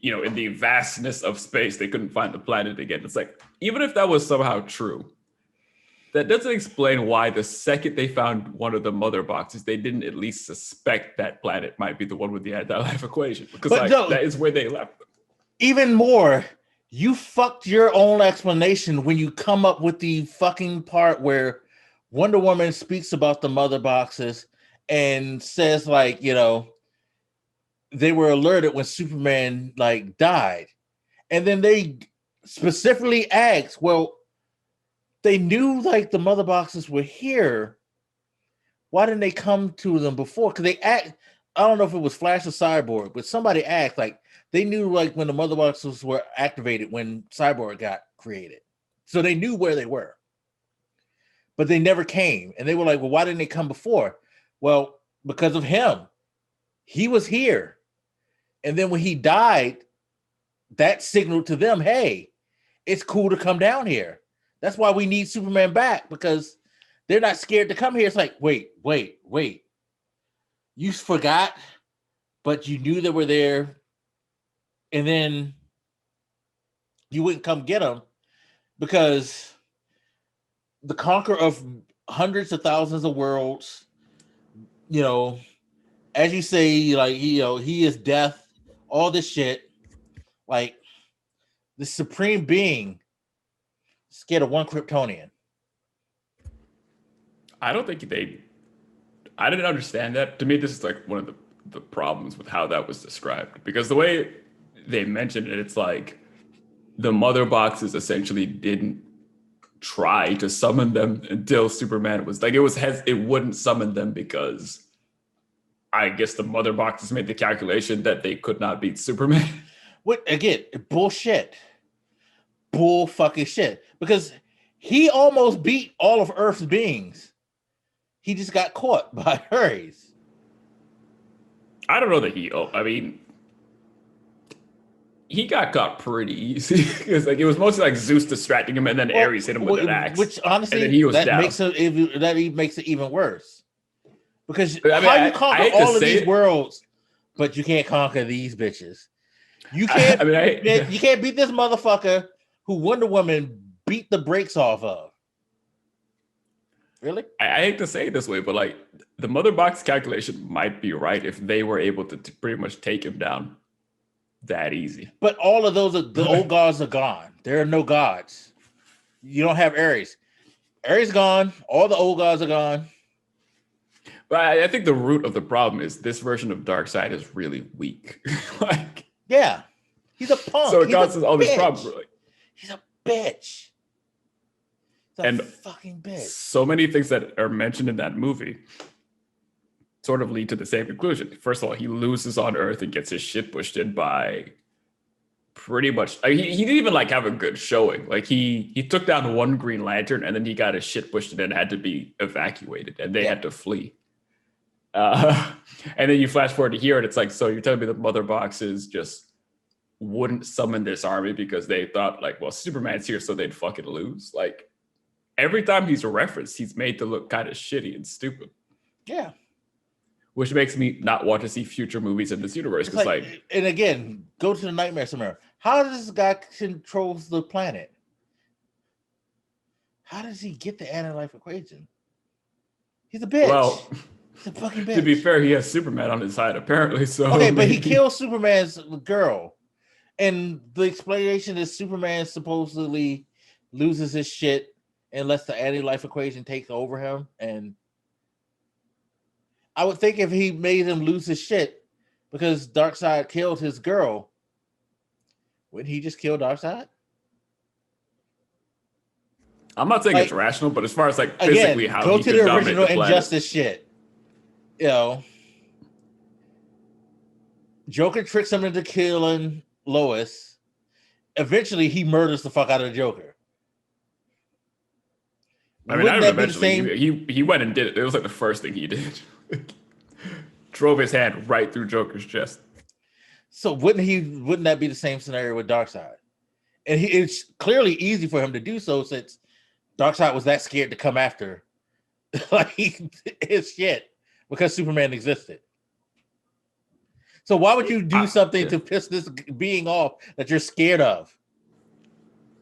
in the vastness of space they couldn't find the planet again. It's like, even if that was somehow true, that doesn't explain why the second they found one of the mother boxes, they didn't at least suspect that planet might be the one with the anti-life equation, because that is where they left them. Even more, you fucked your own explanation when you come up with the fucking part where Wonder Woman speaks about the mother boxes and says they were alerted when Superman died. And then they specifically asked, well, they knew the mother boxes were here. Why didn't they come to them before? Because they act. I don't know if it was Flash or Cyborg, but somebody asked they knew when the mother boxes were activated when Cyborg got created, so they knew where they were. But they never came, and they were like, "Well, why didn't they come before?" Well, because of him. He was here, and then when he died, that signaled to them, "Hey, it's cool to come down here." That's why we need Superman back, because they're not scared to come here. It's like, wait. You forgot, but you knew they were there, and then you wouldn't come get them because the conqueror of hundreds of thousands of worlds, as you say, he is death, all this shit, the supreme being scared of one Kryptonian. I don't think I didn't understand that. To me, this is one of the problems with how that was described, because the way they mentioned it, it's like the mother boxes essentially didn't try to summon them until Superman was it wouldn't summon them because I guess the mother boxes made the calculation that they could not beat Superman. What, again, bullshit. Bull fucking shit. Because he almost beat all of Earth's beings. He just got caught by Ares. I don't know that he. Oh, I mean, he got caught pretty easy because like it was mostly like Zeus distracting him, and then Ares hit him with an axe, which honestly, and then he was that down. makes it even worse. Because I mean, how you conquer all of these it, worlds, but you can't conquer these bitches. You can't. You can't beat this motherfucker who Wonder Woman beat the brakes off of. Really? I hate to say it this way, but like the mother box calculation might be right if they were able to pretty much take him down that easy. But all of those, the old gods are gone. There are no gods. You don't have Ares. Ares gone. All the old gods are gone. But I think the root of the problem is this version of Darkseid is really weak. Like, yeah, he's a punk. So it causes all these problems. Really. He's a bitch. And fucking bitch. So many things that are mentioned in that movie sort of lead to the same conclusion. First of all, he loses on Earth and gets his shit pushed in by pretty much. He didn't even like have a good showing. Like he took down one Green Lantern and then he got his shit pushed in and had to be evacuated and they had to flee. And then you flash forward to here and it's like, so you're telling me the mother boxes just wouldn't summon this army because they thought like, well, Superman's here, so they'd fucking lose. Like every time he's referenced, he's made to look kind of shitty and stupid. Yeah. Which makes me not want to see future movies in this universe. Because like, and again, go to the nightmare scenario. How does this guy control the planet? How does he get the anti-life equation? He's a bitch. Well, he's a fucking bitch. To be fair, he has Superman on his side, apparently. So okay, but he kills Superman's girl. And the explanation is Superman supposedly loses his shit and lets the anti-life equation take over him. And I would think if he made him lose his shit because Darkseid killed his girl, wouldn't he just kill Darkseid? I'm not saying it's rational, but as far as like physically how go he to could the original the Injustice shit. You know, Joker tricks him into killing Lois. Eventually, he murders the fuck out of the Joker. I mean, not eventually. He went and did it. It was like the first thing he did. Drove his hand right through Joker's chest. So wouldn't that be the same scenario with Darkseid? And it's clearly easy for him to do so since Darkseid was that scared to come after like his shit because Superman existed. So why would you do something to piss this being off that you're scared of?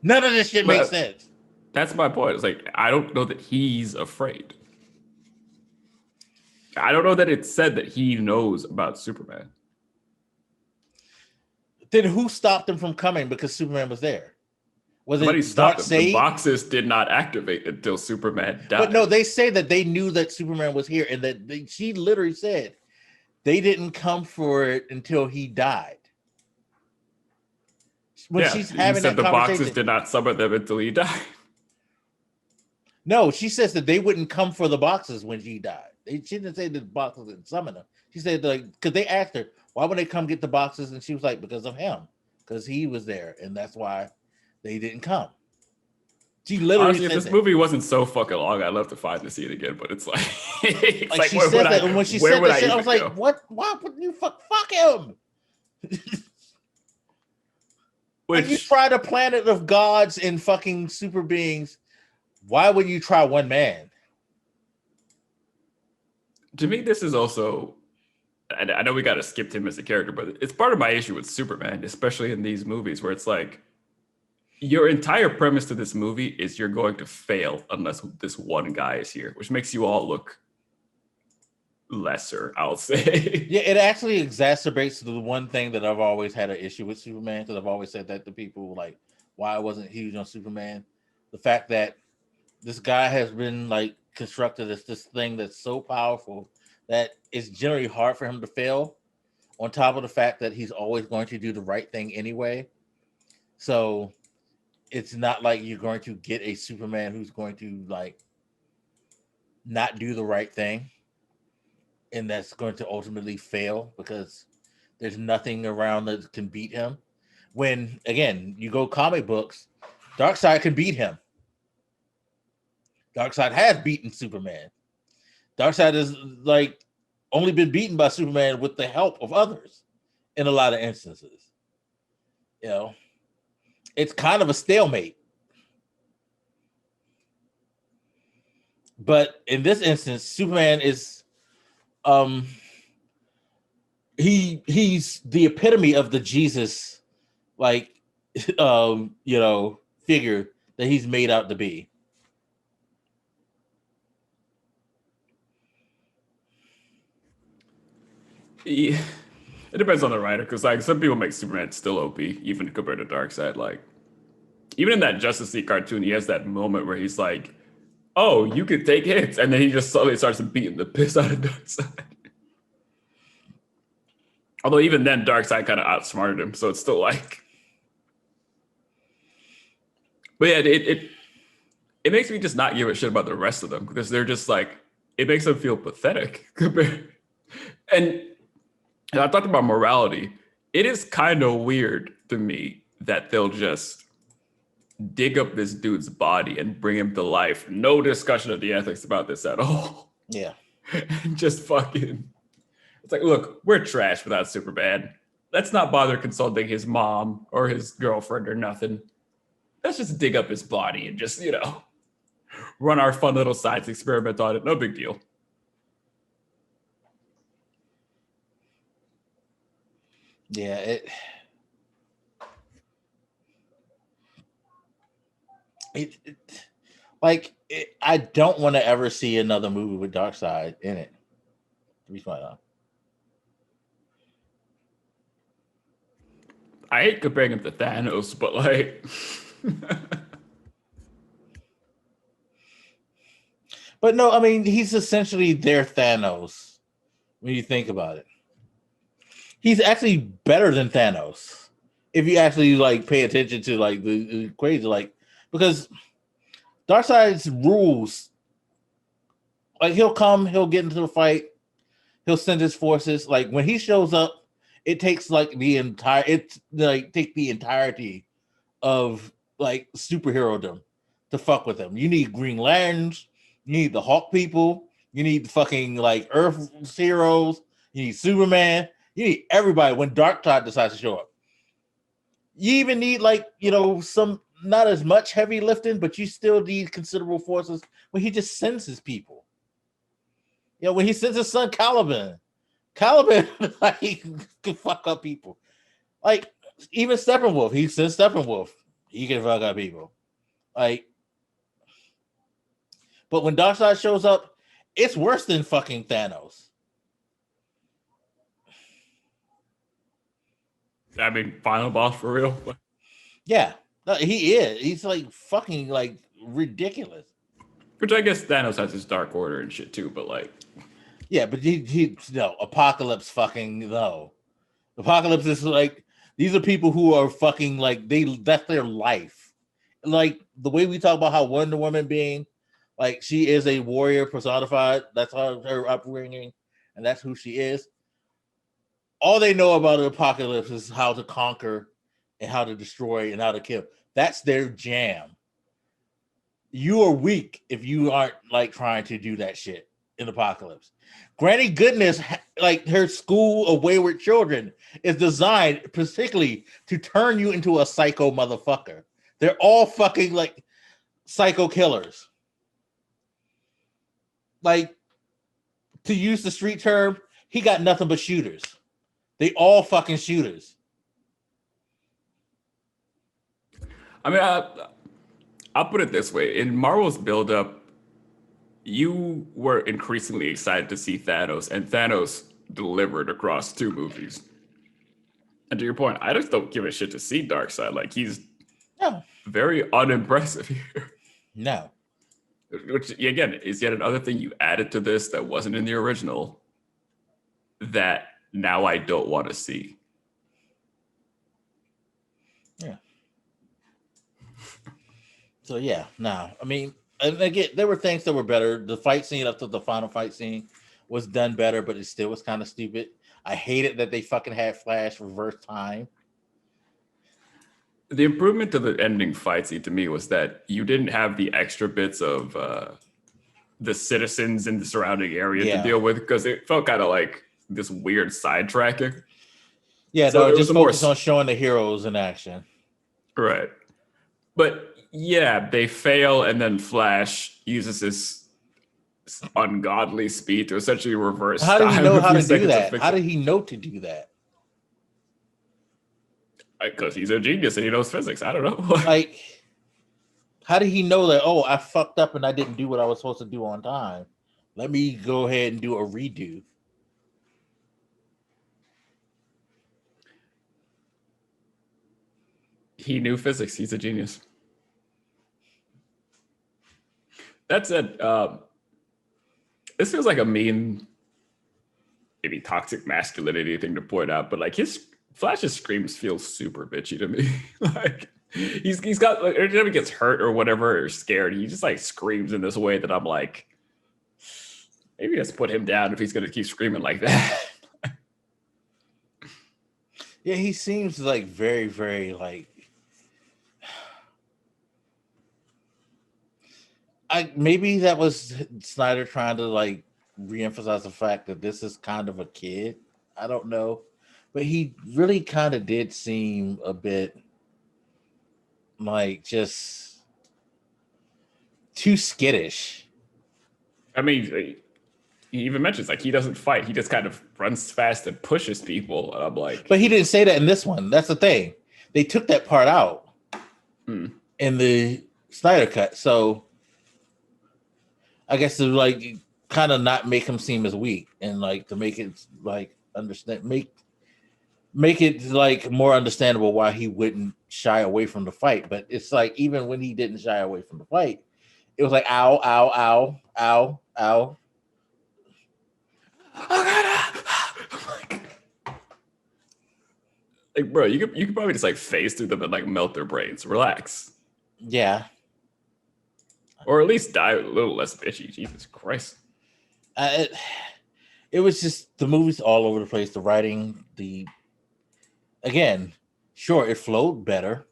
None of this shit makes sense. That's my point. It's like, I don't know that he's afraid. I don't know that it's said that he knows about Superman. Then who stopped him from coming because Superman was there? Was Somebody stopped him. The Darkseid? boxes did not activate until Superman died. But no, they say that they knew that Superman was here and that she literally said they didn't come for it until he died. When she's having that the conversation, boxes did not summon them until he died. No, she says that they wouldn't come for the boxes when he died. She didn't say the boxes didn't summon them. She said like because they asked her why would they come get the boxes, and she was like because of him, because he was there, and that's why they didn't come. She literally honestly, if this movie wasn't so fucking long, I'd love to find the scene again, but it's like, she said that, and when she said that shit, I was like, what? Why would you fuck him? When you try the planet of gods and fucking super beings, why would you try one man? To me, this is also, and I know we got to skip him as a character, but it's part of my issue with Superman, especially in these movies where it's like, your entire premise to this movie is you're going to fail unless this one guy is here, which makes you all look lesser, I'll say. Yeah, it actually exacerbates the one thing that I've always had an issue with Superman, because I've always said that to people, like, why I wasn't huge on Superman. The fact that this guy has been like constructed as this thing that's so powerful that it's generally hard for him to fail, on top of the fact that he's always going to do the right thing anyway. So it's not like you're going to get a Superman who's going to like not do the right thing and that's going to ultimately fail because there's nothing around that can beat him. When, again, you go comic books, Darkseid can beat him. Darkseid has beaten Superman. Darkseid is like only been beaten by Superman with the help of others in a lot of instances. You know, it's kind of a stalemate. But in this instance, Superman is he's the epitome of the Jesus like figure that he's made out to be. Yeah. It depends on the writer, because like some people make Superman still OP, even compared to Darkseid. Like even in that Justice League cartoon, he has that moment where he's like, "Oh, you could take hits," and then he just suddenly starts beating the piss out of Darkseid. Although even then, Darkseid kind of outsmarted him, so it's still like. But yeah, it makes me just not give a shit about the rest of them, because they're just like, it makes them feel pathetic. And I talked about morality. It is kind of weird to me that they'll just dig up this dude's body and bring him to life. No discussion of the ethics about this at all. Yeah. And just fucking, it's like, look, we're trash without Superman. Let's not bother consulting his mom or his girlfriend or nothing. Let's just dig up his body and just, run our fun little science experiment on it. No big deal. Yeah, I don't want to ever see another movie with Darkseid in it. To be quite honest. I hate comparing him to Thanos, but like. But no, I mean, he's essentially their Thanos when you think about it. He's actually better than Thanos if you actually like pay attention to like the equation, like because Darkseid's rules, like he'll get into the fight, he'll send his forces. Like when he shows up, it takes like the entirety of like superherodom to fuck with him. You need Green Lanterns, you need the Hawk people, you need the fucking like Earth heroes, you need Superman, you need everybody when Darkseid decides to show up. You even need like, some not as much heavy lifting, but you still need considerable forces when he just sends his people. When he sends his son Caliban like can fuck up people. Like even Steppenwolf, he sends Steppenwolf, he can fuck up people. Like, but when Darkseid shows up, it's worse than fucking Thanos. I mean, final boss for real. Yeah, he is. He's like fucking like ridiculous. Which I guess Thanos has his Dark Order and shit too, but like. Yeah, but he no, Apocalypse fucking no. Apocalypse is like, these are people who are fucking like, that's their life. Like the way we talk about how Wonder Woman being like, she is a warrior personified. That's her upbringing, and that's who she is. All they know about the Apocalypse is how to conquer and how to destroy and how to kill. That's their jam. You are weak if you aren't like trying to do that shit in Apocalypse. Granny Goodness, like her school of wayward children, is designed particularly to turn you into a psycho motherfucker. They're all fucking like psycho killers. Like, to use the street term, he got nothing but shooters. They all fucking shooters. I mean, I'll put it this way. In Marvel's build-up, you were increasingly excited to see Thanos, and Thanos delivered across 2 movies. And to your point, I just don't give a shit to see Darkseid. Like, he's very unimpressive here. No. Which, again, is yet another thing you added to this that wasn't in the original that now I don't want to see. Yeah. So, yeah, no. I mean, and again, there were things that were better. The fight scene up to the final fight scene was done better, but it still was kind of stupid. I hated that they fucking had Flash reverse time. The improvement to the ending fight scene to me was that you didn't have the extra bits of the citizens in the surrounding area Yeah. to deal with, because it felt kind of like this weird sidetracking. Yeah, So no, it was just a more focus on showing the heroes in action. right. But yeah, they fail, and then Flash uses his ungodly speed to essentially reverse How did he time know a how few to do seconds to that? fix How it. did he know to do that? Because he's a genius and he knows physics. I don't know. Like, how did he know that, oh, I fucked up and I didn't do what I was supposed to do on time? Let me go ahead and do a redo. He knew physics. He's a genius. That said, this feels like a mean, maybe toxic masculinity thing to point out, but like his Flash's screams feel super bitchy to me. Like he's got like every time he gets hurt or whatever or scared, he just like screams in this way that I'm like, maybe let's put him down if he's gonna keep screaming like that. Yeah, he seems like very, very like. Maybe that was Snyder trying to like reemphasize the fact that this is kind of a kid. I don't know, but he really kind of did seem a bit like just too skittish. I mean, he even mentions like he doesn't fight; he just kind of runs fast and pushes people. And I'm like, But he didn't say that in this one. That's the thing. They took that part out in the Snyder cut, so I guess to like kind of not make him seem as weak and like to make it like understand make it like more understandable why he wouldn't shy away from the fight. But it's like even when he didn't shy away from the fight, it was like ow, ow, ow, ow, ow. like, bro, you could probably just like phase through them and like melt their brains. Relax. Yeah. Or at least die a little less bitchy. Jesus Christ. It was just the movie's all over the place. The writing, again, sure, it flowed better.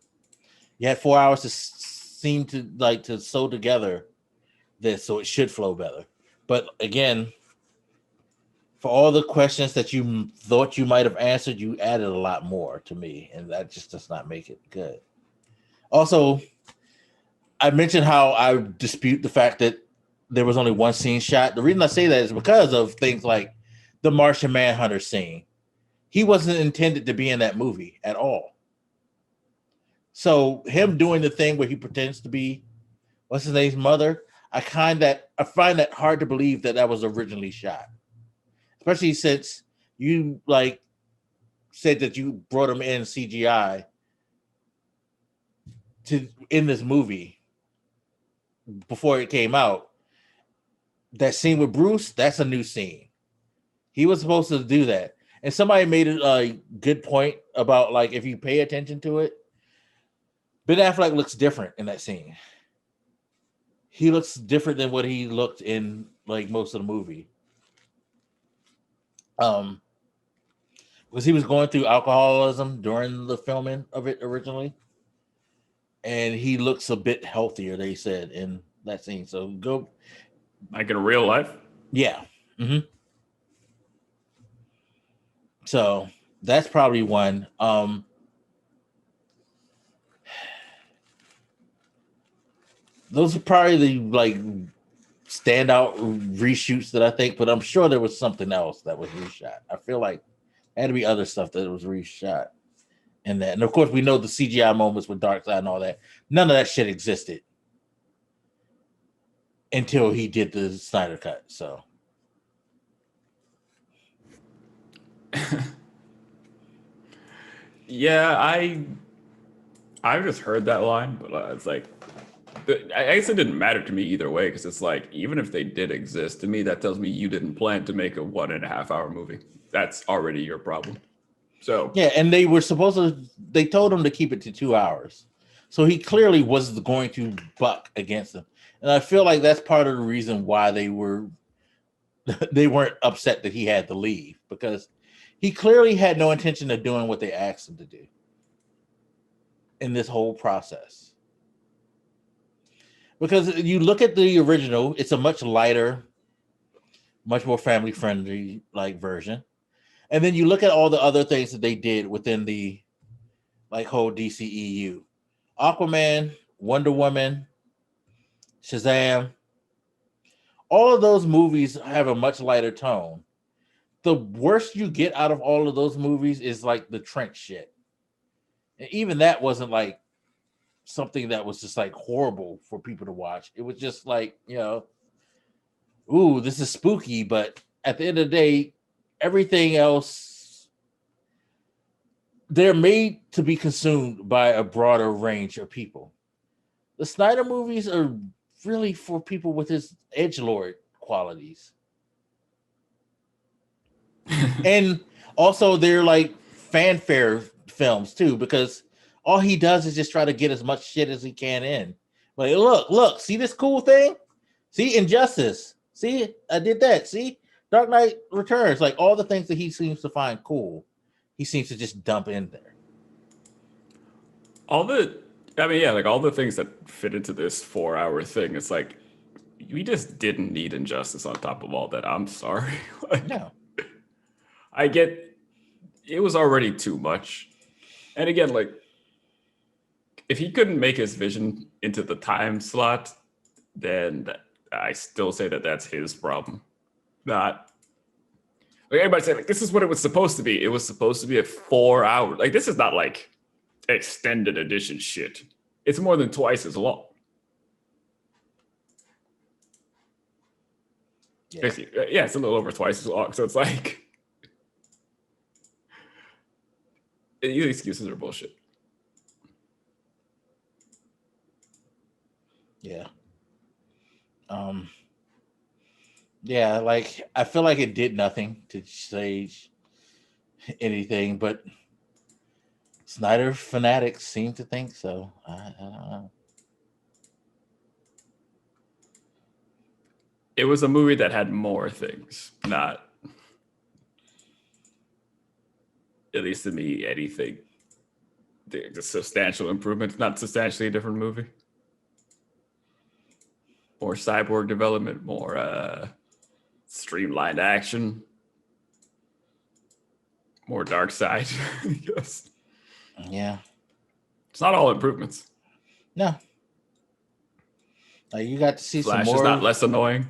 You had 4 hours to seem to like to sew together this, so it should flow better. But again, for all the questions that you thought you might have answered, you added a lot more to me, and that just does not make it good. Also, I mentioned how I dispute the fact that there was only one scene shot. The reason I say that is because of things like the Martian Manhunter scene. He wasn't intended to be in that movie at all. So him doing the thing where he pretends to be what's his name's mother, I find that hard to believe that was originally shot, especially since you like said that you brought him in CGI to in this movie before it came out. That scene with Bruce, that's a new scene. He was supposed to do that. And somebody made a good point about like if you pay attention to it, Ben Affleck looks different in that scene. He looks different than what he looked in like most of the movie. Because he was going through alcoholism during the filming of it originally. And he looks a bit healthier, they said, in that scene. So go. Like in real life? Yeah. Mm-hmm. So that's probably one. Those are probably the like standout reshoots that I think, but I'm sure there was something else that was reshot. I feel like there had to be other stuff that was reshot in that. And of course, we know the CGI moments with Darkseid and all that. None of that shit existed until he did the Snyder Cut. So yeah, I've just heard that line, but it's like I guess it didn't matter to me either way, because it's like even if they did exist, to me that tells me you didn't plan to make a 1.5 hour movie. That's already your problem. So yeah, and they were supposed to. They told him to keep it to 2 hours, so he clearly was going to buck against them. And I feel like that's part of the reason why they weren't upset that he had to leave, because he clearly had no intention of doing what they asked him to do in this whole process. Because you look at the original, it's a much lighter, much more family friendly like version. And then you look at all the other things that they did within the like whole DCEU. Aquaman, Wonder Woman, Shazam, all of those movies have a much lighter tone. The worst you get out of all of those movies is like the trench shit. And even that wasn't like something that was just like horrible for people to watch. It was just like, ooh, this is spooky, but at the end of the day, everything else, they're made to be consumed by a broader range of people. The Snyder movies are really for people with his edgelord qualities. And also they're like fanfare films too, because all he does is just try to get as much shit as he can in. Like, look, see this cool thing? See Injustice. See, I did that. See, Dark Knight Returns. Like all the things that he seems to find cool, he seems to just dump in there. All the things that fit into this 4-hour thing, it's like we just didn't need Injustice on top of all that. I'm sorry. No. I get it was already too much. And again, like if he couldn't make his vision into the time slot, then I still say that that's his problem. Not like everybody said, like this is what it was supposed to be. It was supposed to be a 4 hour. Like this is not like extended edition shit. It's more than twice as long. Yeah, it's a little over twice as long. So it's like these excuses are bullshit. Yeah. Yeah, like I feel like it did nothing to change anything, but Snyder fanatics seem to think so. I don't know. It was a movie that had more things, not, at least to me, anything. The substantial improvement, not substantially a different movie. More cyborg development, more streamlined action, more dark side. Yes. Yeah. It's not all improvements. No. Like you got to see Flash some more. Is not less annoying.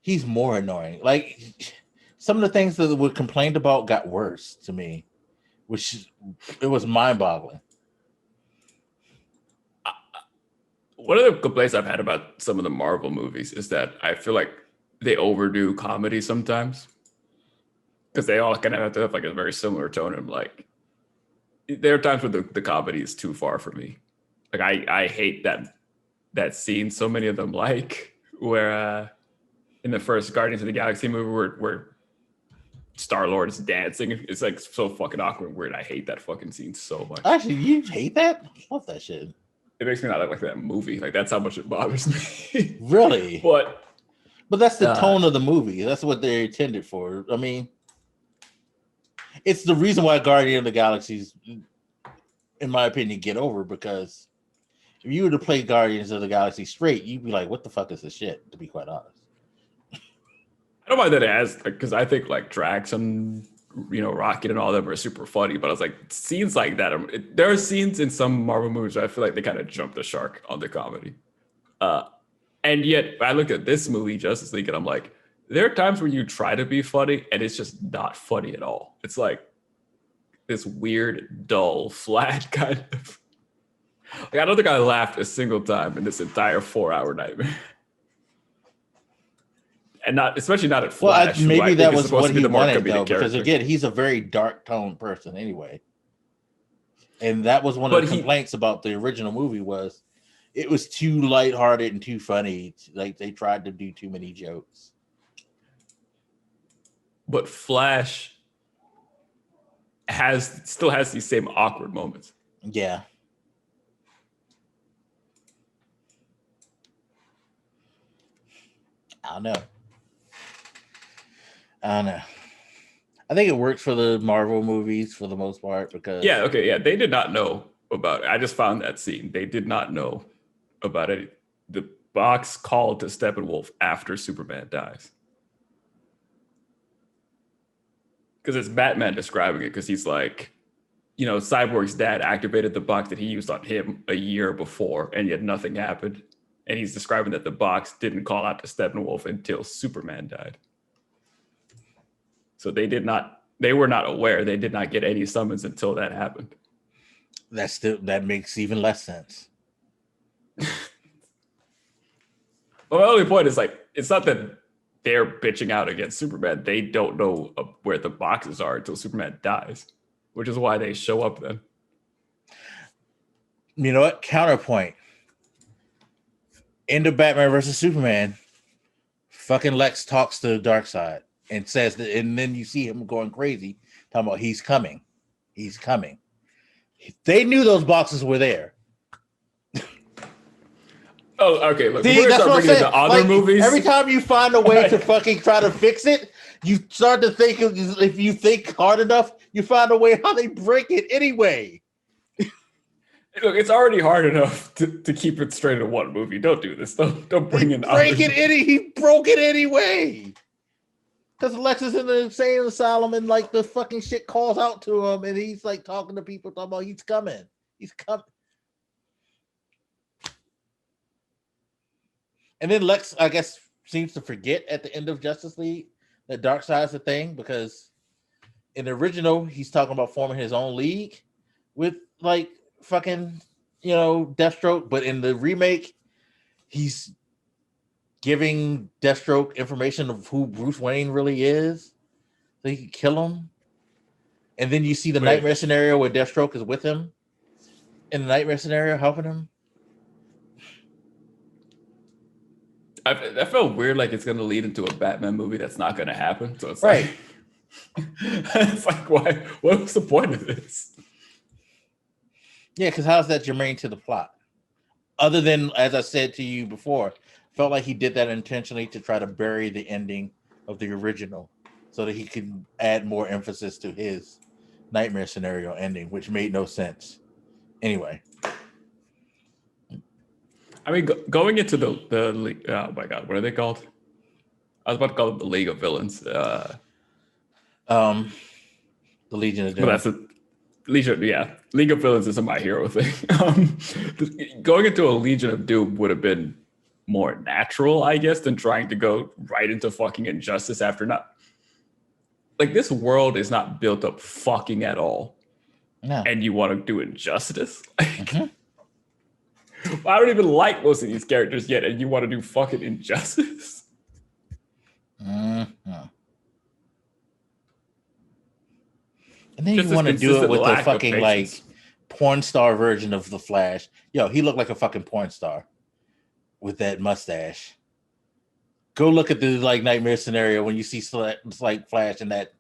He's more annoying. Like some of the things that were complained about got worse to me, which it was mind-boggling. One of the complaints I've had about some of the Marvel movies is that I feel like they overdo comedy sometimes because they all kind of have to have like a very similar tone. And like, there are times where the comedy is too far for me. Like I hate that scene. So many of them like where in the first Guardians of the Galaxy movie where Star-Lord is dancing. It's like so fucking awkward and weird. I hate that fucking scene so much. Actually, you hate that? I love that shit. It makes me not like that movie. Like that's how much it bothers me. Really? But that's the tone of the movie. That's what they're intended for. I mean, it's the reason why Guardian of the Galaxies, in my opinion, get over, because if you were to play Guardians of the Galaxy straight, you'd be like, what the fuck is this shit, to be quite honest. I don't mind that it has, because I think like Drax and Rocket and all of them are super funny, but I was like, scenes like that, there are scenes in some Marvel movies where I feel like they kind of jump the shark on the comedy. And yet I look at this movie, Justice League, and I'm like, there are times where you try to be funny and it's just not funny at all. It's like this weird, dull, flat kind of. Like, I don't think I laughed a single time in this entire 4-hour nightmare. And especially not at Flash. Well, maybe that was what he wanted, though, because again, he's a very dark tone person anyway. And that was one of the complaints about the original movie was it was too lighthearted and too funny. Like they tried to do too many jokes. But Flash still has these same awkward moments. Yeah. I don't know. I think it works for the Marvel movies for the most part because they did not know about it. I just found that scene. They did not know about it. The box called to Steppenwolf after Superman dies. Because it's Batman describing it, because he's like, Cyborg's dad activated the box that he used on him a year before, and yet nothing happened. And he's describing that the box didn't call out to Steppenwolf until Superman died. So they were not aware. They did not get any summons until that happened. That makes even less sense. Well, my only point is, like, it's not that they're bitching out against Superman. They don't know where the boxes are until Superman dies, which is why they show up then. You know what? Counterpoint. End of Batman versus Superman. Fucking Lex talks to Darkseid and says that, and then you see him going crazy, talking about he's coming. He's coming. They knew those boxes were there. Oh, okay. Look, we're gonna start bringing into other movies. Every time you find a way to fucking try to fix it, you start to think, if you think hard enough, you find a way how they break it anyway. Look, it's already hard enough to keep it straight in one movie. Don't do this. Don't bring in others. He broke it anyway. Because Lex is in the insane asylum and like the fucking shit calls out to him and he's like talking to people, talking about he's coming. He's coming. And then Lex, I guess, seems to forget at the end of Justice League that Darkseid's a thing, because in the original, he's talking about forming his own league with like fucking, Deathstroke. But in the remake, he's giving Deathstroke information of who Bruce Wayne really is, so he can kill him. And then you see the nightmare scenario where Deathstroke is with him in the nightmare scenario, helping him. I felt weird, like it's going to lead into a Batman movie that's not going to happen. So it's right. It's like, why? What was the point of this? Yeah, because how's that germane to the plot? Other than, as I said to you before, felt like he did that intentionally to try to bury the ending of the original so that he could add more emphasis to his nightmare scenario ending, which made no sense. Anyway. I mean, going into the oh my God, what are they called? I was about to call it the League of Villains. The Legion of Doom. Well, that's a Legion. Yeah, League of Villains is a My Hero thing. Going into a Legion of Doom would have been more natural, I guess, than trying to go right into fucking Injustice after not. Like, this world is not built up fucking at all. No. And you want to do Injustice? Mm-hmm. I don't even like most of these characters yet, and you want to do fucking Injustice? Mm-hmm. And then you want to do it with the fucking like porn star version of the Flash. Yo, he looked like a fucking porn star with that mustache. Go look at the like nightmare scenario when you see like Flash in that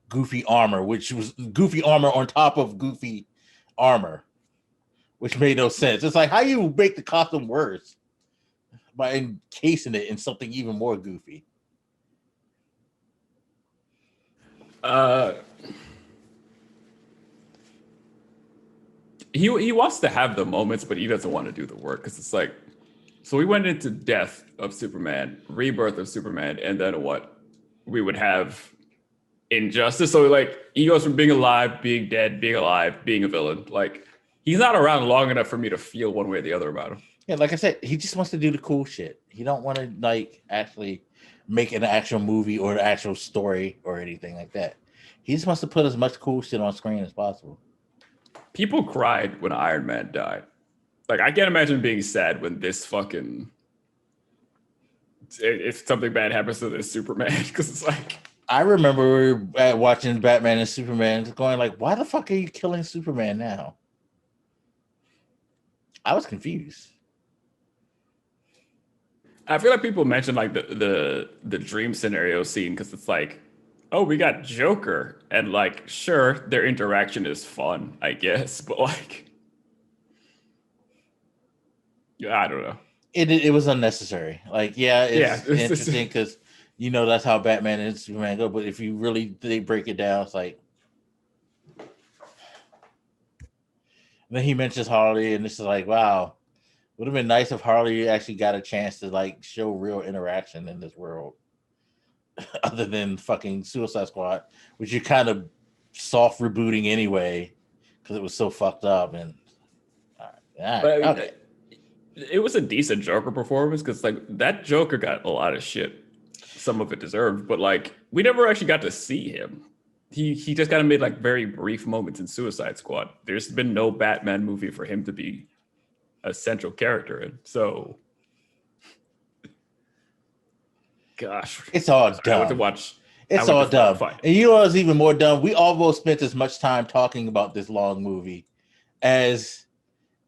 goofy armor, which was goofy armor on top of goofy armor, which made no sense. It's like, how you make the costume worse by encasing it in something even more goofy? He wants to have the moments, but he doesn't want to do the work, because it's like, so we went into death of Superman, rebirth of Superman, and then what? We would have Injustice. So like, he goes from being alive, being dead, being alive, being a villain. Like, he's not around long enough for me to feel one way or the other about him. Yeah, like I said, he just wants to do the cool shit. He don't want to like actually make an actual movie or an actual story or anything like that. He just wants to put as much cool shit on screen as possible. People cried when Iron Man died. Like, I can't imagine being sad when this fucking, if something bad happens to this Superman, because it's like, I remember watching Batman and Superman going like, why the fuck are you killing Superman now? I was confused. I feel like people mention like the dream scenario scene, because it's like, oh, we got Joker, and like, sure, their interaction is fun, I guess, but like, yeah, I don't know. It was unnecessary. Like, it's interesting because that's how Batman and Superman go. But if you really break it down, it's like, then he mentions Harley, and it's like, wow, Would have been nice if Harley actually got a chance to like show real interaction in this world, other than fucking Suicide Squad, which you kind of soft rebooting anyway because it was so fucked up. And But I mean, okay, it was a decent Joker performance because like that Joker got a lot of shit. Some of it deserved, but like we never actually got to see him. He just kind of made like very brief moments in Suicide Squad. There's been no Batman movie for him to be a central character in. So, gosh, it's all sorry, dumb. I went to watch. It's all dumb. And you know what's even more dumb? We almost spent as much time talking about this long movie as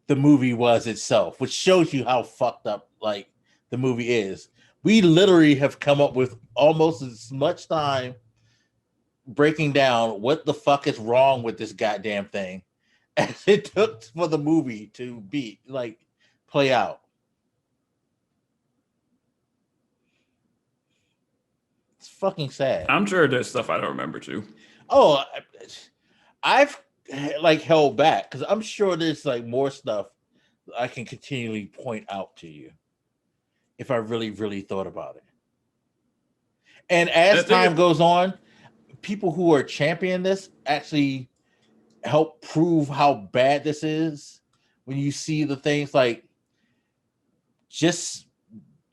the movie was itself, which shows you how fucked up like the movie is. We literally have come up with almost as much time breaking down what the fuck is wrong with this goddamn thing as it took for the movie to be like play out. It's fucking sad. I'm sure there's stuff I don't remember too. Oh, I've like held back because I'm sure there's like more stuff I can continually point out to you if I really, really thought about it. And as time goes on, people who are championing this actually help prove how bad this is. When you see the things like just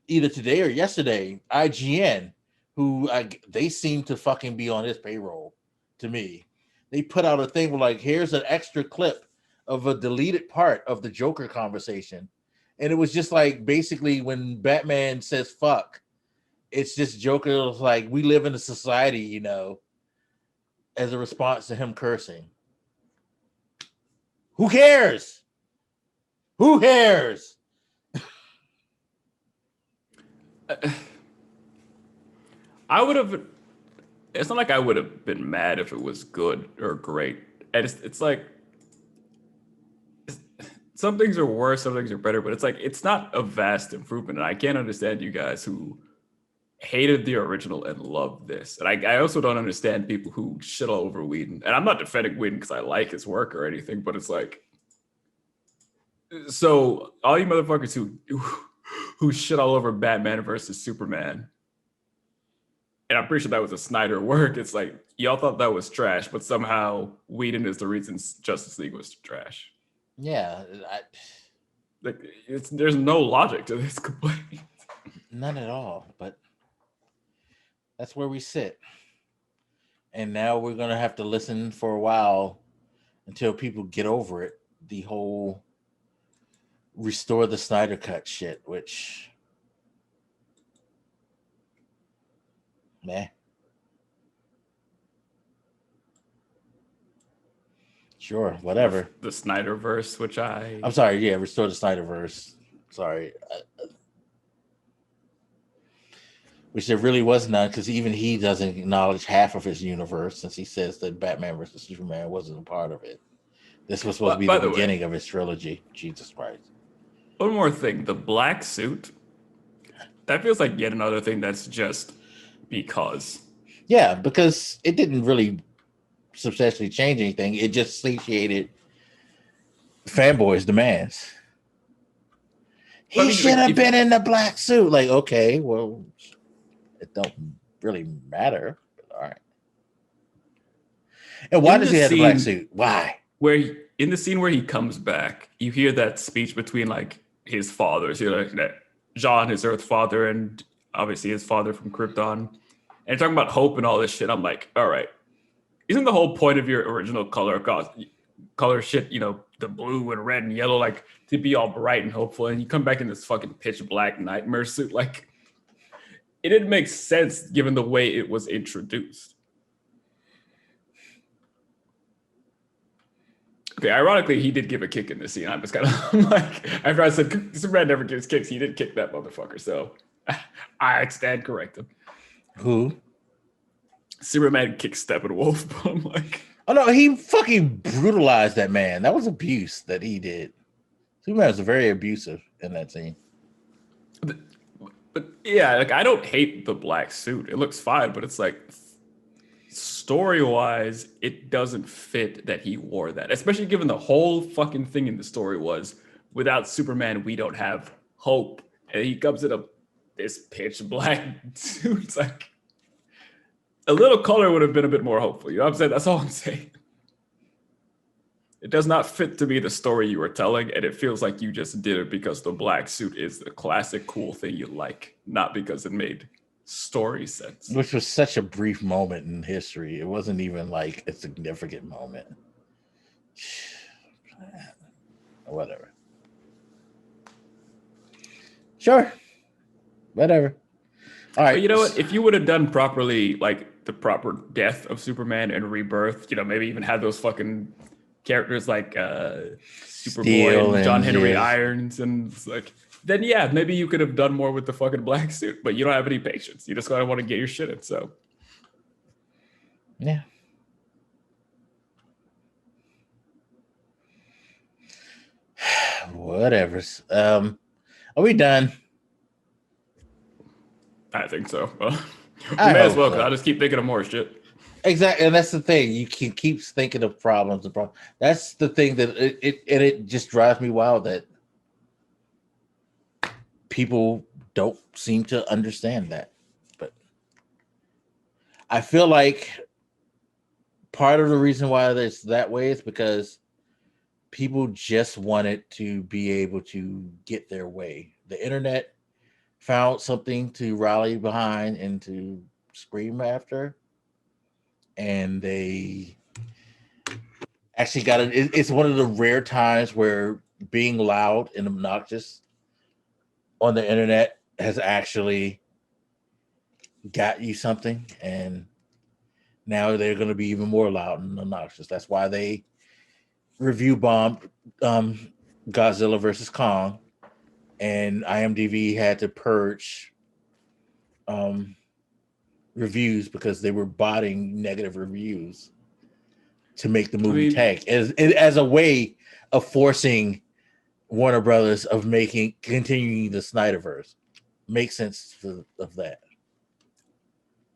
either today or yesterday, IGN, who they seem to fucking be on his payroll to me. They put out a thing where like, here's an extra clip of a deleted part of the Joker conversation. And it was just like basically when Batman says fuck, it's just Joker was like, we live in a society, you know, as a response to him cursing. Who cares? Who cares? I would have. It's not like I would have been mad if it was good or great. And it's like some things are worse, some things are better, but it's like it's not a vast improvement. And I can't understand you guys who hated the original and loved this. And I also don't understand people who shit all over Whedon. And I'm not defending Whedon because I like his work or anything, but it's like, so all you motherfuckers who shit all over Batman versus Superman, and I'm pretty sure that was a Snyder work. It's like y'all thought that was trash, but somehow Whedon is the reason Justice League was trash. Yeah, like there's no logic to this complaint. None at all. But that's where we sit, and now we're gonna have to listen for a while until people get over it. The whole restore the Snyder Cut shit, which. Meh. Sure, whatever. The Snyderverse, which I'm sorry, yeah, restore the Snyderverse. Sorry. Which there really was none, because even he doesn't acknowledge half of his universe, since he says that Batman versus Superman wasn't a part of it. This was supposed to be the beginning of his trilogy. Jesus Christ. One more thing. The black suit, that feels like yet another thing that's just because. Yeah, because it didn't really substantially change anything. It just satiated fanboys' demands. He should have been in the black suit. Like, okay, well, it don't really matter. But all right. And why does he have the black suit? Why? In the scene where he comes back, you hear that speech between like his fathers, you know, like John, his Earth father, and obviously his father from Krypton, and talking about hope and all this shit. I'm like, all right, isn't the whole point of your original color shit, you know, the blue and red and yellow, like to be all bright and hopeful, and you come back in this fucking pitch black nightmare suit? Like, it didn't make sense given the way it was introduced. Okay, ironically, he did give a kick in this scene. I'm just kind of like, after I said Superman never gives kicks, he did kick that motherfucker. So I stand corrected. Who? Superman kicks Steppenwolf, but I'm like, oh no, he fucking brutalized that man. That was abuse that he did. Superman was very abusive in that scene. But yeah, like I don't hate the black suit. It looks fine, but it's like story-wise, it doesn't fit that he wore that, especially given the whole fucking thing in the story was without Superman, we don't have hope. And he comes in this pitch black suit. It's like a little color would have been a bit more hopeful. You know what I'm saying? That's all I'm saying. It does not fit to be the story you were telling, and it feels like you just did it because the black suit is the classic cool thing you like, not because it made story sense. Which was such a brief moment in history. It wasn't even like a significant moment. Whatever. Sure. Whatever. All right. But you know what? If you would have done properly, like the proper death of Superman and Rebirth, you know, maybe even had those fucking characters like Superboy and John Henry Irons, and like, then yeah, maybe you could have done more with the fucking black suit. But you don't have any patience. You just gotta want to get your shit in. So yeah. Whatever. Are we done? I think so. Well, we may as well, because I'll just keep thinking of more shit. Exactly, and that's the thing. You can keep thinking of problems and problems. That's the thing that it just drives me wild that people don't seem to understand that. But I feel like part of the reason why it's that way is because people just wanted to be able to get their way. The internet found something to rally behind and to scream after, and they actually got it. It's one of the rare times where being loud and obnoxious on the internet has actually got you something, and now they're going to be even more loud and obnoxious. That's why they review bombed Godzilla versus Kong, and IMDb had to purge reviews because they were botting negative reviews to make the movie tank as a way of forcing Warner Brothers of continuing the Snyderverse. Makes sense of that.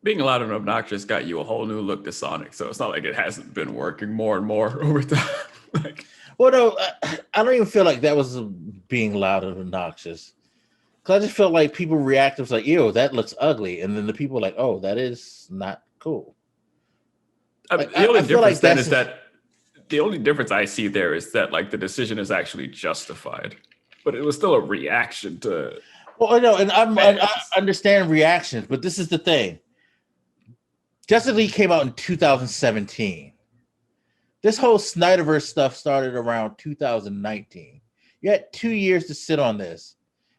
Being loud and obnoxious got you a whole new look to Sonic, so it's not like it hasn't been working more and more over time. Well, no, I don't even feel like that was being loud and obnoxious. Because I just felt like people reacted like, ew, that looks ugly. And then the people were like, oh, that is not cool. I mean, the only difference then is that the only difference I see there is that like the decision is actually justified. But it was still a reaction to... Well, no, and I understand reactions, but this is the thing. Justice League came out in 2017. This whole Snyderverse stuff started around 2019. You had 2 years to sit on this.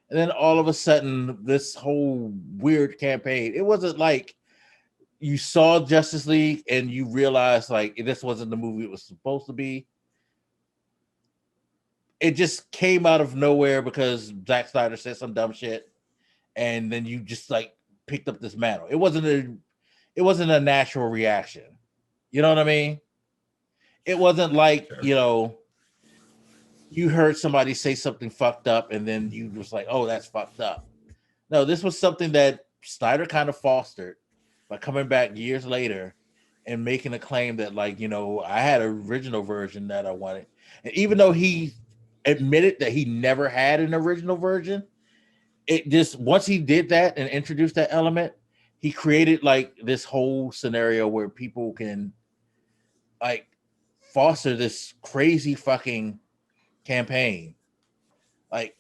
And then all of a sudden, this whole weird campaign, it wasn't like you saw Justice League and you realized like this wasn't the movie it was supposed to be. It just came out of nowhere because Zack Snyder said some dumb shit. And then you just like picked up this mantle. It wasn't a natural reaction. You know what I mean? It wasn't like, you know, you heard somebody say something fucked up and then you was like, oh, that's fucked up. No, this was something that Snyder kind of fostered by coming back years later and making a claim that, like, you know, I had an original version that I wanted. And even though he admitted that he never had an original version, it just, once he did that and introduced that element, he created like this whole scenario where people can like foster this crazy fucking campaign. Like,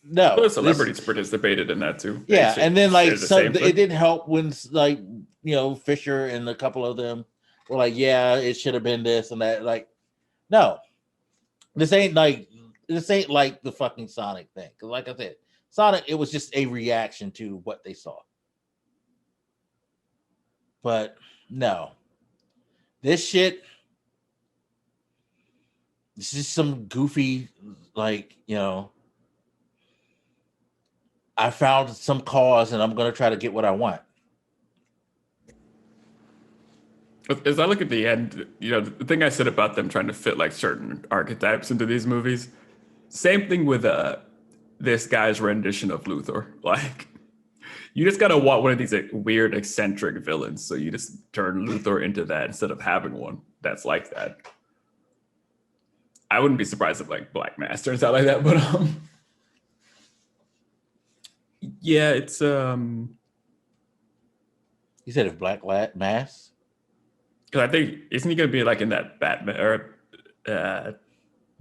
no, the celebrities participated in that too. Yeah, and then like so it didn't help when like, you know, Fisher and a couple of them were like, yeah, it should have been this and that. Like, no, this ain't like the fucking Sonic thing. Because like I said, Sonic, it was just a reaction to what they saw. But no, this shit, this is some goofy, like, you know, I found some cause and I'm going to try to get what I want. As I look at the end, you know, the thing I said about them trying to fit like certain archetypes into these movies, same thing with this guy's rendition of Luthor. Like, you just gotta want one of these like, weird, eccentric villains. So you just turn Luthor into that instead of having one that's like that. I wouldn't be surprised if like Black Mass turns out like that, but yeah, it's You said if Mass? because I think isn't he gonna be like in that Batman or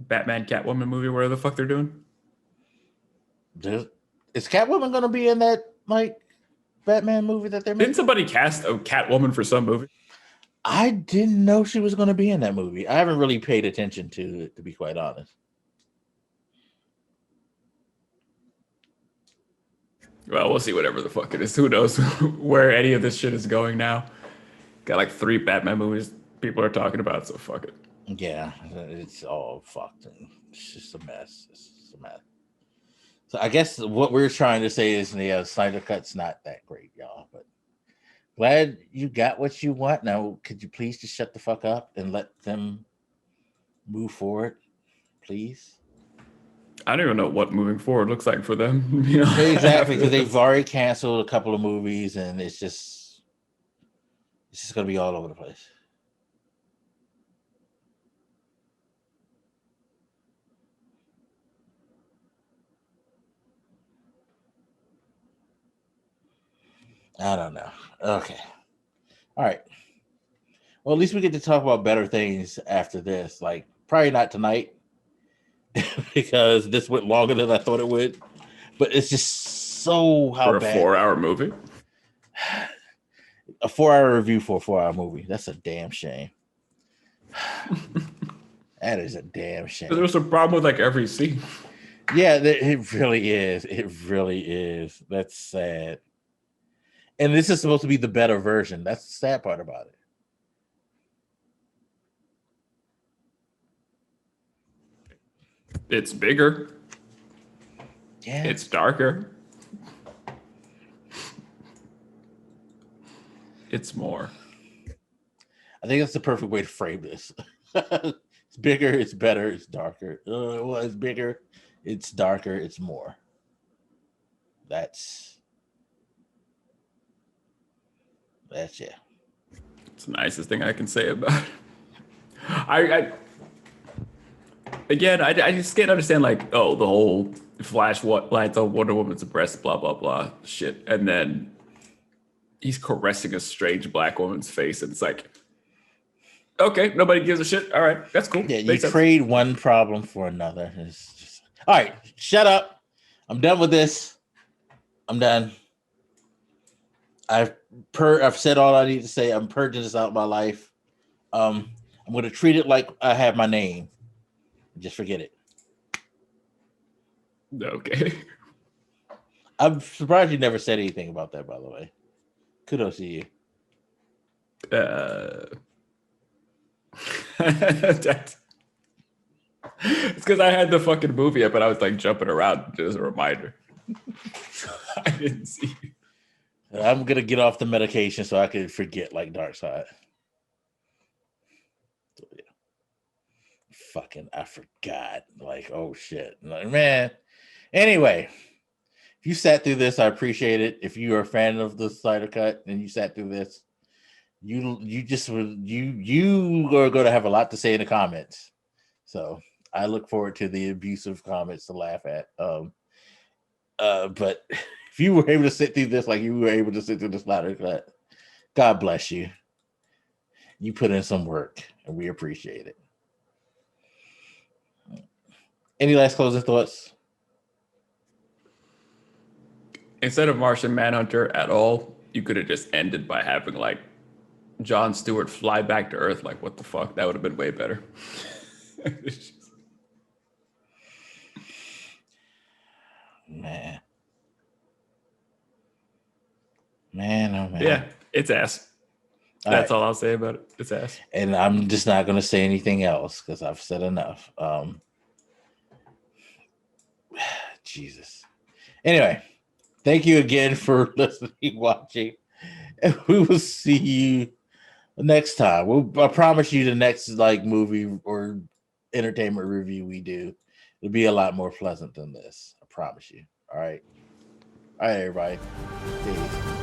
Batman Catwoman movie? Where the fuck they're doing? Is Catwoman gonna be in that like Batman movie that they're making? Didn't somebody cast a Catwoman for some movie? I didn't know she was gonna be in that movie. I haven't really paid attention to it, to be quite honest. Well, we'll see whatever the fuck it is. Who knows where any of this shit is going now? Got like 3 Batman movies people are talking about, so fuck it. Yeah, it's all fucked. It's just a mess. It's just a mess. So I guess what we're trying to say is the Snyder Cut's not that great, y'all. But glad you got what you want. Now, could you please just shut the fuck up and let them move forward, please? I don't even know what moving forward looks like for them. You know? Exactly, because they've already canceled a couple of movies, and it's just gonna be all over the place. I don't know. Okay. All right. Well, at least we get to talk about better things after this. Like, probably not tonight because this went longer than I thought it would. But it's just so how for a bad. 4-hour movie? A 4-hour review for a 4-hour movie. That's a damn shame. That is a damn shame. There's a problem with like every scene. Yeah, it really is. It really is. That's sad. And this is supposed to be the better version. That's the sad part about it. It's bigger. Yeah. It's darker. It's more. I think that's the perfect way to frame this. It's bigger, it's better, it's darker. Well, it's bigger, it's darker, it's more. That's yeah. It's the nicest thing I can say about it. I just can't understand like, oh, the whole Flash lights on Wonder Woman's breast, blah blah blah shit, and then he's caressing a strange black woman's face, and it's like, okay, nobody gives a shit. All right, that's cool. Yeah, you trade one problem for another. It's just... All right, shut up. I'm done with this. I'm done. I've said all I need to say. I'm purging this out of my life. I'm going to treat it like I have my name. Just forget it. Okay. I'm surprised you never said anything about that, by the way. Kudos to you. It's because I had the fucking movie up and I was like jumping around just as a reminder. I didn't see you. I'm gonna get off the medication so I can forget like Darkseid. So, yeah. Fucking, I forgot. Like, oh shit, like, man. Anyway, if you sat through this, I appreciate it. If you are a fan of the Snyder Cut and you sat through this, you are going to have a lot to say in the comments. So I look forward to the abusive comments to laugh at. But if you were able to sit through this like you were able to sit through the Snyder Cut, God bless you. You put in some work, and we appreciate it. Any last closing thoughts? Instead of Martian Manhunter at all, you could have just ended by having like Jon Stewart fly back to Earth. Like, what the fuck? That would have been way better. Man, oh man. Yeah, it's ass. That's all I'll say about it. It's ass. And I'm just not going to say anything else because I've said enough. Jesus. Anyway, thank you again for listening, watching. And we will see you next time. I promise you the next like movie or entertainment review we do, it'll be a lot more pleasant than this. I promise you. All right. All right, everybody. Peace.